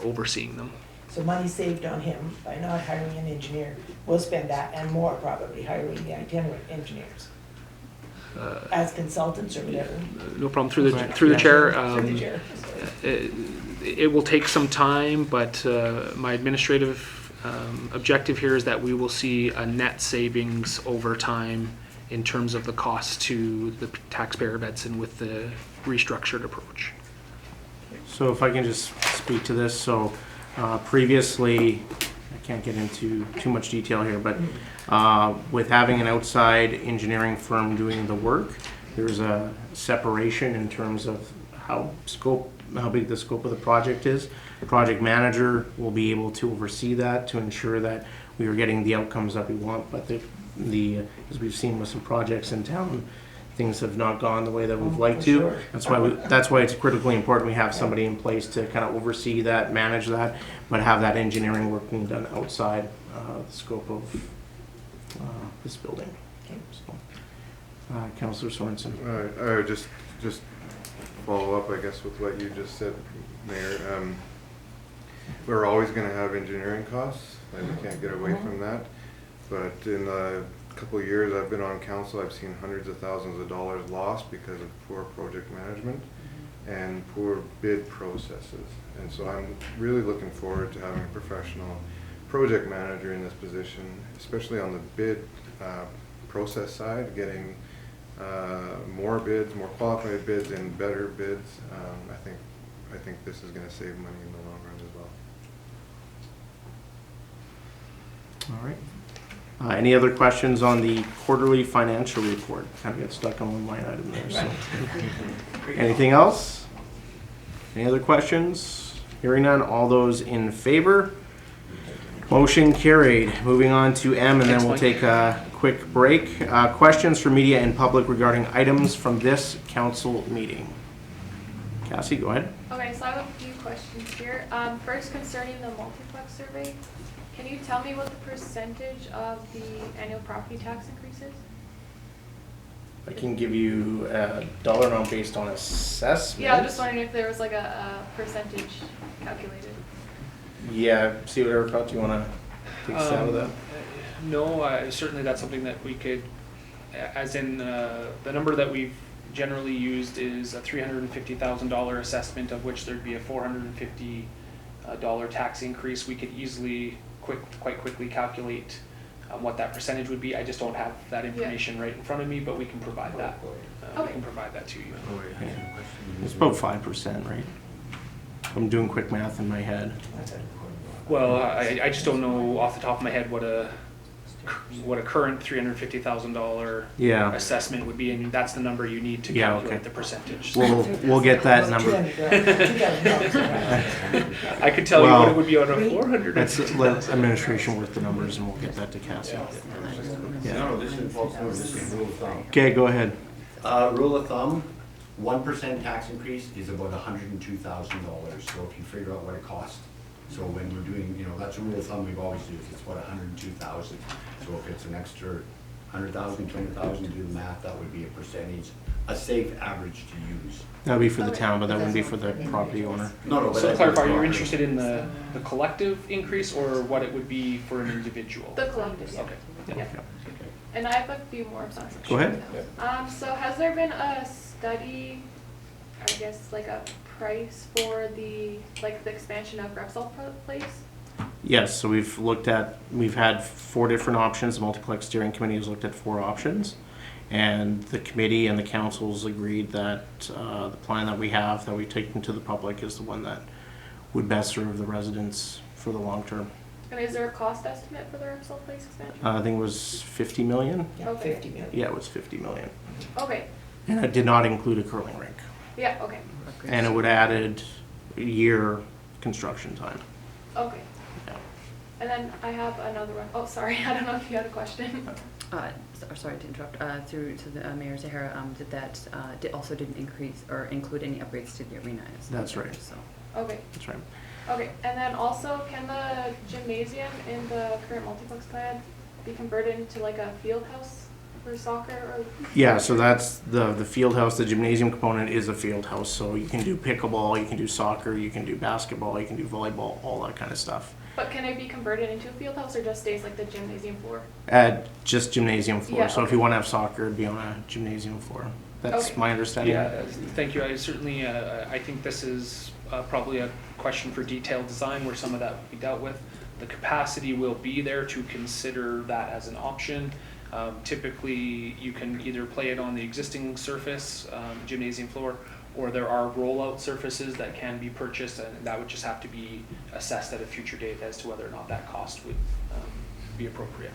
overseeing them. So money saved on him by not hiring an engineer. We'll spend that and more probably hiring the itinerant engineers. As consultants or whatever. No problem. Through the chair. Through the chair. It will take some time, but my administrative objective here is that we will see a net savings over time in terms of the cost to the taxpayer of Edson with the restructured approach. So if I can just speak to this, so previously, I can't get into too much detail here, but with having an outside engineering firm doing the work, there's a separation in terms of how big the scope of the project is. The project manager will be able to oversee that to ensure that we are getting the outcomes that we want, but as we've seen with some projects in town, things have not gone the way that we've liked to. Sure. That's why it's critically important we have somebody in place to kind of oversee that, manage that, but have that engineering work being done outside the scope of this building. So, Councillor Sorensen. I would just follow up, I guess, with what you just said, Mayor. We're always going to have engineering costs, and we can't get away from that. But in the couple of years I've been on council, I've seen hundreds of thousands of dollars lost because of poor project management and poor bid processes. And so I'm really looking forward to having a professional project manager in this position, especially on the bid process side, getting more bids, more qualified bids, and better bids. I think this is going to save money in the long run as well. All right. Any other questions on the quarterly financial report? Kind of got stuck on one line item there. So. Anything else? Any other questions? Hearing none. All those in favor? Motion carried. Moving on to M, and then we'll take a quick break. Questions for media and public regarding items from this council meeting. Cassie, go ahead. Okay, so I have a few questions here. First, concerning the multiplex survey, can you tell me what the percentage of the annual property tax increase is? I can give you a dollar amount based on assessment. Yeah, I'm just wondering if there was like a percentage calculated. Yeah, see whatever thought you want to take a stab at that. No, certainly that's something that we could, as in the number that we've generally used is a $350,000 assessment, of which there'd be a $450 tax increase. We could easily, quite quickly calculate what that percentage would be. I just don't have that information right in front of me, but we can provide that. We can provide that to you. It's about 5%, right? I'm doing quick math in my head. Well, I just don't know off the top of my head what a current $350,000 assessment would be, and that's the number you need to calculate the percentage. We'll get that number. I could tell you what it would be out of 400. Let administration work the numbers, and we'll get that to Cassie. No, this is rule of thumb. Okay, go ahead. Rule of thumb, 1% tax increase is about $102,000. So if you figure out what it costs, so when we're doing, that's a rule of thumb we've always used. It's about $102,000. So if it's an extra $100,000, $20,000, do the math, that would be a percentage, a safe average to use. That would be for the town, but that wouldn't be for the property owner. No. So to clarify, you're interested in the collective increase or what it would be for an individual? The collective, yeah. Okay. Yeah. And I have a few more. Go ahead. So has there been a study, I guess, like a price for the expansion of Repsol Place? Yes, so we've had 4 different options. The multiplex steering committee has looked at 4 options. And the committee and the councils agreed that the plan that we have, that we take into the public, is the one that would best serve the residents for the long term. And is there a cost estimate for the Repsol Place expansion? I think it was 50 million. Yeah, Okay. 50 million. Yeah, it was 50 million. Okay, And it did not include a curling rink. yeah, okay, And it would added a year construction time. okay. Yeah. And then I have another one. Oh, sorry, I don't know if you had a question. Sorry to interrupt, through to the Mayor Zahara, did that, also didn't increase or include any upgrades to the arena? That's right. So, Okay, That's right. okay. And then also, can the gymnasium in the current multiplex plan be converted into like a field house for soccer or? Yeah, so that's the field house. The gymnasium component is a field house. So you can do pickleball, you can do soccer, you can do basketball, you can do volleyball, all that kind of stuff. But can it be converted into a field house or just stays like the gymnasium floor? Just gymnasium floor. Yeah, So if okay. you want to have soccer, it'd be on a gymnasium floor. That's Okay. my understanding. Yeah, thank you. I certainly, I think this is probably a question for detailed design where some of that will be dealt with. The capacity will be there to consider that as an option. Typically, you can either play it on the existing surface, gymnasium floor, or there are rollout surfaces that can be purchased, and that would just have to be assessed at a future date as to whether or not that cost would be appropriate.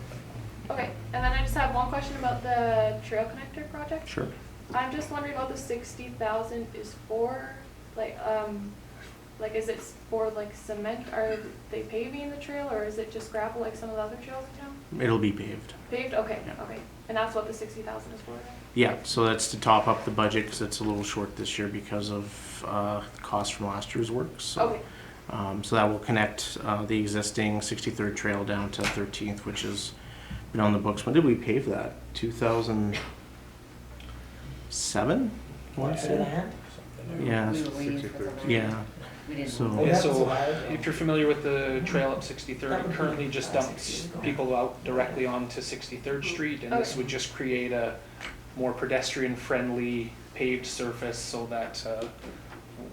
Okay, and then I just have one question about the trail connector project. Sure. I'm just wondering what the 60,000 is for, like is it for like cement, are they paving the trail, or is it just gravel like some of the other trails in town? It'll be paved. Paved, okay, Yeah. okay, and that's what the 60,000 is for, right? Yeah, so that's to top up the budget because it's a little short this year because of the cost from last year's work. So, Okay, so that will connect the existing 63rd Trail down to 13th, which has been on the books. When did we pave that? 2007? I wanna For say? land? Yeah, We were waiting for the land. yeah. We didn't. So- Oh, Yeah, that was a so while ago. if you're familiar with the trail up 63rd, That it would be currently just 6 dumps years ago. people out directly onto 63rd Street, and this Okay. would just create a more pedestrian-friendly paved surface so that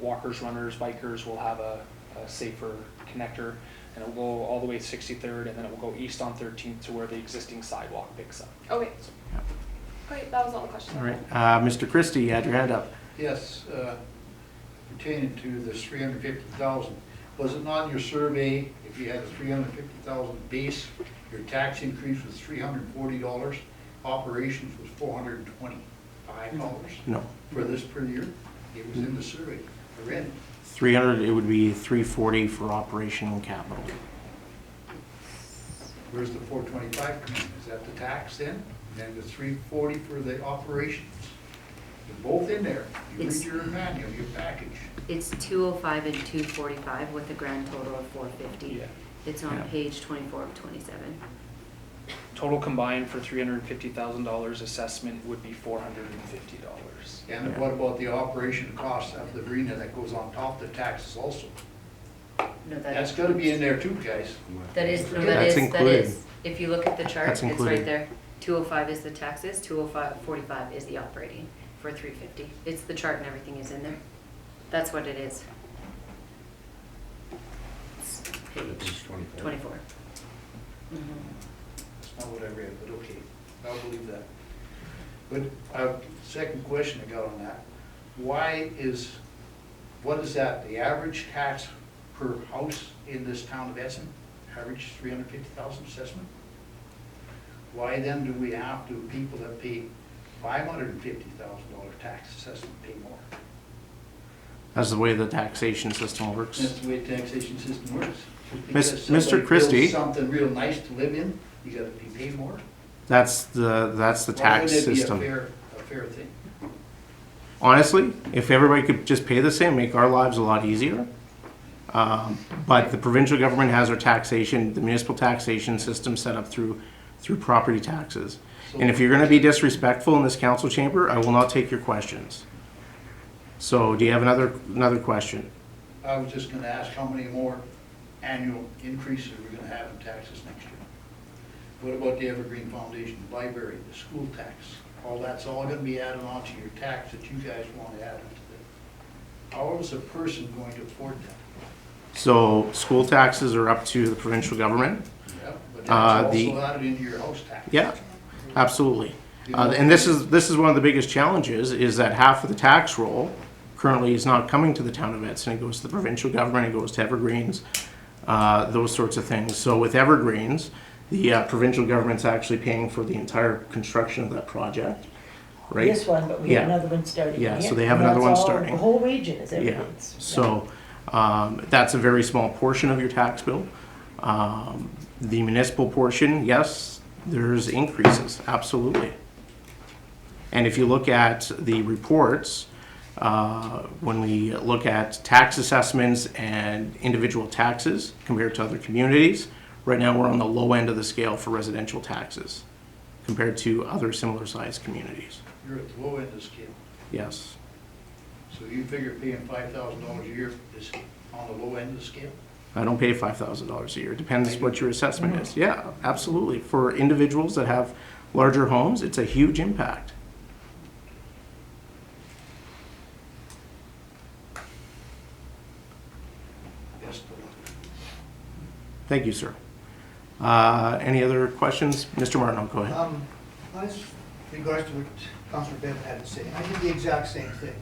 walkers, runners, bikers will have a safer connector, and it will go all the way to 63rd, and then it will go east on 13th to where the existing sidewalk picks up. okay. Okay, that was all the questions. All right. Mr. Christie, you had your hand up. Yes, pertaining to this 350,000, was it not in your survey, if you had a 350,000 base, your tax increase was $340, operations was $425 No. for this per year? It was in the survey, I read it. 300, it would be 340 for operation and capital. Where's the 425 come in? Is that the tax then? And the 340 for the operations? They're both in there. You read It's- your manual, your package. It's 205 and 245 with a grand total of 450. Yeah. It's on Yeah. page 24 of 27. Total combined for $350,000 assessment would be $450. And Yeah. what about the operation cost of the arena that goes on top of the taxes also? No, That's gotta be in there too, guys. That is, no, That's that included. is. If you look at the chart, That's it's included. right there. 205 is the taxes, 245 is the operating for 350. It's the chart and everything is in there. That's what it is. It's page 24. Mhm. That's not what I read, but okay, I'll believe that. But, second question I got on that, what is that, the average tax per house in this town of Edson? Average 350,000 assessment? Why then do we have to, people that pay $550,000 tax assessment pay more? That's the way the taxation system works. That's the way the taxation system works. Miss- Because Mr. somebody Christie. builds something real nice to live in, you gotta be paid more? That's the Why tax wouldn't it be system. a fair thing? Honestly, if everybody could just pay the same, make our lives a lot easier. But the provincial government has our taxation, the municipal taxation system set up through property taxes. And if you're gonna be disrespectful in this council chamber, I will not take your questions. So do you have another question? I was just gonna ask how many more annual increases we're gonna have in taxes next year. What about the Evergreen Foundation, the library, the school tax? All that's all gonna be added on to your tax that you guys want to add into it. How is a person going to afford that? So school taxes are up to the provincial government. Yeah, but that's the- also added into your house tax. Yeah, absolutely. And this is one of the biggest challenges, is that half of the tax roll currently is not coming to the town of Edson. It goes to the provincial government, it goes to Evergreens, those sorts of things. So with Evergreens, the provincial government's actually paying for the entire construction of that project, right? This one, but we have Yeah. another one starting. Yeah, so here. they have And another that's one all- starting. The whole region is Yeah, everything's. so that's a very small portion of your tax bill. The municipal portion, yes, there's increases, absolutely. And if you look at the reports, when we look at tax assessments and individual taxes compared to other communities, right now we're on the low end of the scale for residential taxes compared to other similar sized communities. You're at the low end of the scale. Yes. So you figure paying $5,000 a year is on the low end of the scale? I don't pay $5,000 a year. It depends what your assessment is. Yeah, absolutely. For individuals that have larger homes, it's a huge impact. Best of luck. Thank you, sir. Any other questions? Mr. Martineau, go ahead. As regards to what Councilor Bennett had to say, I did the exact same thing.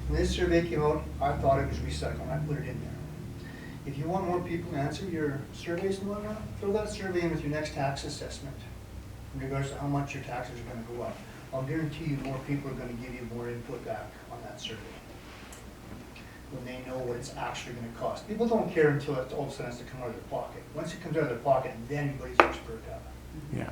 When this survey came out, I thought it was recycling, I put it in there. If you want more people to answer your surveys and whatnot, throw that survey in with your next tax assessment in regards to how much your taxes are gonna go up. I'll guarantee you more people are gonna give you more input back on that survey when they know what it's actually gonna cost. People don't care until it all of a sudden has to come out of their pocket. Once it comes out of their pocket, then everybody's ears perk up. Yeah.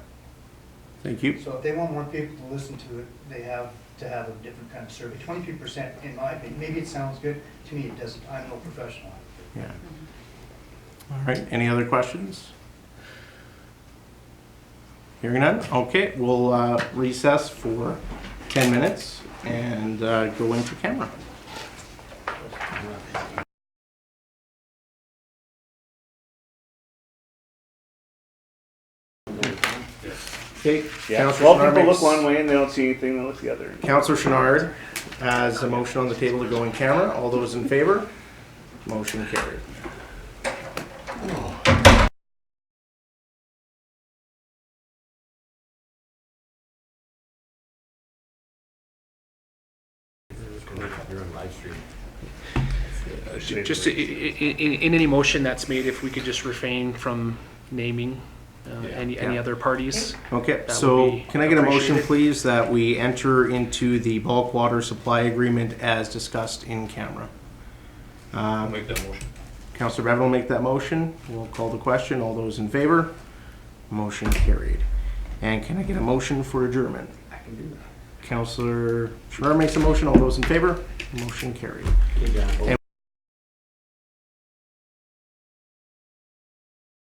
Thank you. So if they want more people to listen to it, they have to have a different kind of survey. 23%, in my opinion, maybe it sounds good, to me it doesn't, I'm no professional. Yeah. All right, any other questions? Hearing none? Okay, we'll recess for 10 minutes and go into camera. Okay, Yeah, Councillor well, people Chenard look one makes, way and they don't see anything, they look the other. Councillor Chenard has a motion on the table to go in camera. All those in favor? Motion carried. Just in any motion that's made, if we could just refrain from naming any other parties. Okay, That so would be can I get a motion, appreciated. please, that we enter into the bulk water supply agreement as discussed in camera? I'll make that motion. Councillor Bevan will make that motion. We'll call the question. All those in favor? Motion carried. And can I get a motion for adjournment? I can do that. Councillor Chenard makes a motion. All those in favor? Motion carried. Okay, Dan.